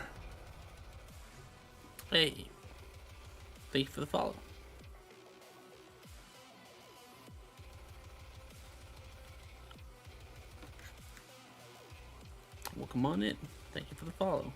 Hey. Thank you for the follow. Welcome on in. Thank you for the follow.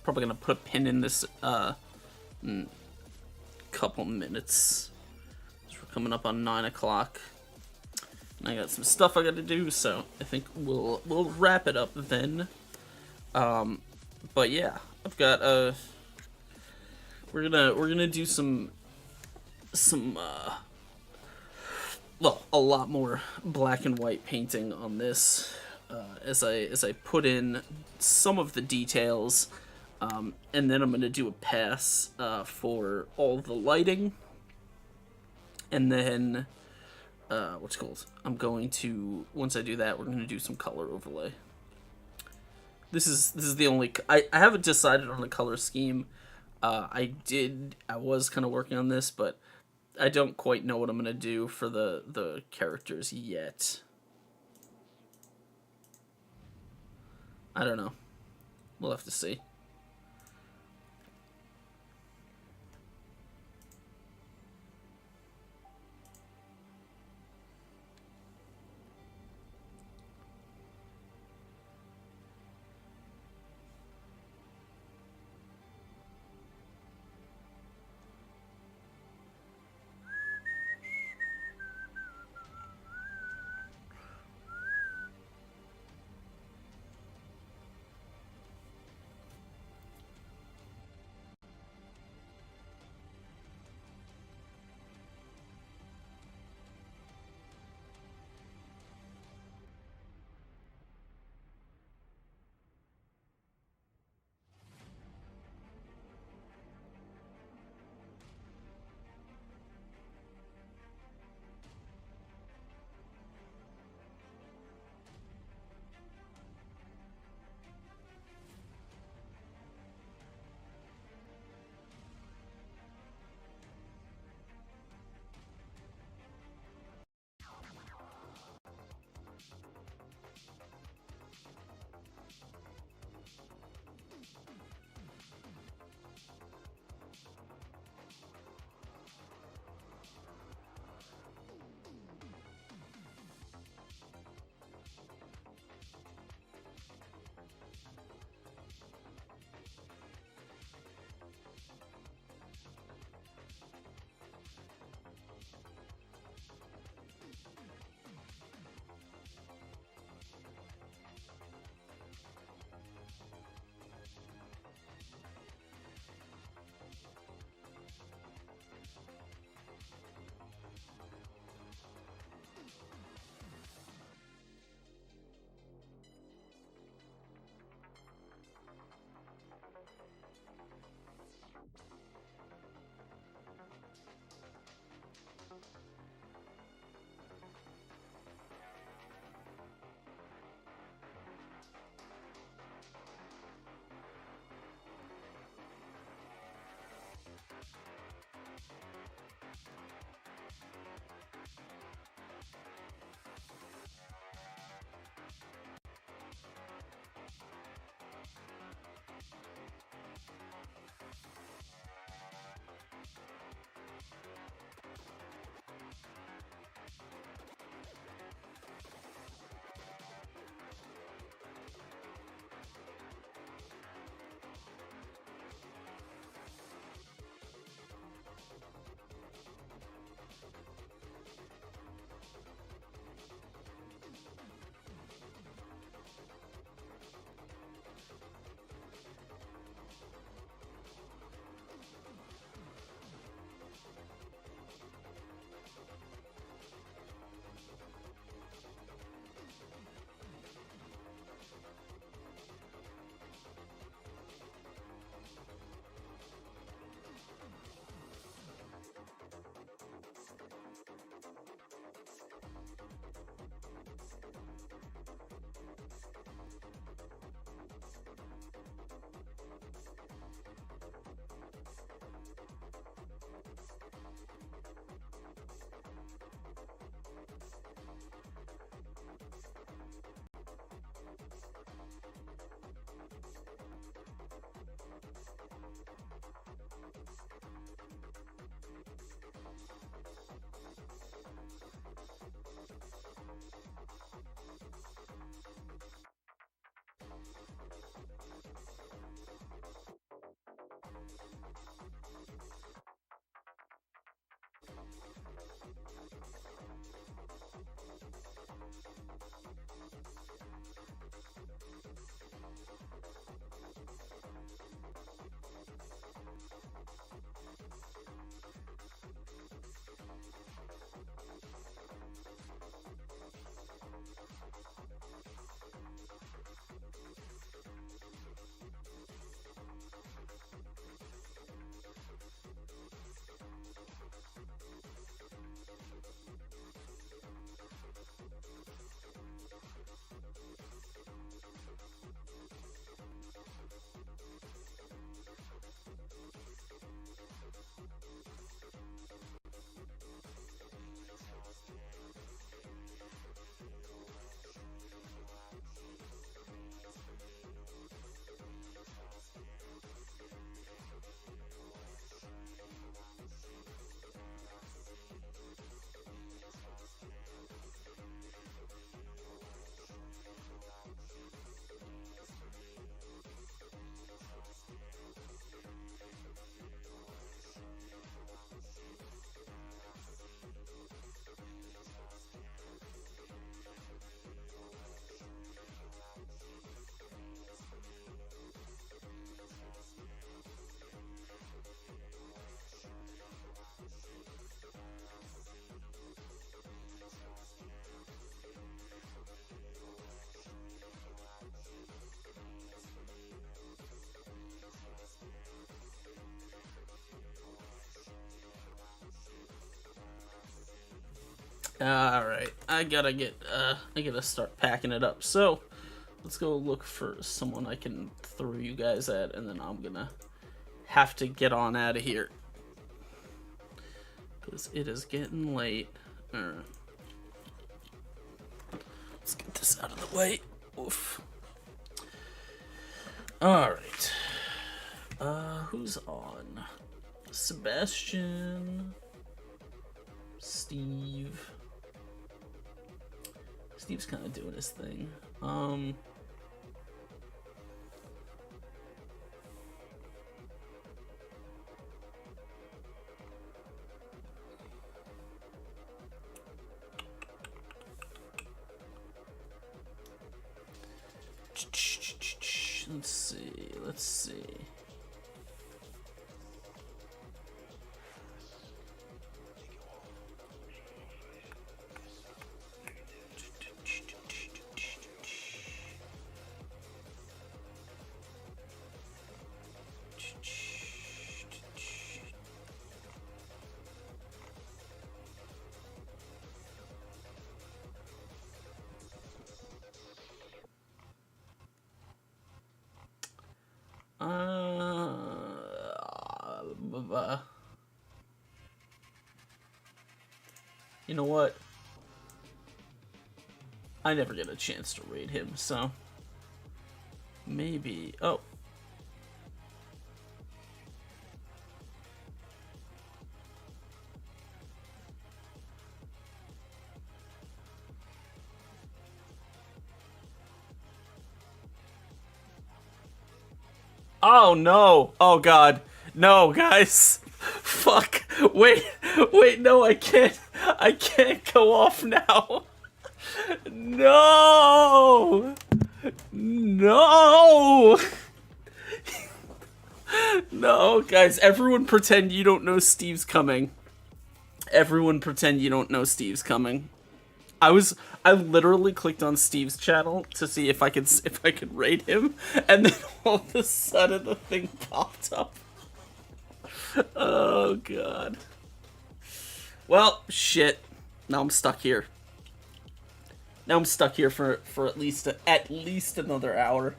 Probably gonna put a pin in this in a couple minutes. So we're coming up on 9 o'clock. And I got some stuff I gotta do, so I think we'll wrap it up then. But yeah, I've got we're gonna do some well, a lot more black and white painting on this as I put in some of the details, and then I'm gonna do a pass for all the lighting, and then what's it called? I'm going to, once I do that, we're gonna do some color overlay. This is the only I haven't decided on a color scheme. I was kind of working on this, but I don't quite know what I'm gonna do for the characters yet. I don't know. We'll have to see. Alright, I gotta start packing it up. So, let's go look for someone I can throw you guys at, and then I'm gonna have to get on out of here. Because it is getting late. Alright. Let's get this out of the way. Oof. Alright. Who's on? Sebastian. Steve. Steve's kind of doing his thing. Let's see. You know what? I never get a chance to raid him, so maybe. Oh. Oh no! Oh god. No, guys. Fuck. Wait, no, I can't go off now. No! No! No, guys, everyone pretend you don't know Steve's coming. Everyone pretend you don't know Steve's coming. I literally clicked on Steve's channel to see if I could raid him, and then all of a sudden the thing popped up. Oh god. Well, shit. Now I'm stuck here. Now I'm stuck here for at least another hour.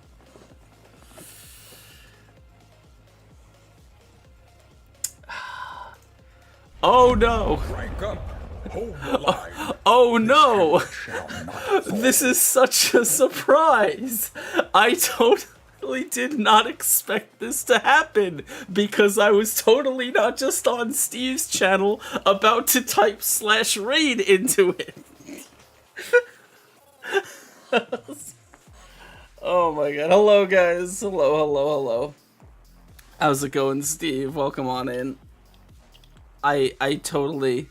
Oh no. Rank up. Hold the line. Oh no. Shall not fall. This is such a surprise. I totally did not expect this to happen because I was totally not just on Steve's channel about to type /raid into it. Oh my god. Hello guys. Hello. How's it going, Steve? Welcome on in. I totally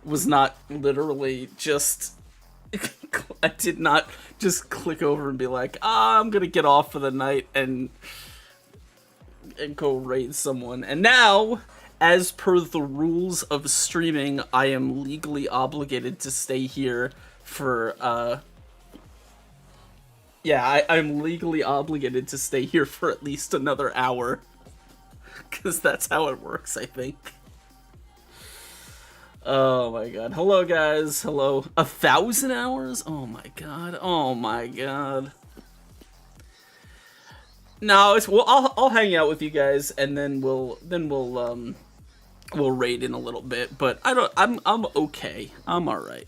was not literally just I did not just click over and be like, I'm gonna get off for the night and go raid someone. And now, as per the rules of streaming, I am legally obligated to stay here for I'm legally obligated to stay here for at least another hour. Because that's how it works, I think. Oh my god. Hello, guys. Hello. 1,000 hours? Oh my god. Oh my god. No, it's well. I'll hang out with you guys, and then we'll raid in a little bit. But I'm okay. I'm all right.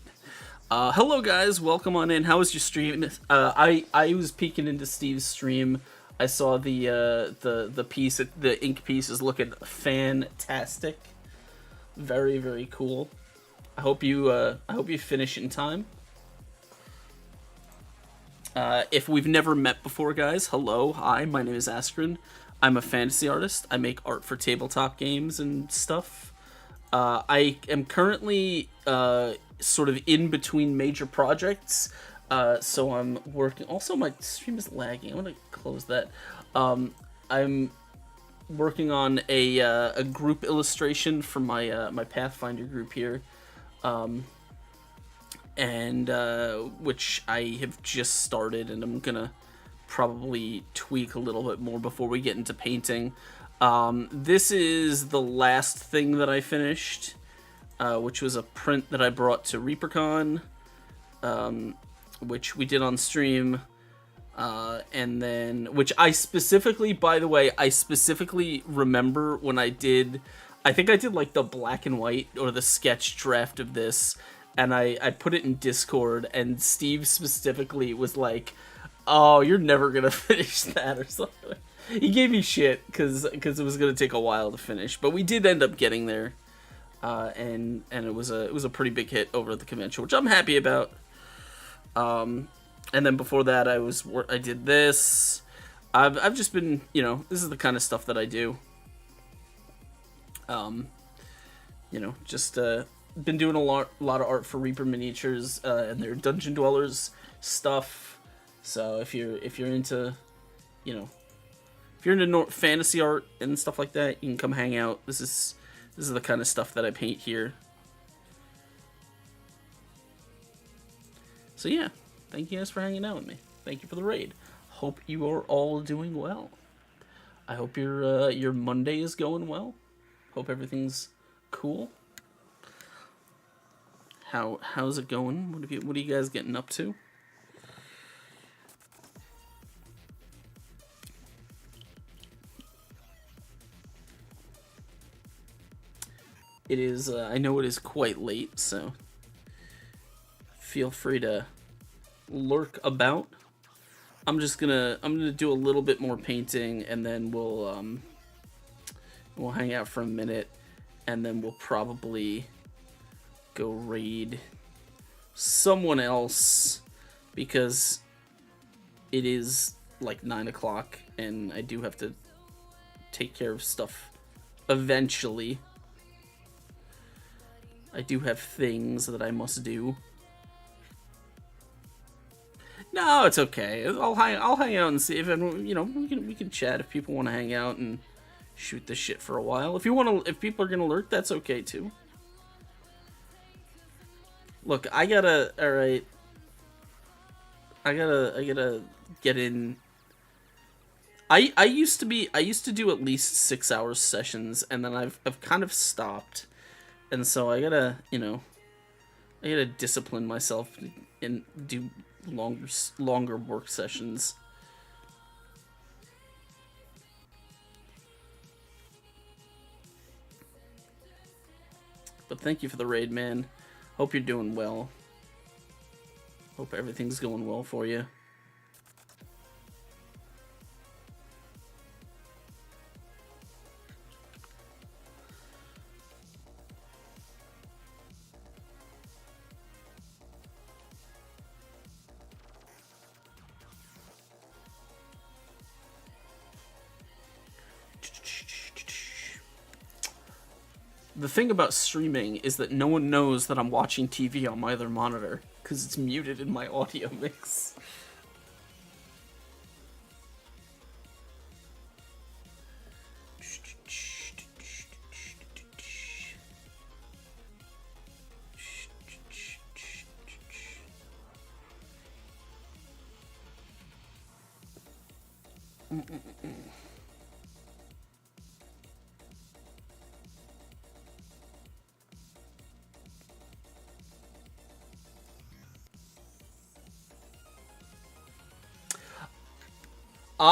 Hello, guys. Welcome on in. How was your stream? I was peeking into Steve's stream. I saw the piece. The ink piece is looking fantastic. Very, very cool. I hope you finish in time. If we've never met before, guys, hello, hi, my name is Askren. I'm a fantasy artist. I make art for tabletop games and stuff. I am currently sort of in between major projects, so I'm working. Also, my stream is lagging. I'm gonna close that. I'm working on a group illustration for my my Pathfinder group here, and which I have just started, and I'm gonna probably tweak a little bit more before we get into painting. This is the last thing that I finished, which was a print that I brought to ReaperCon, which we did on stream. And then, which I specifically, by the way, I specifically remember when I think I did like the black and white or the sketch draft of this, and I put it in Discord, and Steve specifically was like, oh, you're never gonna finish that or something. He gave me shit because it was gonna take a while to finish, but we did end up getting there, and it was a pretty big hit over at the convention, which I'm happy about. And then before that, I did this. I've just been, this is the kind of stuff that I do. Just been doing a lot of art for Reaper Miniatures and their Dungeon Dwellers stuff. So if you're into, if you're into fantasy art and stuff like that, you can come hang out. This is the kind of stuff that I paint here. So yeah. Thank you guys for hanging out with me. Thank you for the raid. Hope you are all doing well. I hope your Monday is going well. Hope everything's cool. How's it going? What are you guys getting up to? It is. I know it is quite late, so feel free to lurk about. I'm gonna do a little bit more painting, and then we'll hang out for a minute, and then we'll probably go raid someone else, because it is like 9 o'clock and I do have to take care of stuff eventually. I do have things that I must do. No, it's okay. I'll hang out and see if we can chat if people want to hang out and shoot this shit for a while. If people are gonna lurk, that's okay too. Look, I gotta get in. I used to do at least 6 hours sessions, and then I've kind of stopped, and so I gotta discipline myself and do longer work sessions. But thank you for the raid, man. Hope you're doing well. Hope everything's going well for you. the thing about streaming is that no one knows that I'm watching TV on my other monitor because it's muted in my audio mix.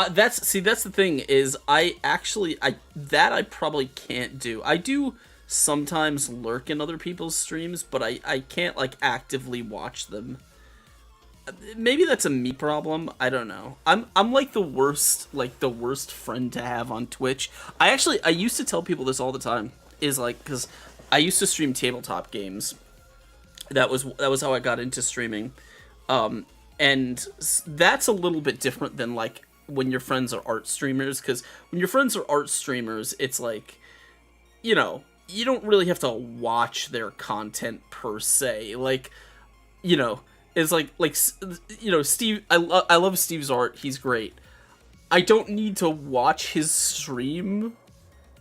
That's the thing is I probably can't do. I do sometimes lurk in other people's streams, but I can't like actively watch them. Maybe that's a me problem. I don't know. I'm like the worst friend to have on Twitch. I used to tell people this all the time. Is like because I used to stream tabletop games. That was how I got into streaming. And that's a little bit different than like when your friends are art streamers, because when your friends are art streamers, it's like, you know, you don't really have to watch their content per se. Like, you know, it's like you know, Steve. I love Steve's art. He's great. I don't need to watch his stream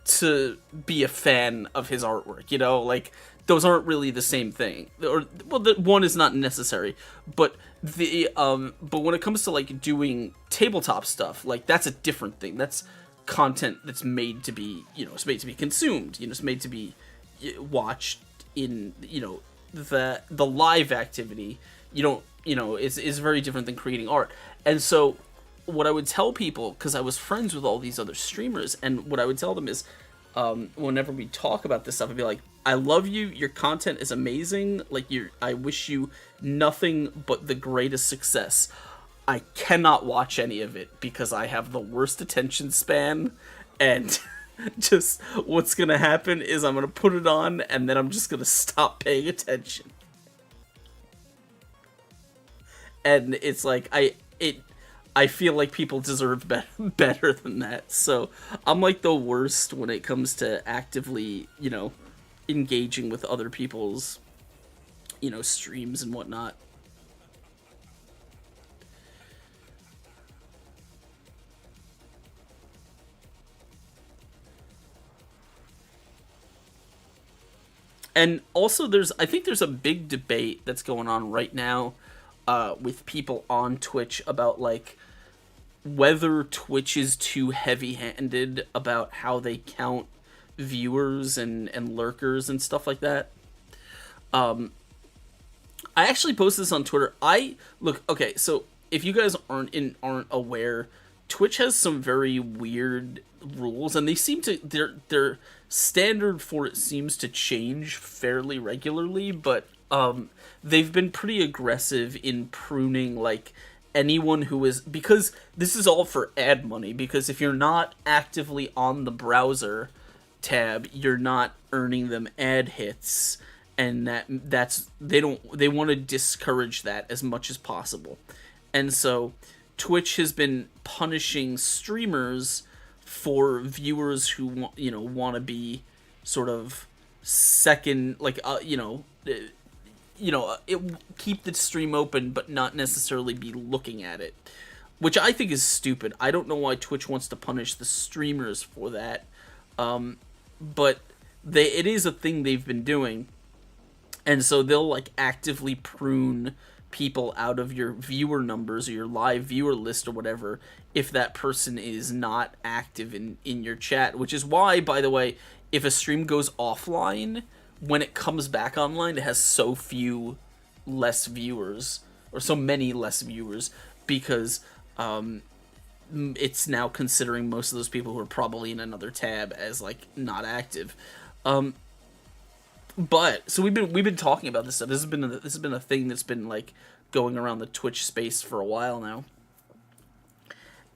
to be a fan of his artwork. You know, like those aren't really the same thing. Or well, the one is not necessary, but but when it comes to like doing tabletop stuff, like that's a different thing. That's content that's made to be, you know, it's made to be consumed. You know, it's made to be watched in, you know, the live activity. You don't, you know, is very different than creating art. And so what I would tell people, because I was friends with all these other streamers, and what I would tell them is, whenever we talk about this stuff, I'd be like, I love you, your content is amazing, like, I wish you nothing but the greatest success. I cannot watch any of it, because I have the worst attention span, and just, what's gonna happen is I'm gonna put it on, and then I'm just gonna stop paying attention. And it's like, I feel like people deserve better than that, so I'm like the worst when it comes to actively, you know, engaging with other people's, you know, streams and whatnot. And also I think there's a big debate that's going on right now with people on Twitch about like whether Twitch is too heavy-handed about how they count viewers and lurkers and stuff like that. I actually posted this on Twitter. Okay, so if you guys aren't aware, Twitch has some very weird rules, and they seem to their standard for it seems to change fairly regularly, but they've been pretty aggressive in pruning like anyone who is, because this is all for ad money, because if you're not actively on the browser tab, you're not earning them ad hits, and they want to discourage that as much as possible. And so Twitch has been punishing streamers for viewers who want to be sort of second, like keep the stream open but not necessarily be looking at it, which I think is stupid. I don't know why Twitch wants to punish the streamers for that, but it is a thing they've been doing, and so they'll like actively prune people out of your viewer numbers or your live viewer list or whatever if that person is not active in your chat, which is why, by the way, if a stream goes offline, when it comes back online, it has so few less viewers, or so many less viewers, because it's now considering most of those people who are probably in another tab as like not active. But so we've been talking about this stuff. This has been a thing that's been like going around the Twitch space for a while now.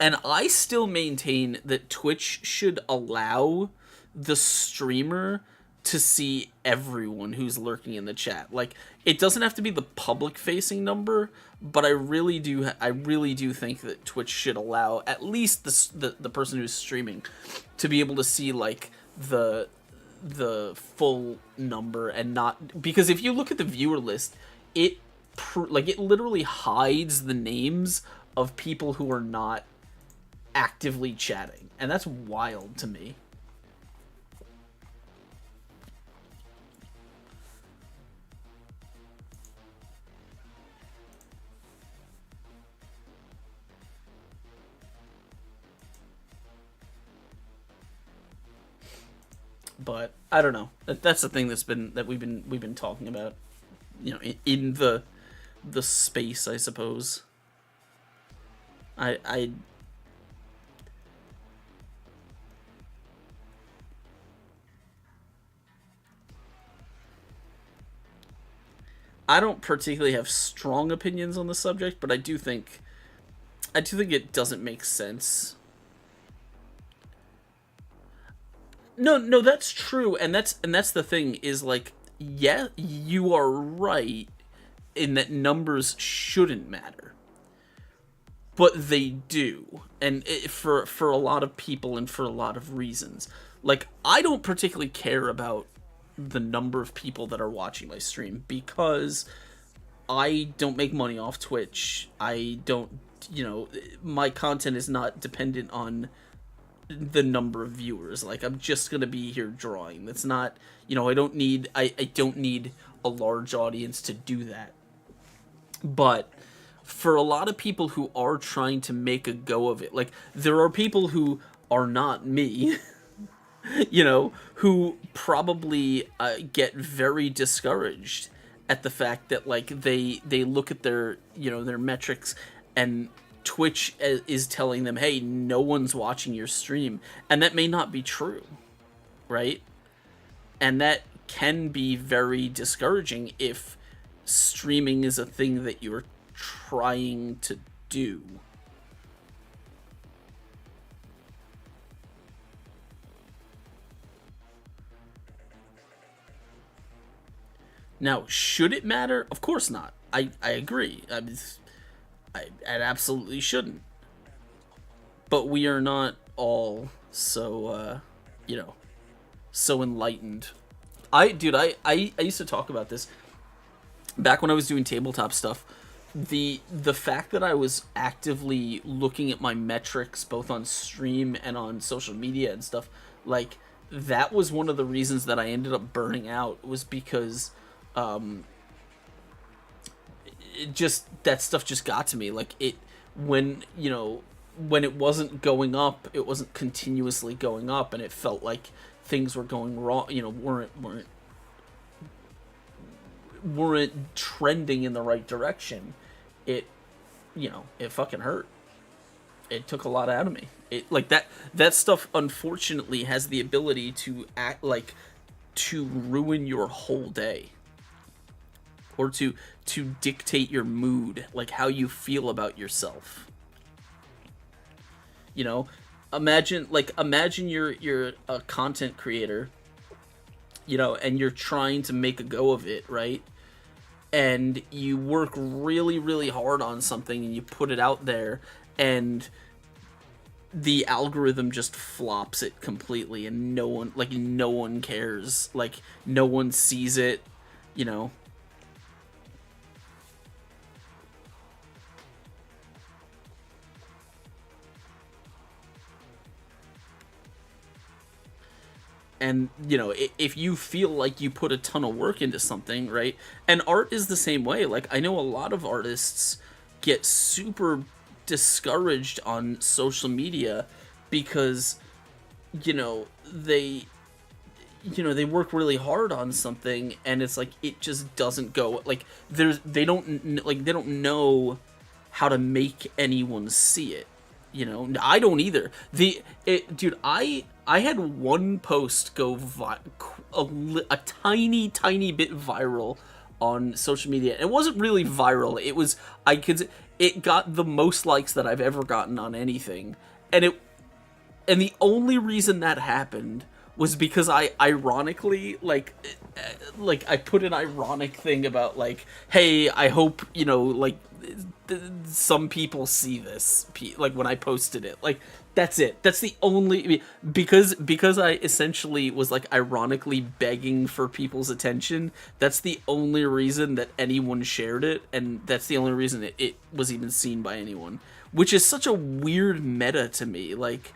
And I still maintain that Twitch should allow the streamer to see everyone who's lurking in the chat. Like, it doesn't have to be the public facing number, but I really do think that Twitch should allow at least the person who's streaming to be able to see like the the full number and not, because if you look at the viewer list, it it literally hides the names of people who are not actively chatting, and that's wild to me. But I don't know. That's the thing that we've been talking about, you know, in the space, I suppose. I don't particularly have strong opinions on the subject, but I do think it doesn't make sense. No, that's true, and that's the thing is, like, yeah, you are right in that numbers shouldn't matter, but they do, and for a lot of people and for a lot of reasons. Like, I don't particularly care about the number of people that are watching my stream because I don't make money off Twitch. I don't, you know, my content is not dependent on the number of viewers. Like, I'm just gonna be here drawing. That's not, you know, I don't need a large audience to do that. But for a lot of people who are trying to make a go of it, like, there are people who are not me you know, who probably get very discouraged at the fact that, like, they look at their, you know, their metrics, and Twitch is telling them, hey, no one's watching your stream, and that may not be true, right? And that can be very discouraging if streaming is a thing that you're trying to do. Now, should it matter? Of course not. I agree. It absolutely shouldn't. But we are not all so, you know, so enlightened. I used to talk about this back when I was doing tabletop stuff. The fact that I was actively looking at my metrics both on stream and on social media and stuff, like, that was one of the reasons that I ended up burning out, was because it just, that stuff just got to me. Like, it, when, you know, when it wasn't going up, it wasn't continuously going up, and it felt like things were going wrong, you know, weren't trending in the right direction. It, you know, it fucking hurt. It took a lot out of me. It, like, that stuff unfortunately has the ability to act, like, to ruin your whole day, or to dictate your mood, like how you feel about yourself. You know, imagine you're a content creator, you know, and you're trying to make a go of it, right? And you work really, really hard on something, and you put it out there, and the algorithm just flops it completely, and no one cares, like, no one sees it, you know. And, you know, if you feel like you put a ton of work into something, right? And art is the same way. Like, I know a lot of artists get super discouraged on social media because, you know, they work really hard on something, and it's like, it just doesn't go, like, they don't know how to make anyone see it. You know, I don't either. Dude, I had one post go a tiny bit viral on social media. It wasn't really viral. It was, it got the most likes that I've ever gotten on anything, and the only reason that happened was because I ironically, like I put an ironic thing about, like, hey, I hope, you know, like, some people see this, like, when I posted it. Like, That's it. That's the only, I mean, because I essentially was like ironically begging for people's attention. That's the only reason that anyone shared it, and that's the only reason it was even seen by anyone. Which is such a weird meta to me. Like,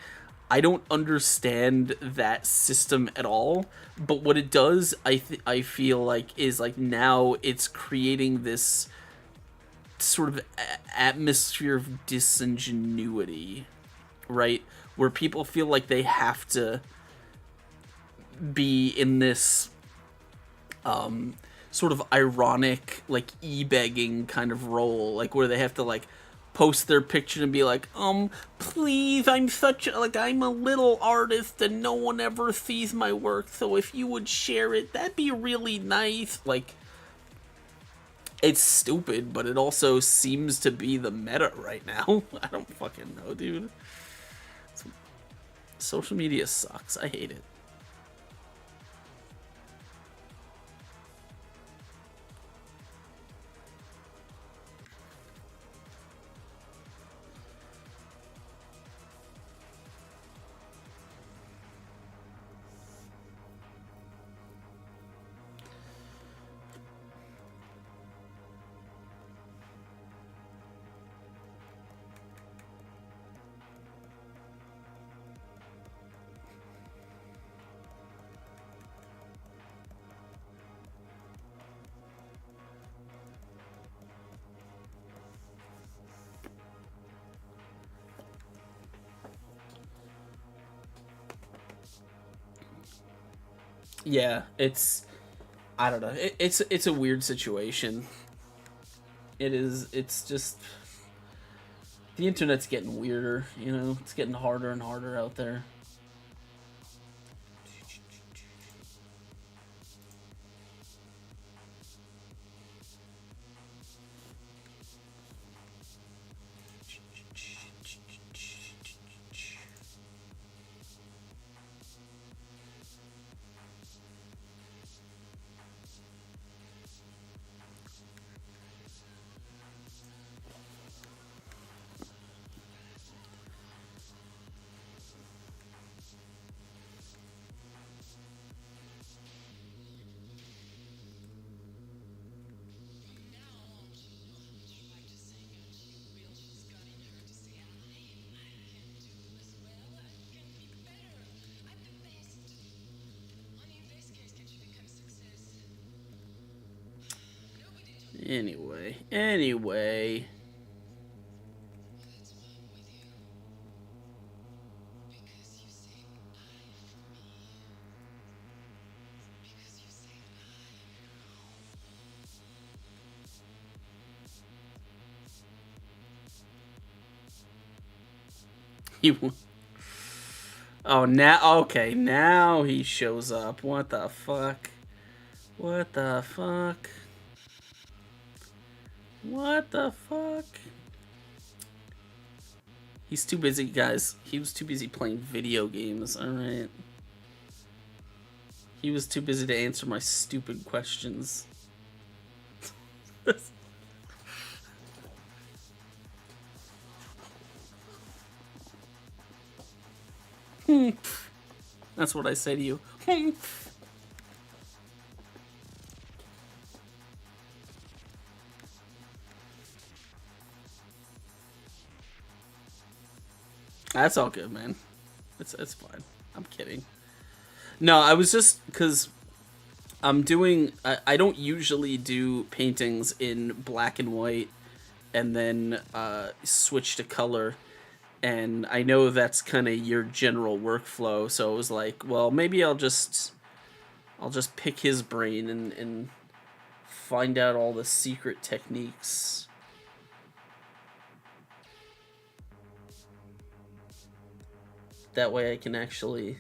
I don't understand that system at all. But what it does, I feel like, is like now it's creating this sort of atmosphere of disingenuity, right? Where people feel like they have to be in this sort of ironic, like, e-begging kind of role, like where they have to like post their picture and be like, please, I'm such a, like, I'm a little artist and no one ever sees my work, so if you would share it, that'd be really nice. Like, it's stupid, but it also seems to be the meta right now. I don't fucking know, dude. Social media sucks. I hate it. Yeah, it's, I don't know. It's a weird situation. It is. It's just, the internet's getting weirder. You know, it's getting harder and harder out there. Anyway. You. Oh, now, okay, now he shows up. What the fuck? What the fuck? What the fuck? He's too busy, guys. He was too busy playing video games, alright? He was too busy to answer my stupid questions. That's what I say to you. That's all good, man. It's fine. I'm kidding. No, I was just, because I'm doing, I don't usually do paintings in black and white and then switch to color. And I know that's kind of your general workflow, so it was like, well, maybe I'll just pick his brain and find out all the secret techniques. That way I can actually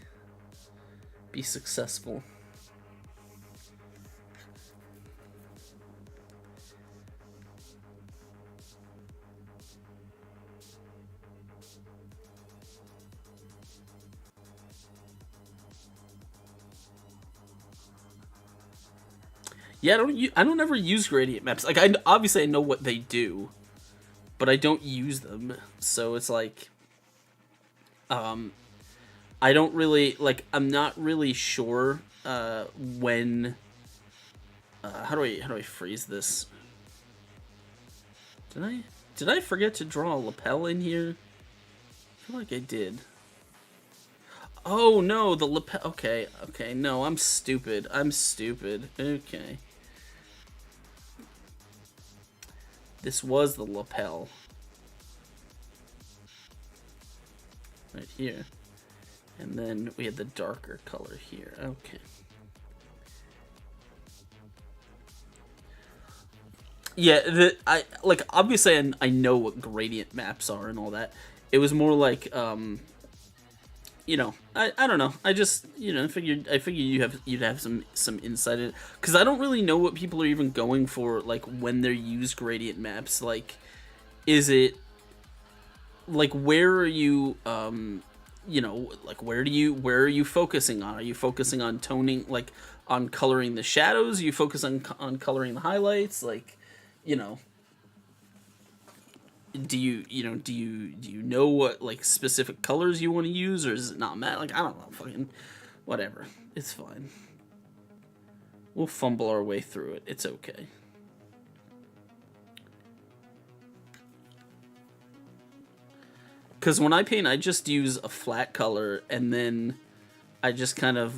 be successful. Yeah, I don't ever use gradient maps. Like, obviously I know what they do, but I don't use them. So it's like, I don't really like. I'm not really sure when. How do I phrase this? Did I forget to draw a lapel in here? I feel like I did. Oh no, the lapel. Okay, no, I'm stupid. Okay. This was the lapel. Right here. And then we had the darker color here. Okay. Yeah, obviously I know what gradient maps are and all that. It was more like I don't know. I just figured you'd have some insight in it, because I don't really know what people are even going for, like when they're used gradient maps. Like, is it like where are you like where are you focusing on? Are you focusing on toning, like on coloring the shadows? Are you focus on coloring the highlights? Like, you know, do you know what like specific colors you want to use, or is it not matter? Like, I don't know, fucking whatever. It's fine. We'll fumble our way through it. It's okay. Because when I paint, I just use a flat color, and then I just kind of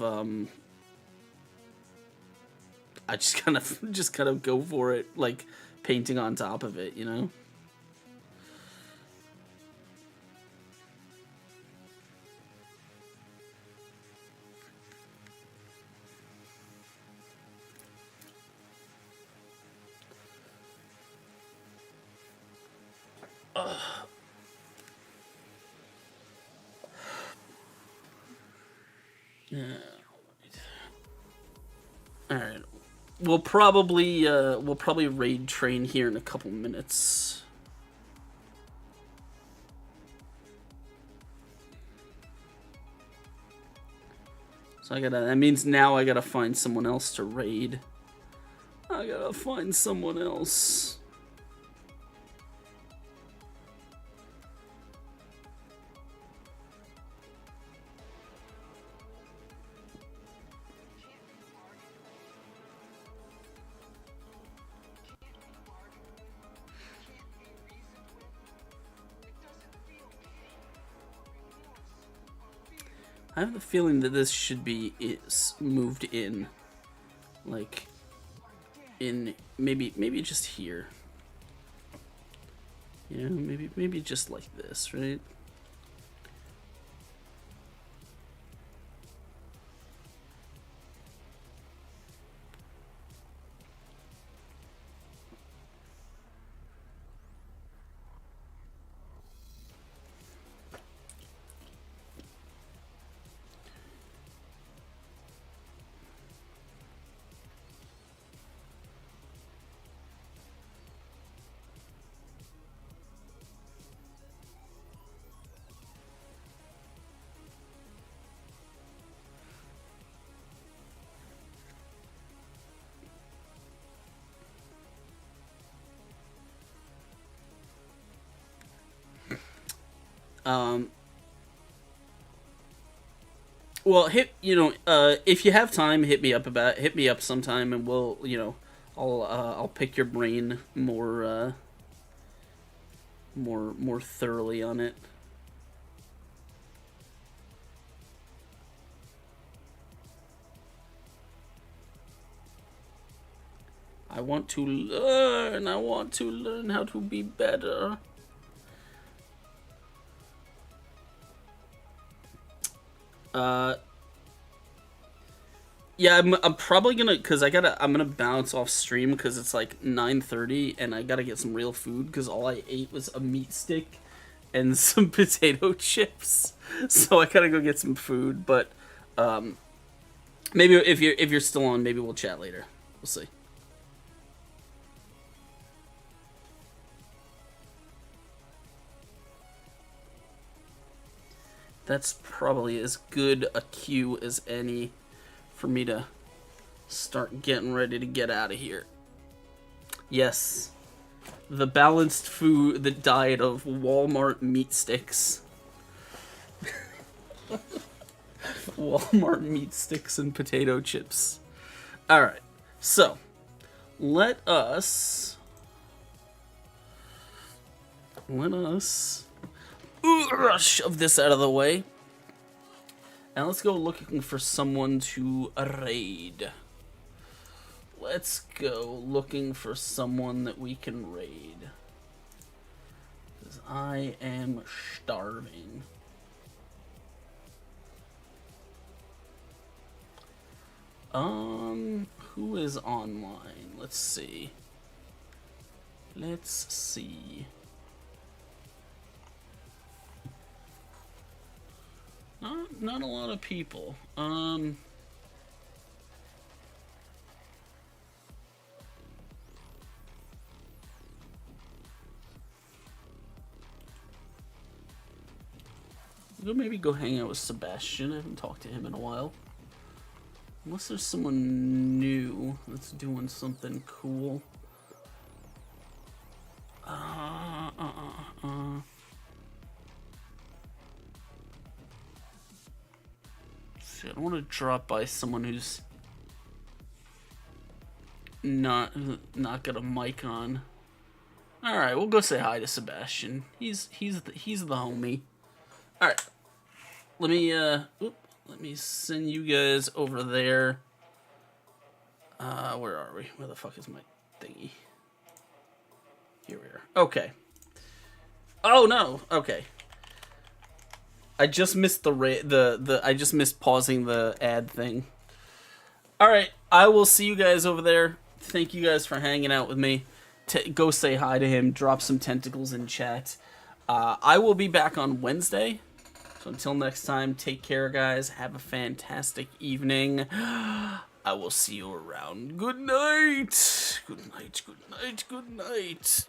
just kind of go for it, like painting on top of it, you know. Yeah. All right. We'll probably raid train here in a couple minutes. So that means now I gotta find someone else to raid. I gotta find someone else. I have the feeling that this should be moved in, like, in maybe just here. You know, maybe just like this, right? Well, if you have time, hit me up sometime, and we'll, I'll pick your brain more thoroughly on it. I want to learn how to be better. Yeah, I'm probably gonna, cause I'm gonna bounce off stream because it's like 9:30 and I gotta get some real food because all I ate was a meat stick and some potato chips. So I gotta go get some food. But maybe if you're still on, maybe we'll chat later. We'll see. That's probably as good a cue as any for me to start getting ready to get out of here. Yes, the balanced food, the diet of Walmart meat sticks. Walmart meat sticks and potato chips. Alright, so let us shove this out of the way. And let's go looking for someone to raid. Let's go looking for someone that we can raid. Because I am starving. Who is online? Let's see. Let's see. Not a lot of people. We'll maybe go hang out with Sebastian. I haven't talked to him in a while. Unless there's someone new that's doing something cool. See, I don't want to drop by someone who's not got a mic on. All right, we'll go say hi to Sebastian. He's the homie. All right, let me send you guys over there. Where are we? Where the fuck is my thingy? Here we are. Okay. Oh no. Okay. I just missed I just missed pausing the ad thing. All right. I will see you guys over there. Thank you guys for hanging out with me. Go say hi to him. Drop some tentacles in chat. I will be back on Wednesday. So until next time, take care, guys. Have a fantastic evening. I will see you around. Good night. Good night. Good night. Good night.